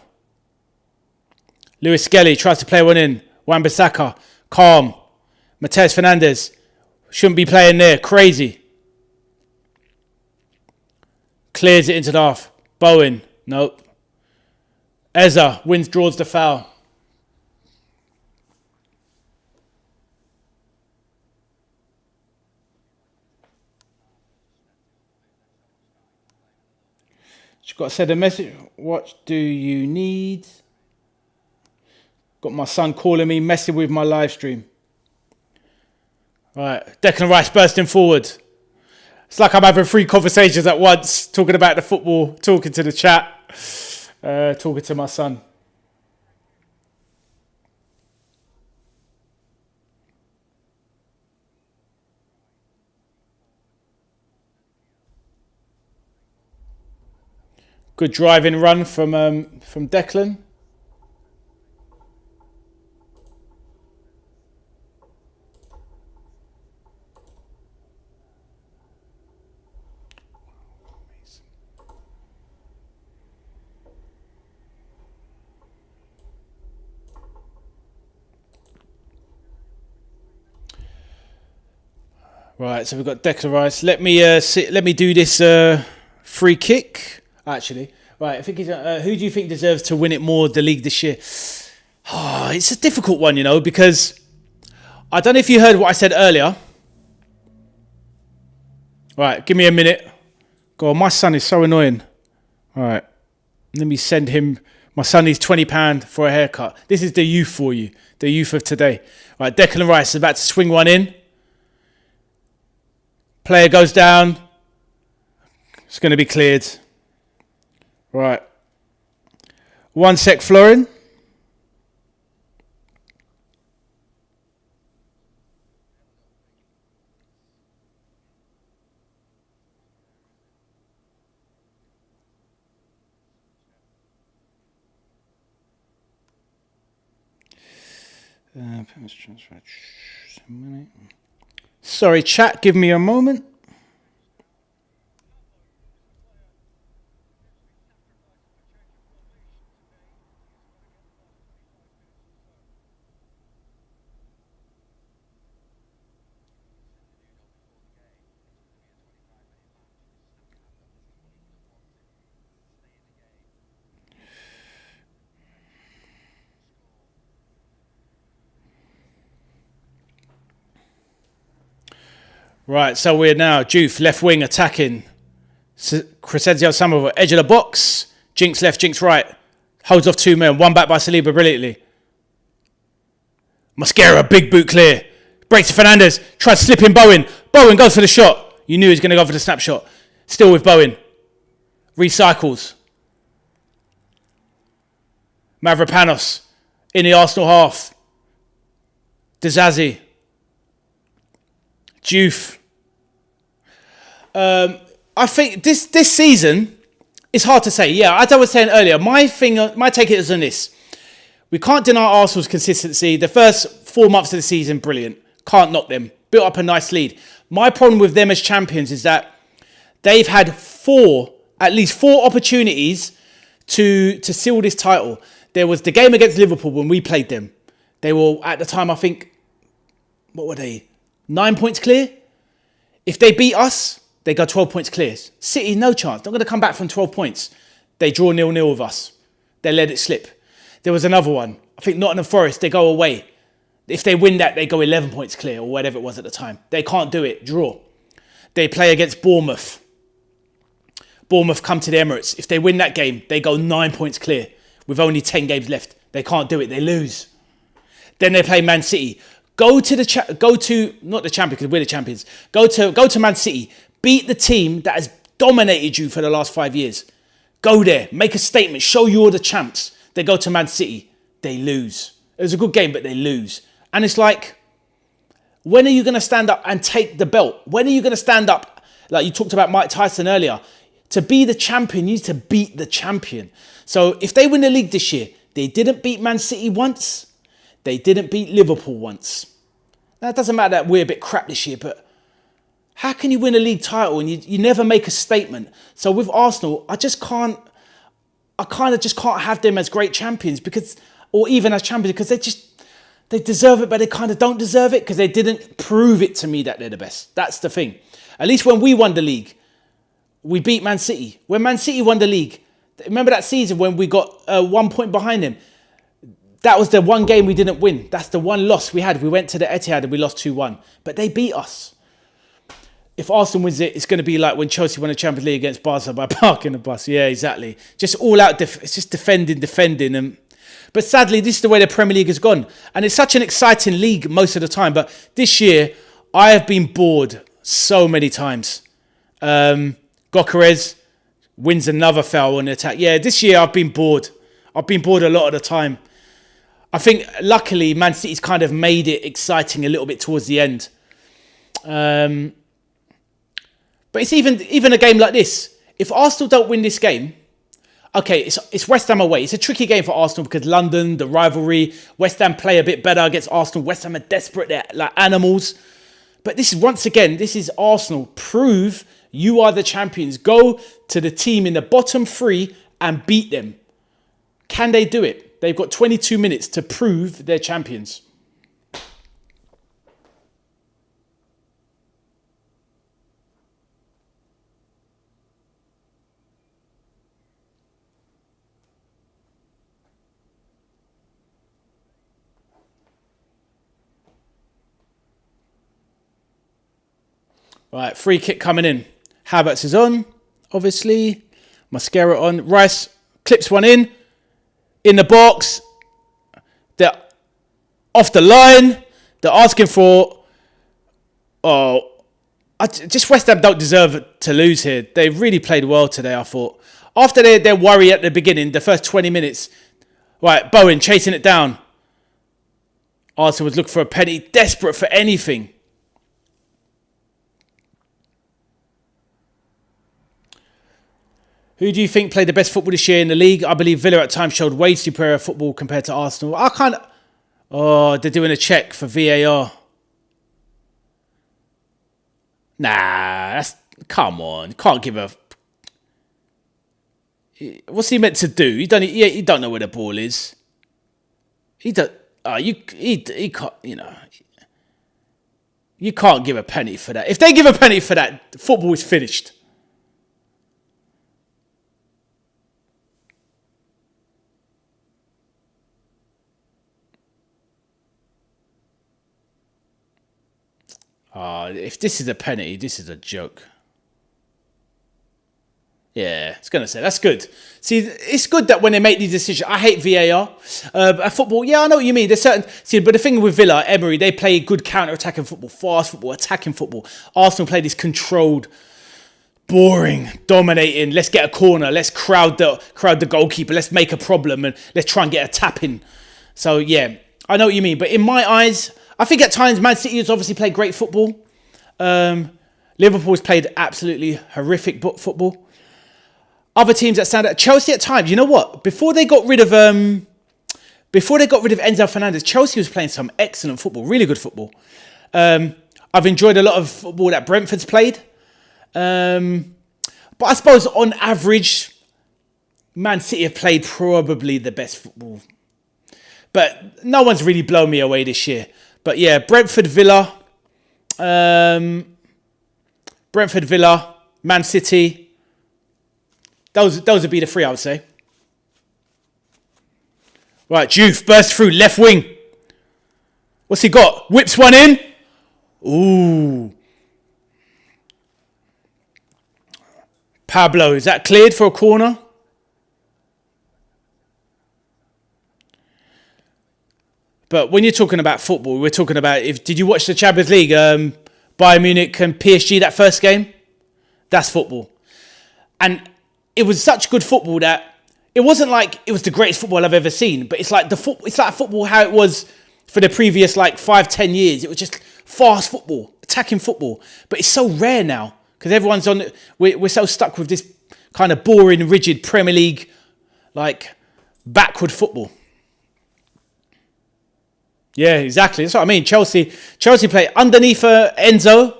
Lewis Skelly tries to play one in. Wan-Bissaka. Calm. Mateus Fernandes. Shouldn't be playing there. Crazy. Clears it into the half. Bowen. Nope. Eza draws the foul. Just got to send a message. What do you need? Got my son calling me, messing with my live stream. Right, Declan Rice bursting forward. It's like I'm having 3 conversations at once, talking about the football, talking to the chat, talking to my son. Good driving run from Declan. Right, so we've got Declan Rice. Let me do this free kick. Actually, right. I think who do you think deserves to win it more, the league this year? Oh, it's a difficult one, because I don't know if you heard what I said earlier. Right, give me a minute. God, my son is so annoying. All right, let me send him. My son needs £20 for a haircut. This is the youth for you, the youth of today. All right, Declan Rice is about to swing one in. Player goes down. It's going to be cleared. Right. 1 sec, Florin. Sorry, chat, give me a moment. Right, so we're now Juve, left wing attacking. Crescencio Samoa, edge of the box. Jinx left, Jinx right. Holds off 2 men. One back by Saliba brilliantly. Mosquera, big boot clear. Breaks to Fernandez. Tries to slip in Bowen. Bowen goes for the shot. You knew he was going to go for the snapshot. Still with Bowen. Recycles. Mavropanos in the Arsenal half. Dizazi. Juve. I think this season, it's hard to say. Yeah, as I was saying earlier, my take is on this. We can't deny Arsenal's consistency. The first 4 months of the season, brilliant. Can't knock them. Built up a nice lead. My problem with them as champions is that they've had at least four opportunities to seal this title. There was the game against Liverpool when we played them. They were, at the time, I think, what were they? 9 points clear. If they beat us, they go 12 points clear. City, no chance. Not going to come back from 12 points. They draw 0-0 with us. They let it slip. There was another one. I think Nottingham Forest, they go away. If they win that, they go 11 points clear or whatever it was at the time. They can't do it. Draw. They play against Bournemouth. Bournemouth come to the Emirates. If they win that game, they go 9 points clear with only 10 games left. They can't do it. They lose. Then they play Man City. Go to not the champion because we're the champions. Go to Man City. Beat the team that has dominated you for the last 5 years. Go there. Make a statement. Show you're the champs. They go to Man City. They lose. It was a good game, but they lose. And it's like, when are you going to stand up and take the belt? When are you going to stand up? Like you talked about Mike Tyson earlier. To be the champion, you need to beat the champion. So if they win the league this year, they didn't beat Man City once. They didn't beat Liverpool once. Now, it doesn't matter that we're a bit crap this year, but how can you win a league title and you never make a statement? So with Arsenal, I kind of just can't have them as great champions or even as champions because they deserve it, but they kind of don't deserve it because they didn't prove it to me that they're the best. That's the thing. At least when we won the league, we beat Man City. When Man City won the league, remember that season when we got 1 point behind them? That was the one game we didn't win. That's the one loss we had. We went to the Etihad and we lost 2-1. But they beat us. If Arsenal wins it, it's going to be like when Chelsea won the Champions League against Barca by parking the bus. Yeah, exactly. Just all out. It's just defending. But sadly, this is the way the Premier League has gone. And it's such an exciting league most of the time. But this year, I have been bored so many times. Gyökeres wins another foul on the attack. Yeah, this year I've been bored. I've been bored a lot of the time. I think, luckily, Man City's kind of made it exciting a little bit towards the end. But it's even a game like this. If Arsenal don't win this game, okay, it's West Ham away. It's a tricky game for Arsenal because London, the rivalry, West Ham play a bit better against Arsenal. West Ham are desperate. They're like animals. But this is Arsenal. Prove you are the champions. Go to the team in the bottom three and beat them. Can they do it? They've got 22 minutes to prove they're champions. Right, free kick coming in. Havertz is on, obviously. Mascara on. Rice clips one in the box. They're off the line. They're asking for... just West Ham don't deserve to lose here. They really played well today, I thought. After their worry at the beginning, the first 20 minutes... Right, Bowen chasing it down. Arsenal was looking for a penny, desperate for anything. Who do you think played the best football this year in the league? I believe Villa at times showed way superior football compared to Arsenal. I can't... Oh, they're doing a check for VAR. Nah, that's... Come on. You can't give a... What's he meant to do? He don't know where the ball is. He don't... He can't... You know... You can't give a penny for that. If they give a penny for that, football is finished. If this is a penalty, this is a joke. Yeah, it's going to say. That's good. See, it's good that when they make these decisions, I hate VAR. Football, yeah, I know what you mean. There's certain... See, but the thing with Villa, Emery, they play good counter-attacking football, fast football, attacking football. Arsenal play this controlled, boring, dominating, let's get a corner, let's crowd the goalkeeper, let's make a problem, and let's try and get a tap in. So, yeah, I know what you mean. But in my eyes... I think at times Man City has obviously played great football. Liverpool's played absolutely horrific football. Other teams that stand out, Chelsea at times, you know what? Before they got rid of Enzo Fernandez, Chelsea was playing some excellent football, really good football. I've enjoyed a lot of football that Brentford's played. But I suppose on average, Man City have played probably the best football. But no one's really blown me away this year. But yeah, Brentford, Villa, Man City. Those would be the three, I would say. Right, Juve bursts through left wing. What's he got? Whips one in. Ooh. Pablo, is that cleared for a corner? But when you're talking about football, we're talking about... Did you watch the Champions League? Bayern Munich and PSG, that first game? That's football. And it was such good football that it wasn't like it was the greatest football I've ever seen, but it's like football how it was for the previous 5-10 years. It was just fast football, attacking football. But it's so rare now because everyone's on... We're so stuck with this kind of boring, rigid Premier League, backward football. Yeah, exactly. That's what I mean. Chelsea play underneath Enzo.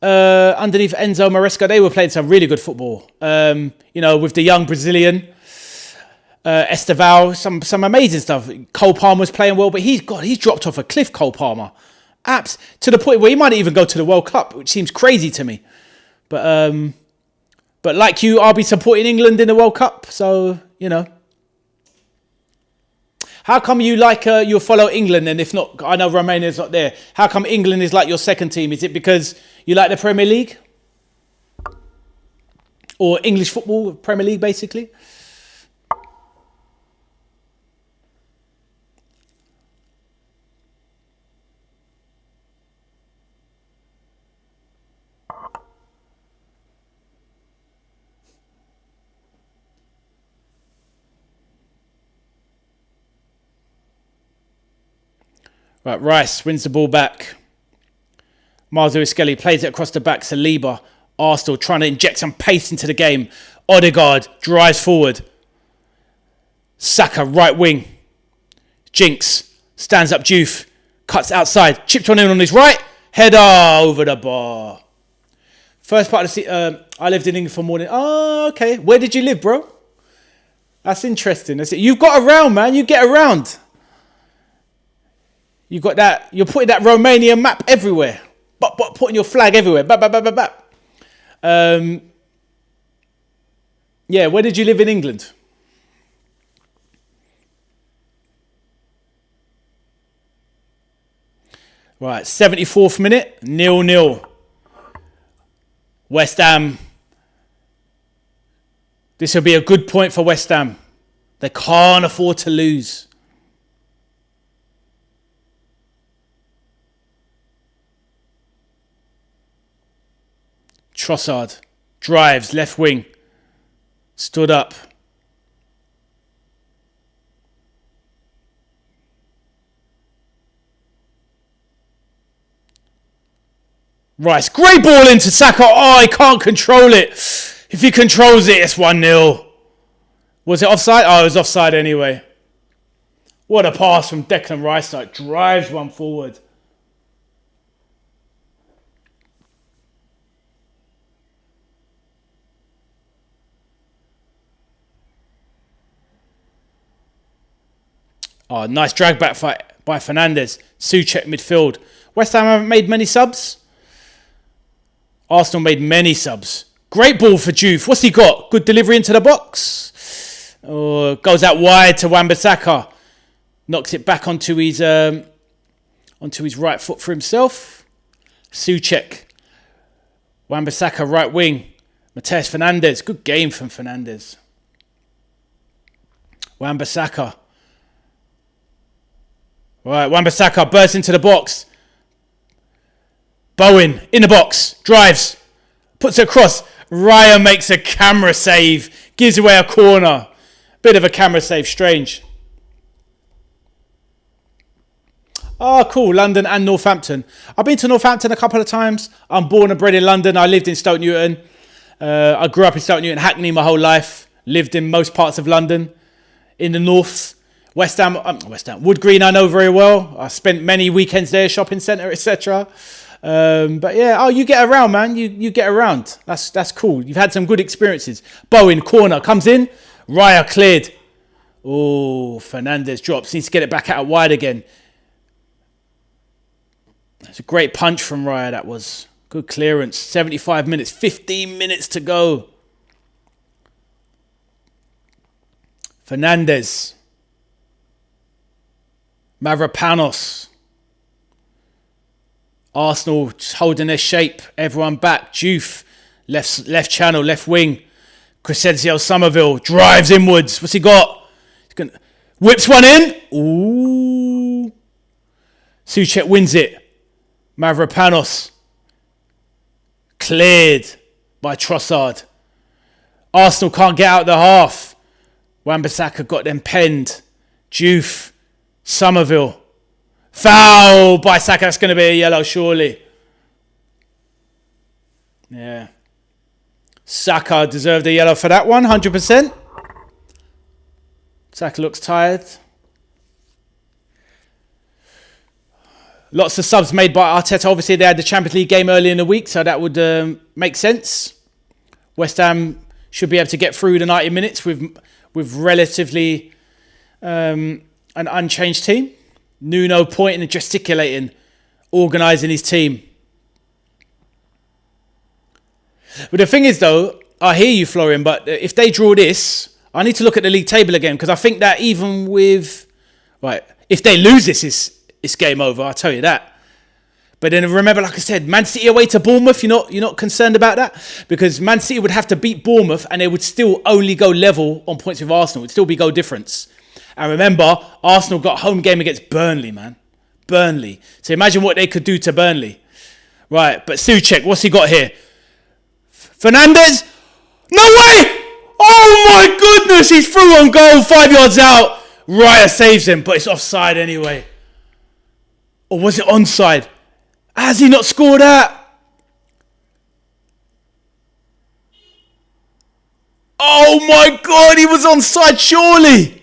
Underneath Enzo Maresca, they were playing some really good football. With the young Brazilian Esteval, some amazing stuff. Cole Palmer's playing well, but he's dropped off a cliff. Cole Palmer, to the point where he might even go to the World Cup, which seems crazy to me. But like you, I'll be supporting England in the World Cup. So How come you you'll follow England, and if not, I know Romania's not there. How come England is like your second team? Is it because you like the Premier League? Or English football, Premier League, basically? Right, Rice wins the ball back. Marzouishvili plays it across the back. Saliba, Arsenal trying to inject some pace into the game. Odegaard drives forward. Saka, right wing. Jinx stands up Juve. Cuts outside. Chips one in on his right. Header over the bar. First part of the I lived in England for more than... Oh, okay. Where did you live, bro? That's interesting. That's it. You've got around, man. You get around. You got that. You're putting that Romanian map everywhere. But putting your flag everywhere. Yeah, where did you live in England? Right, 74th minute, 0-0. West Ham. This will be a good point for West Ham. They can't afford to lose. Trossard drives left wing. Stood up. Rice, great ball into Saka. Oh, he can't control it. If he controls it, it's 1-0. Was it offside? Oh, it was offside anyway. What a pass from Declan Rice. Like, drives one forward. Oh, nice drag back fight by Fernandes. Souček midfield. West Ham haven't made many subs. Arsenal made many subs. Great ball for Juve. What's he got? Good delivery into the box. Oh, goes out wide to Wan-Bissaka. Knocks it back onto his right foot for himself. Souček. Wan-Bissaka right wing. Mateus Fernandes. Good game from Fernandes. Wan-Bissaka. Right, Wan-Bissaka bursts into the box. Bowen in the box. Drives. Puts it across. Raya makes a camera save. Gives away a corner. Bit of a camera save. Strange. Oh, cool. London and Northampton. I've been to Northampton a couple of times. I'm born and bred in London. I lived in Stoke Newton. I grew up in Stoke Newton, Hackney my whole life. Lived in most parts of London. In the north. West Ham. Wood Green I know very well. I spent many weekends there, shopping centre, etc. But yeah, you get around, man. You get around. That's cool. You've had some good experiences. Bowen, corner, comes in. Raya cleared. Oh, Fernandes drops. Needs to get it back out wide again. That's a great punch from Raya, that was. Good clearance. 75 minutes. 15 minutes to go. Fernandes. Mavropanos. Arsenal just holding their shape. Everyone back. Juve. Left channel, left wing. Crescencio Somerville drives inwards. What's he got? Whips one in. Ooh. Souček wins it. Mavropanos. Cleared by Trossard. Arsenal can't get out the half. Wan-Bissaka got them penned. Juve. Somerville. Foul by Saka. That's going to be a yellow, surely. Yeah. Saka deserved a yellow for that one, 100%. Saka looks tired. Lots of subs made by Arteta. Obviously, they had the Champions League game early in the week, so that would make sense. West Ham should be able to get through the 90 minutes with relatively an unchanged team. Nuno pointing and gesticulating, organising his team. But the thing is, though, I hear you, Florian, but if they draw this, I need to look at the league table again, because I think that even with... Right, if they lose this, it's game over, I'll tell you that. But then remember, like I said, Man City away to Bournemouth, you're not concerned about that? Because Man City would have to beat Bournemouth and they would still only go level on points with Arsenal. It would still be goal difference. And remember, Arsenal got home game against Burnley, man. Burnley. So imagine what they could do to Burnley. Right, but Souček, what's he got here? Fernandes? No way! Oh my goodness, he's through on goal, 5 yards out. Raya saves him, but it's offside anyway. Or was it onside? Has he not scored that? Oh my God, he was onside, surely.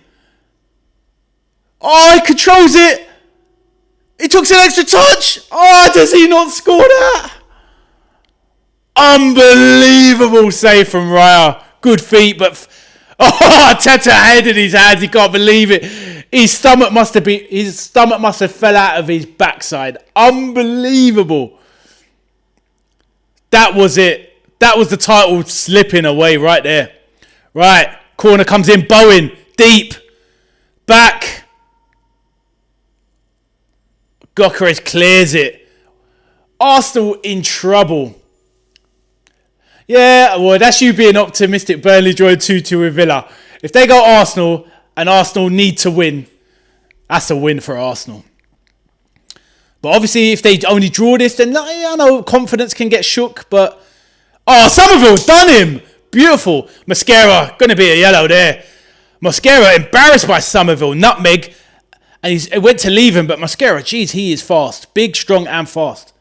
Oh, he controls it. He took an extra touch. Oh, does he not score that? Unbelievable save from Raya. Good feet, but... Teta headed his hands. He can't believe it. His stomach must have fell out of his backside. Unbelievable. That was it. That was the title slipping away right there. Right. Corner comes in. Bowen. Deep. Back. Gyökeres clears it. Arsenal in trouble. Yeah, well, that's you being optimistic. Burnley drawing 2-2 with Villa. If they go Arsenal and Arsenal need to win, that's a win for Arsenal. But obviously, if they only draw this, then I know confidence can get shook. But, Somerville done him. Beautiful. Mosquera, going to be a yellow there. Mosquera embarrassed by Somerville. Nutmeg. And he went to leave him, but Mosquera, geez, he is fast. Big, strong, and fast.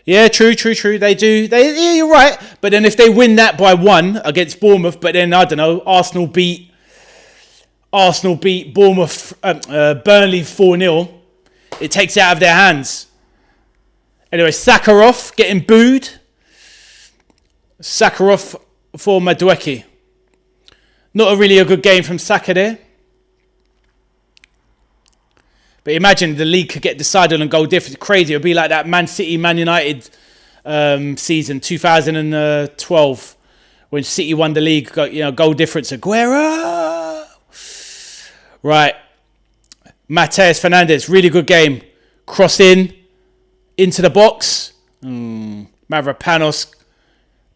Yeah, true. They do. Yeah, you're right. But then if they win that by 1 against Bournemouth, but then, I don't know, Arsenal beat Bournemouth, Burnley 4-0, it takes it out of their hands. Anyway, Sakharov getting booed. Sakharov for Madueke. Not a good game from Saka there. But imagine the league could get decided on goal difference. Crazy. It would be like that Man City, Man United season 2012 when City won the league. Goal difference. Aguero. Right. Mateus Fernandes. Really good game. Cross into the box. Mavropanos.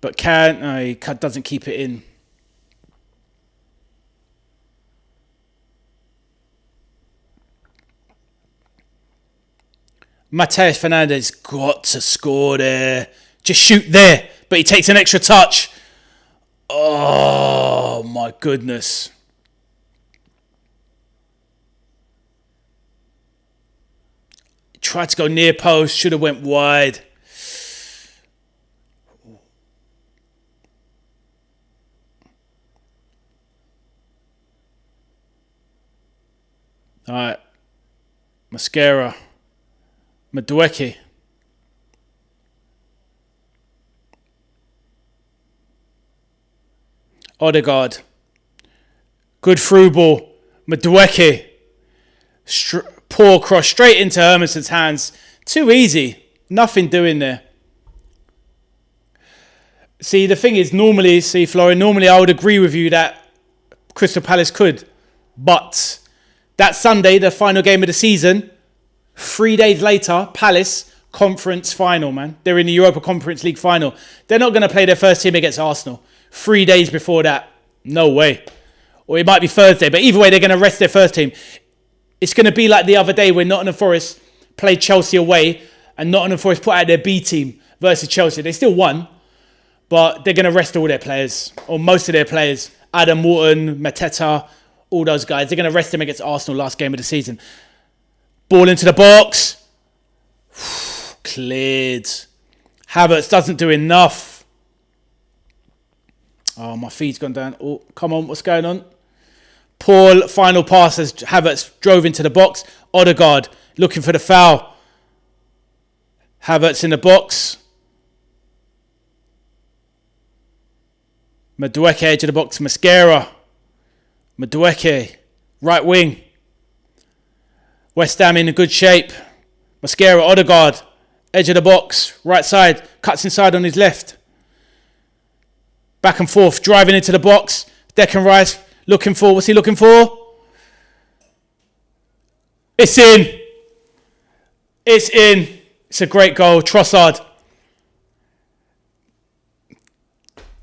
But he doesn't keep it in. Mateus Fernandes got to score there. Just shoot there. But he takes an extra touch. Oh, my goodness. Tried to go near post. Should have went wide. All right. Mosquera. Madueke. Odegaard. Good through ball. Madueke. Poor cross straight into Hermanson's hands. Too easy. Nothing doing there. See, the thing is, Florian, normally I would agree with you that Crystal Palace could. But that Sunday, the final game of the season, 3 days later, Palace conference final, man. They're in the Europa Conference League final. They're not going to play their first team against Arsenal. 3 days before that. No way. Or it might be Thursday. But either way, they're going to rest their first team. It's going to be like the other day when Nottingham Forest played Chelsea away and Nottingham Forest put out their B team versus Chelsea. They still won. But they're going to rest all their players. Or most of their players. Adam Wharton, Mateta, all those guys. They're going to rest them against Arsenal last game of the season. Ball into the box. Cleared. Havertz doesn't do enough. Oh, my feet's gone down. Oh, come on, what's going on? Poor final pass as Havertz drove into the box. Odegaard looking for the foul. Havertz in the box. Madueke edge of the box. Mosquera. Madueke. Right wing. West Ham in a good shape. Mosquera, Odegaard, edge of the box, right side, cuts inside on his left. Back and forth, driving into the box. Declan Rice looking for, what's he looking for? It's in. It's in. It's a great goal. Trossard.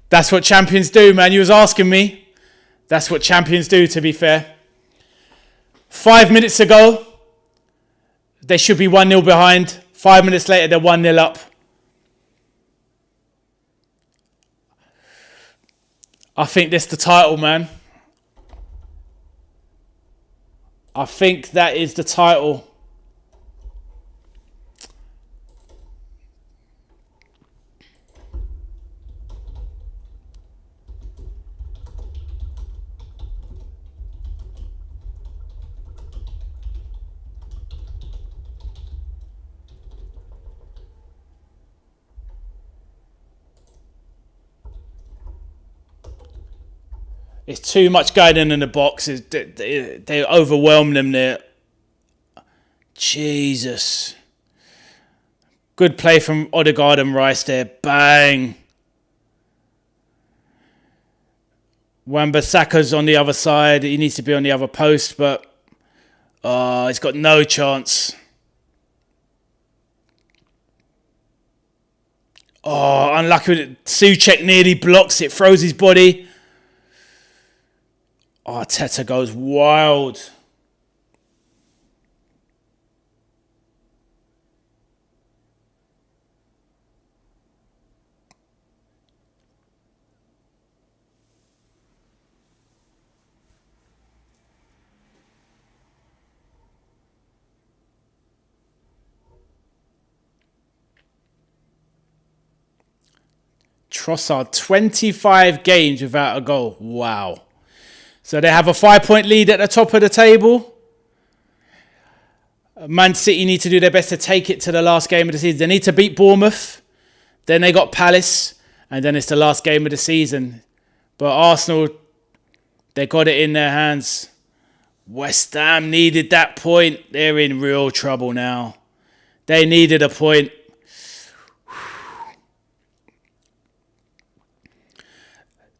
That's what champions do, man. You was asking me. That's what champions do, to be fair. 5 minutes ago, they should be 1-0 behind. 5 minutes later, they're 1-0 up. I think that's the title, man. I think that is the title. It's too much going in the box. They overwhelm them there. Jesus. Good play from Odegaard and Rice there. Bang. Wan-Bissaka's on the other side. He needs to be on the other post, but he's got no chance. Oh, unlucky with it. Souček nearly blocks it, throws his body. Arteta goes wild. Trossard, 25 games without a goal. Wow. So they have a 5-point lead at the top of the table. Man City need to do their best to take it to the last game of the season. They need to beat Bournemouth. Then they got Palace. And then it's the last game of the season. But Arsenal, they got it in their hands. West Ham needed that point. They're in real trouble now. They needed a point.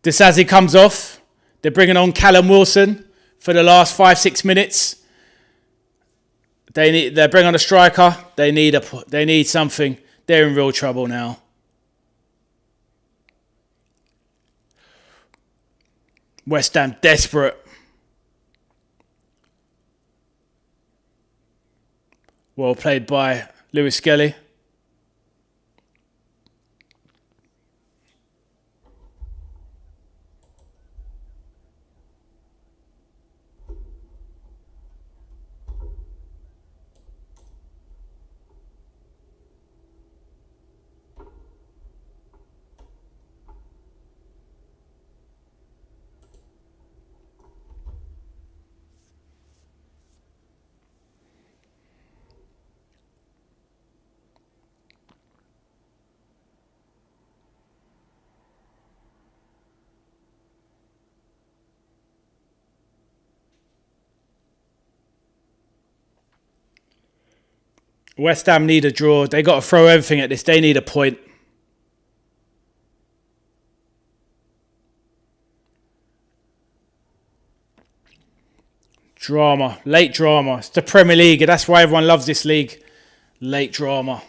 Disasi comes off. They're bringing on Callum Wilson for the last 5-6 minutes. They're bringing on a striker. They need something. They're in real trouble now. West Ham desperate. Well played by Lewis Skelly. West Ham need a draw. They got to throw everything at this. They need a point. Drama. Late drama. It's the Premier League. That's why everyone loves this league. Late drama.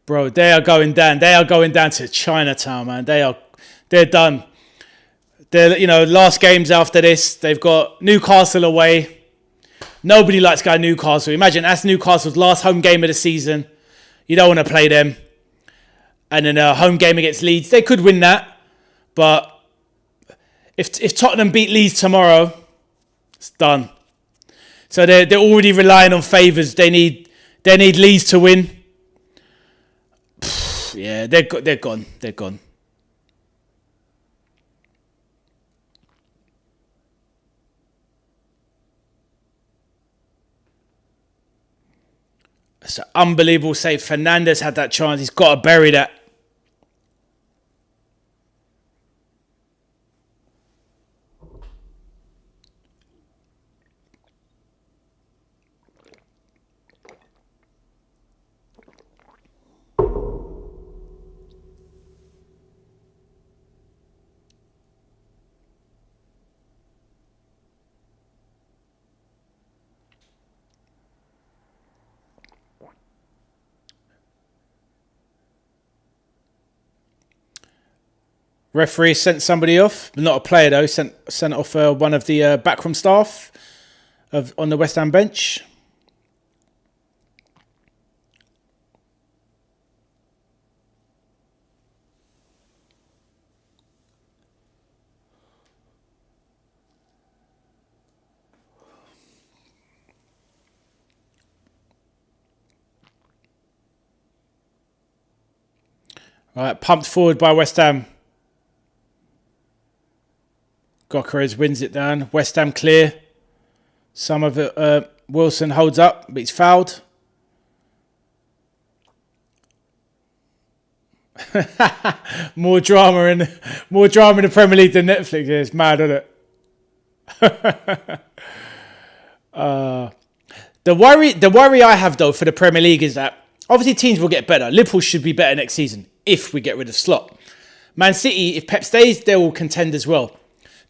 Bro, they are going down. They are going down to Chinatown, man. They're done. Last games after this, they've got Newcastle away. Nobody likes going Newcastle. Imagine that's Newcastle's last home game of the season. You don't want to play them. And then a home game against Leeds. They could win that. But if Tottenham beat Leeds tomorrow, it's done. So they're already relying on favours. They need Leeds to win. Yeah, they're gone. They're gone. It's an unbelievable save. Fernandes had that chance. He's got to bury that. Referee sent somebody off, not a player though. Sent off one of the backroom staff on the West Ham bench. All right, pumped forward by West Ham. Gokares wins it down. West Ham clear. Some of it, Wilson holds up, but he's fouled. More drama in the Premier League than Netflix. Yeah, it's mad, isn't it? The worry I have, though, for the Premier League is that obviously teams will get better. Liverpool should be better next season if we get rid of Slot. Man City, if Pep stays, they will contend as well.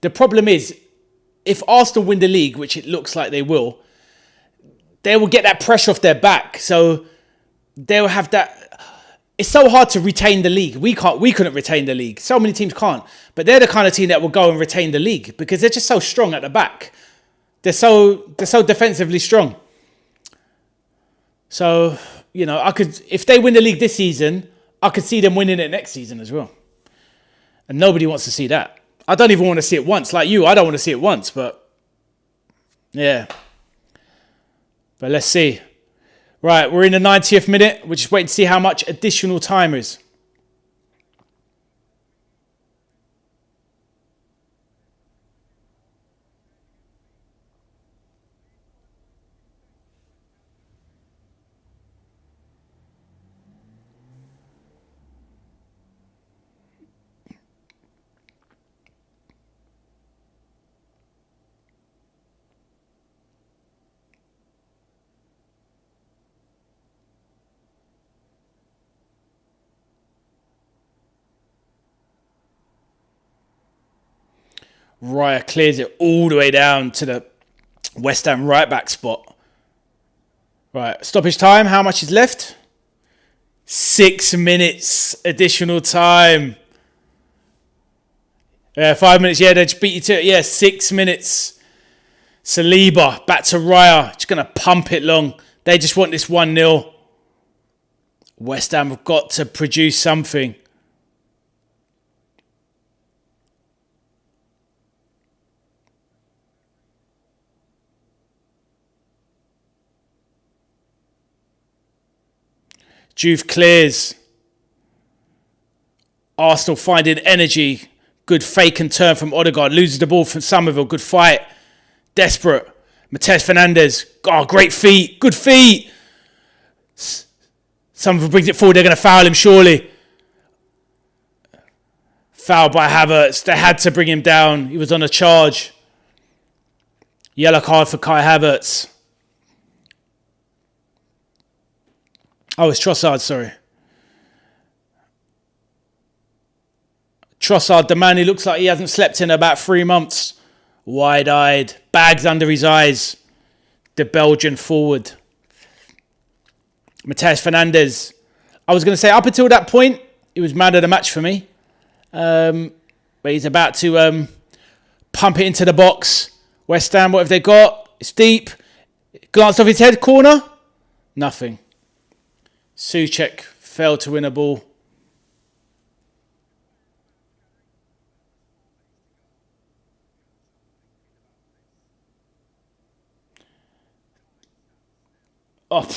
The problem is, if Arsenal win the league, which it looks like they will get that pressure off their back. So they'll have that. It's so hard to retain the league. We couldn't retain the league. So many teams can't. But they're the kind of team that will go and retain the league because they're just so strong at the back. They're so defensively strong. So, if they win the league this season, I could see them winning it next season as well. And nobody wants to see that. I don't even want to see it once. Like you, I don't want to see it once, but yeah. But let's see. Right, we're in the 90th minute. We're just waiting to see how much additional time is. Raya clears it all the way down to the West Ham right back spot. Right, stoppage time. How much is left? 6 minutes additional time. Yeah, 5 minutes. Yeah, they just beat you to it. Yeah, 6 minutes. Saliba back to Raya. Just going to pump it long. They just want this 1-0. West Ham have got to produce something. Juve clears. Arsenal finding energy. Good fake and turn from Odegaard. Loses the ball from Somerville. Good fight. Desperate. Matheus Fernandes. Oh, great feet. Good feet. Somerville brings it forward. They're going to foul him, surely. Foul by Havertz. They had to bring him down. He was on a charge. Yellow card for Kai Havertz. Oh, it's Trossard, sorry. Trossard, the man who looks like he hasn't slept in about 3 months. Wide-eyed, bags under his eyes. The Belgian forward. Matheus Fernandes. I was going to say, up until that point, he was man of the match for me. But he's about to pump it into the box. West Ham, what have they got? It's deep. Glanced off his head, corner. Nothing. Souček failed to win a ball. Oh,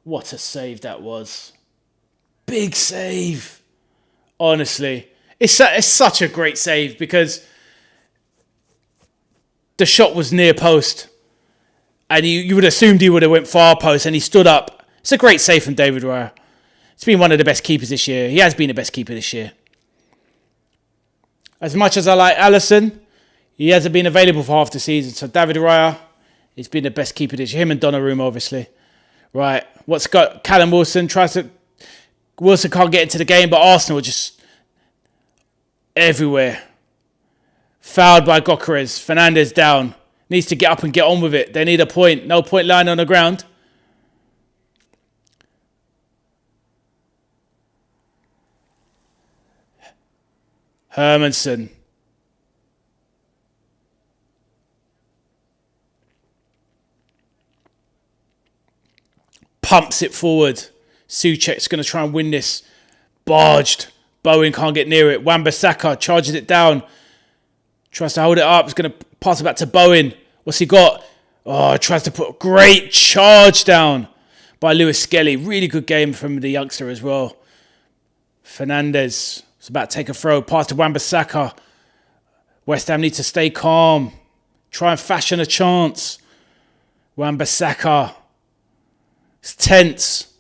what a save that was. Big save. Honestly. It's such a great save because the shot was near post. And you would have assumed he would have went far post and he stood up. It's a great save from David Raya. He's been one of the best keepers this year. He has been the best keeper this year. As much as I like Alisson, he hasn't been available for half the season. So David Raya, he's been the best keeper this year. Him and Donnarumma, obviously. Right. What's got Callum Wilson Wilson can't get into the game, but Arsenal are just everywhere. Fouled by Gyökeres. Fernandes down. Needs to get up and get on with it. They need a point. No point lying on the ground. Hermansen. Pumps it forward. Souček's going to try and win this. Barged. Bowen can't get near it. Wan-Bissaka charges it down. Tries to hold it up. He's going to pass it back to Bowen. What's he got? Oh, tries to put a great charge down by Lewis Skelly. Really good game from the youngster as well. Fernandes. It's about to take a throw. Pass to Wan-Bissaka. West Ham need to stay calm. Try and fashion a chance. Wan-Bissaka. It's tense.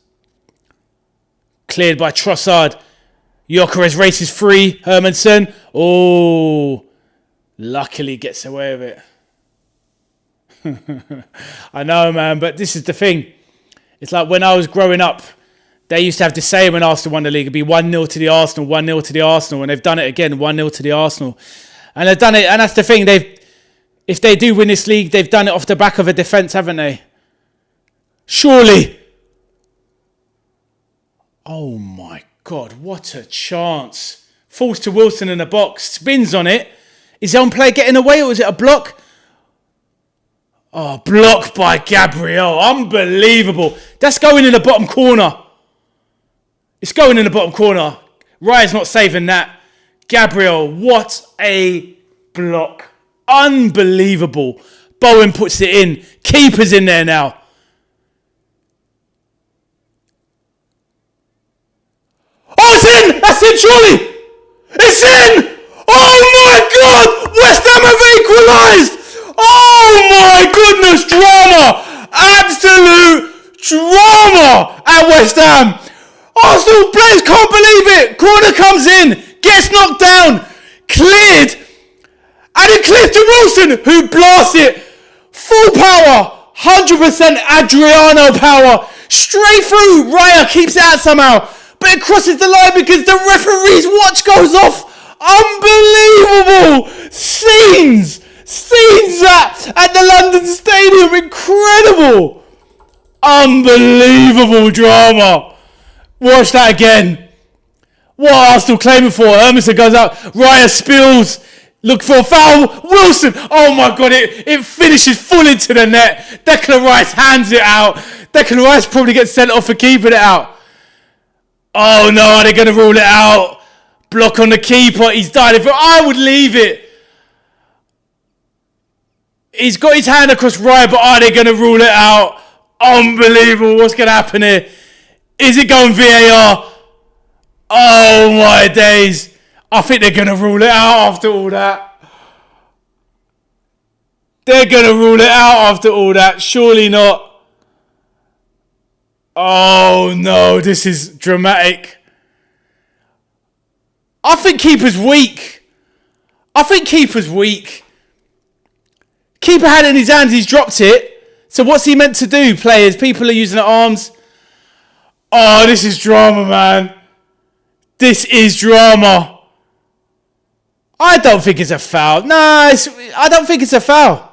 Cleared by Trossard. Gyökeres races free. Hermansen. Oh. Luckily gets away with it. I know, man, but this is the thing. It's like when I was growing up, they used to have the saying when Arsenal won the league, it'd be 1-0 to the Arsenal, 1-0 to the Arsenal, and they've done it again, 1-0 to the Arsenal. And they've done it, and that's the thing, if they do win this league, they've done it off the back of a defence, haven't they? Surely. Oh my God, what a chance. Falls to Wilson in the box, spins on it. Is the own player getting away or is it a block? Oh, blocked by Gabriel. Unbelievable. That's going in the bottom corner. It's going in the bottom corner. Raya's not saving that. Gabriel, what a block. Unbelievable. Bowen puts it in. Keeper's in there now. Oh, it's in! That's it, surely! It's in! Oh my God! West Ham have equalised! Oh my goodness! Drama! Absolute drama at West Ham! Arsenal players can't believe it! Corner comes in, gets knocked down, cleared, and it clears to Wilson, who blasts it. Full power, 100% Adriano power, straight through. Raya keeps it out somehow, but it crosses the line because the referee's watch goes off. Unbelievable scenes at the London Stadium. Incredible, unbelievable drama. Watch that again. What are Arsenal claiming for? Hermanson goes out. Raya spills. Look for a foul. Wilson. Oh my God. It finishes full into the net. Declan Rice hands it out. Declan Rice probably gets sent off for keeping it out. Oh no. Are they going to rule it out? Block on the keeper. He's done it. I would leave it. He's got his hand across Raya, but are they going to rule it out? Unbelievable. What's going to happen here? Is it going VAR? Oh my days. I think they're going to rule it out after all that. They're going to rule it out after all that. Surely not. Oh no, this is dramatic. I think keeper's weak. Keeper had it in his hands, he's dropped it. So what's he meant to do, players? People are using their arms. Oh, this is drama, man. This is drama. I don't think it's a foul. I don't think it's a foul.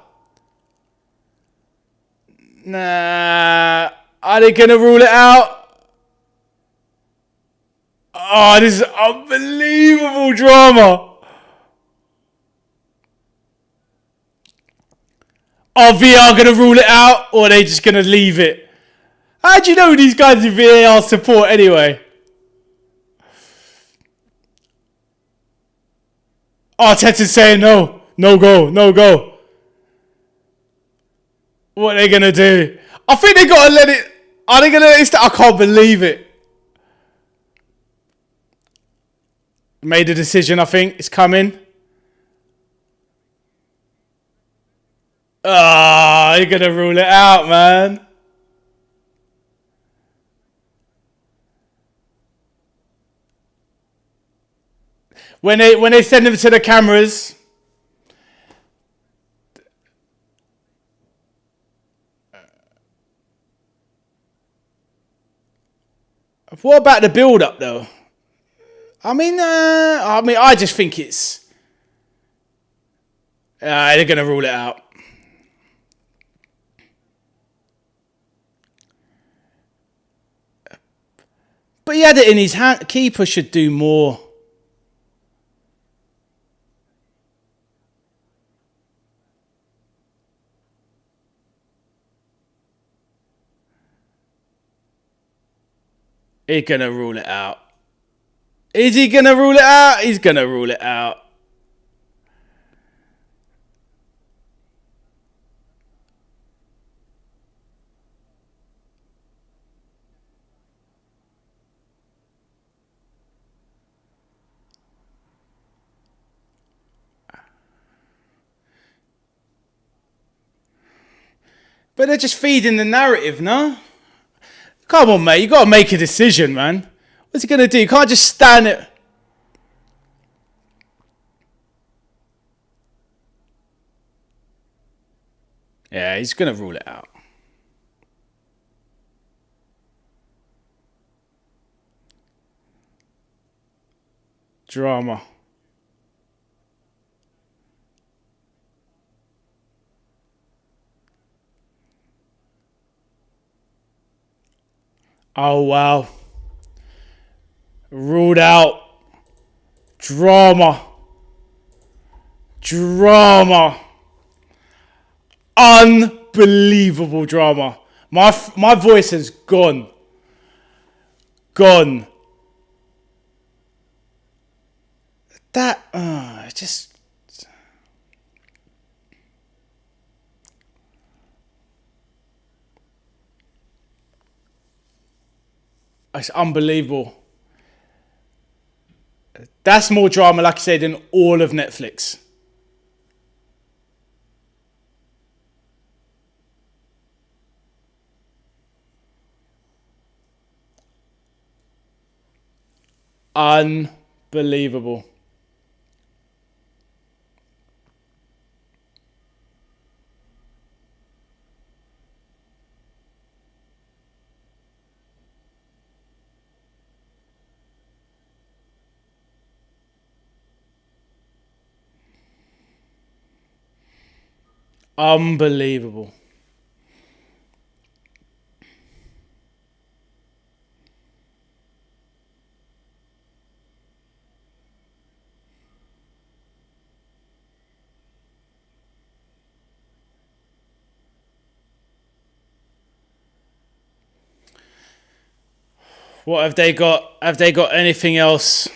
Nah. Are they going to rule it out? Oh, this is unbelievable drama. Are VR going to rule it out or are they just going to leave it? How do you know these guys in VAR support anyway? Arteta's saying no. No go. What are they going to do? I think they got to let it. Are they going to let it? I can't believe it. Made a decision, I think. It's coming. You're going to rule it out, man. When they send them to the cameras, what about the build-up though? I just think it's they're gonna rule it out. But he had it in his hand. Keeper should do more. He's going to rule it out. Is he going to rule it out? He's going to rule it out. But they're just feeding the narrative, no? Come on, mate. You got to make a decision, man. What's he going to do? You can't just stand it. Yeah, he's going to rule it out. Drama. Oh, wow. Ruled out. Drama. Drama. Unbelievable drama. My voice has gone. Gone. That, just... It's unbelievable. That's more drama, like I said, than all of Netflix. Unbelievable. Unbelievable. What have they got? Have they got anything else?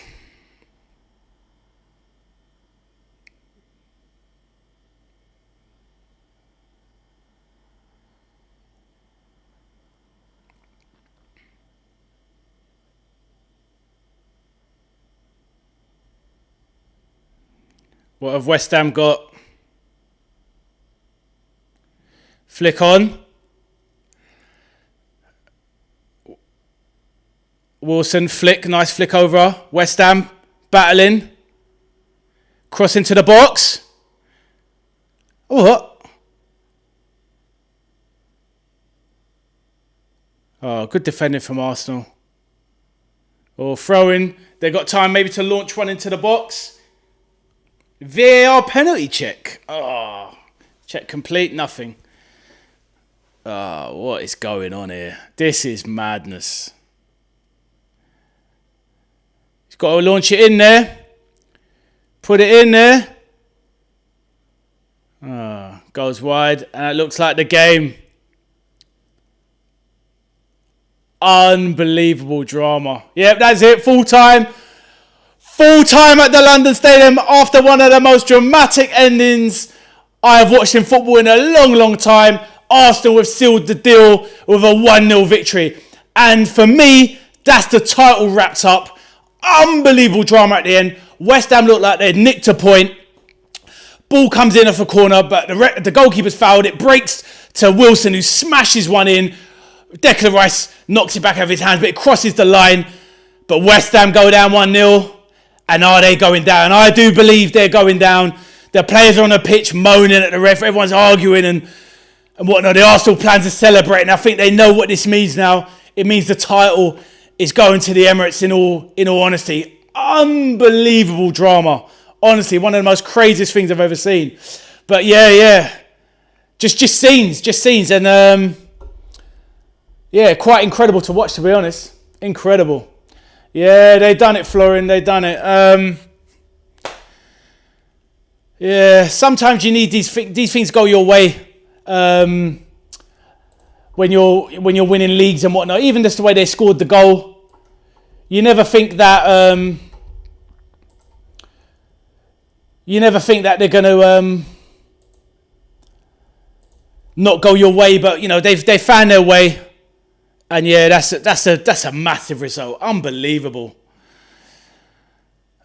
What have West Ham got? Flick on. Wilson, flick, nice flick over. West Ham, battling. Cross into the box. Oh, good defending from Arsenal. Oh, throwing. They got time maybe to launch one into the box. VAR penalty check. Oh, check complete, nothing. Oh, what is going on here? This is madness. He's got to launch it in there. Put it in there. Oh, goes wide. And it looks like the game. Unbelievable drama. Yep, that's it. Full time. Full time at the London Stadium after one of the most dramatic endings I have watched in football in a long, long time. Arsenal have sealed the deal with a 1-0 victory. And for me, that's the title wrapped up. Unbelievable drama at the end. West Ham looked like they'd nicked a point. Ball comes in off a corner, but the goalkeeper's fouled. It breaks to Wilson, who smashes one in. Declan Rice knocks it back out of his hands, but it crosses the line. But West Ham go down 1-0. And are they going down? I do believe they're going down. The players are on the pitch moaning at the ref. Everyone's arguing and whatnot. The Arsenal plans to celebrate. And I think they know what this means now. It means the title is going to the Emirates in all honesty. Unbelievable drama. Honestly, one of the most craziest things I've ever seen. But yeah. Just scenes. And quite incredible to watch, to be honest. Incredible. Yeah, they done it, Florin. They done it. Sometimes you need these things go your way when you're winning leagues and whatnot. Even just the way they scored the goal, you never think that they're going to not go your way. But you know they found their way. And yeah, that's a massive result. Unbelievable.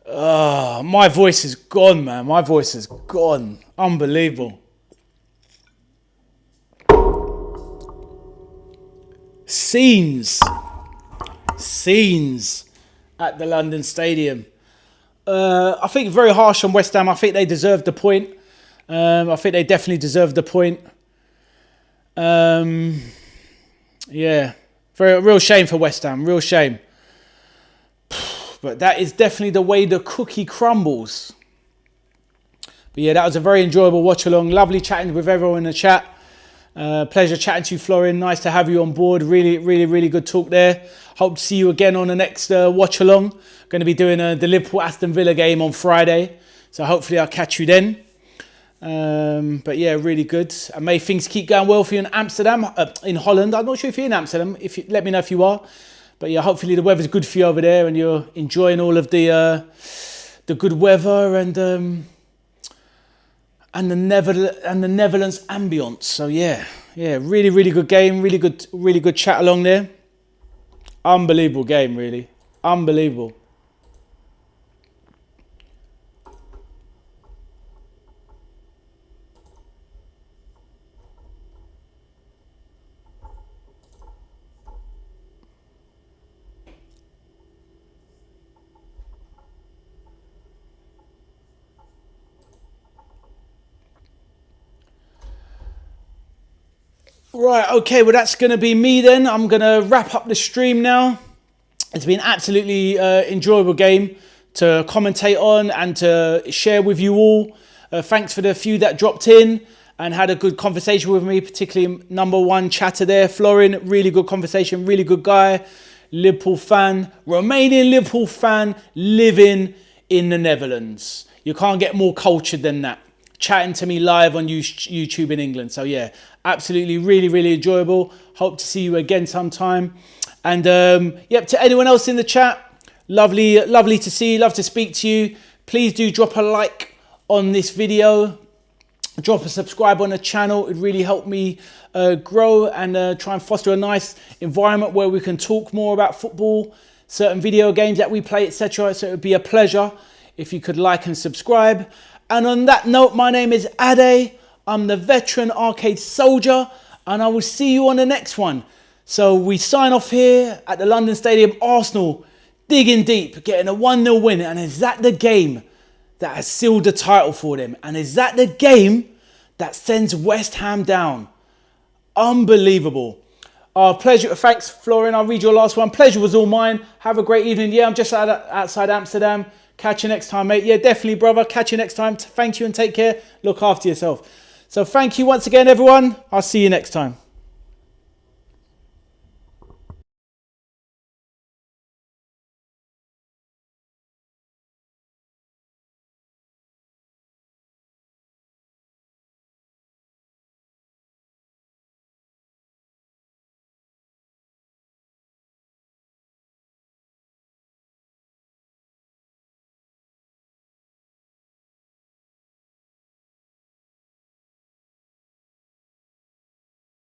My voice is gone, man. My voice is gone. Unbelievable. Scenes at the London Stadium. I think very harsh on West Ham. I think they deserved the point. I think they definitely deserved the point. Yeah, real shame for West Ham, real shame. But that is definitely the way the cookie crumbles. But yeah, that was a very enjoyable watch along. Lovely chatting with everyone in the chat. Pleasure chatting to you, Florian. Nice to have you on board. Really good talk there. Hope to see you again on the next watch along. Going to be doing the Liverpool Aston Villa game on Friday. So hopefully I'll catch you then. But yeah, really good. And may things keep going well for you in Amsterdam, in Holland. I'm not sure if you're in Amsterdam. Let me know if you are. But yeah, hopefully the weather's good for you over there and you're enjoying all of the good weather and the Netherlands ambience. So yeah, really good game, really good chat along there. Unbelievable game, really, unbelievable. Right, okay, well that's going to be me then. I'm going to wrap up the stream now. It's been an absolutely enjoyable game to commentate on and to share with you all. Thanks for the few that dropped in and had a good conversation with me, particularly number one chatter there, Florian. Really good conversation, really good guy. Liverpool fan, Romanian Liverpool fan, living in the Netherlands. You can't get more cultured than that. Chatting to me live on YouTube in England. So yeah, absolutely really enjoyable. Hope to see you again sometime. And yep, to anyone else in the chat, lovely to see you, love to speak to you. Please do drop a like on this video. Drop a subscribe on the channel. It really helped me grow and try and foster a nice environment where we can talk more about football, certain video games that we play, etc. So it would be a pleasure if you could like and subscribe. And on that note, my name is Ade. I'm the veteran arcade soldier, and I will see you on the next one. So we sign off here at the London Stadium. Arsenal digging deep, getting a 1-0 win. And is that the game that has sealed the title for them? And is that the game that sends West Ham down? Unbelievable. Pleasure. Thanks, Florian. I'll read your last one. Pleasure was all mine. Have a great evening. Yeah, I'm just outside Amsterdam. Catch you next time, mate. Yeah, definitely, brother. Catch you next time. Thank you and take care. Look after yourself. So thank you once again, everyone. I'll see you next time.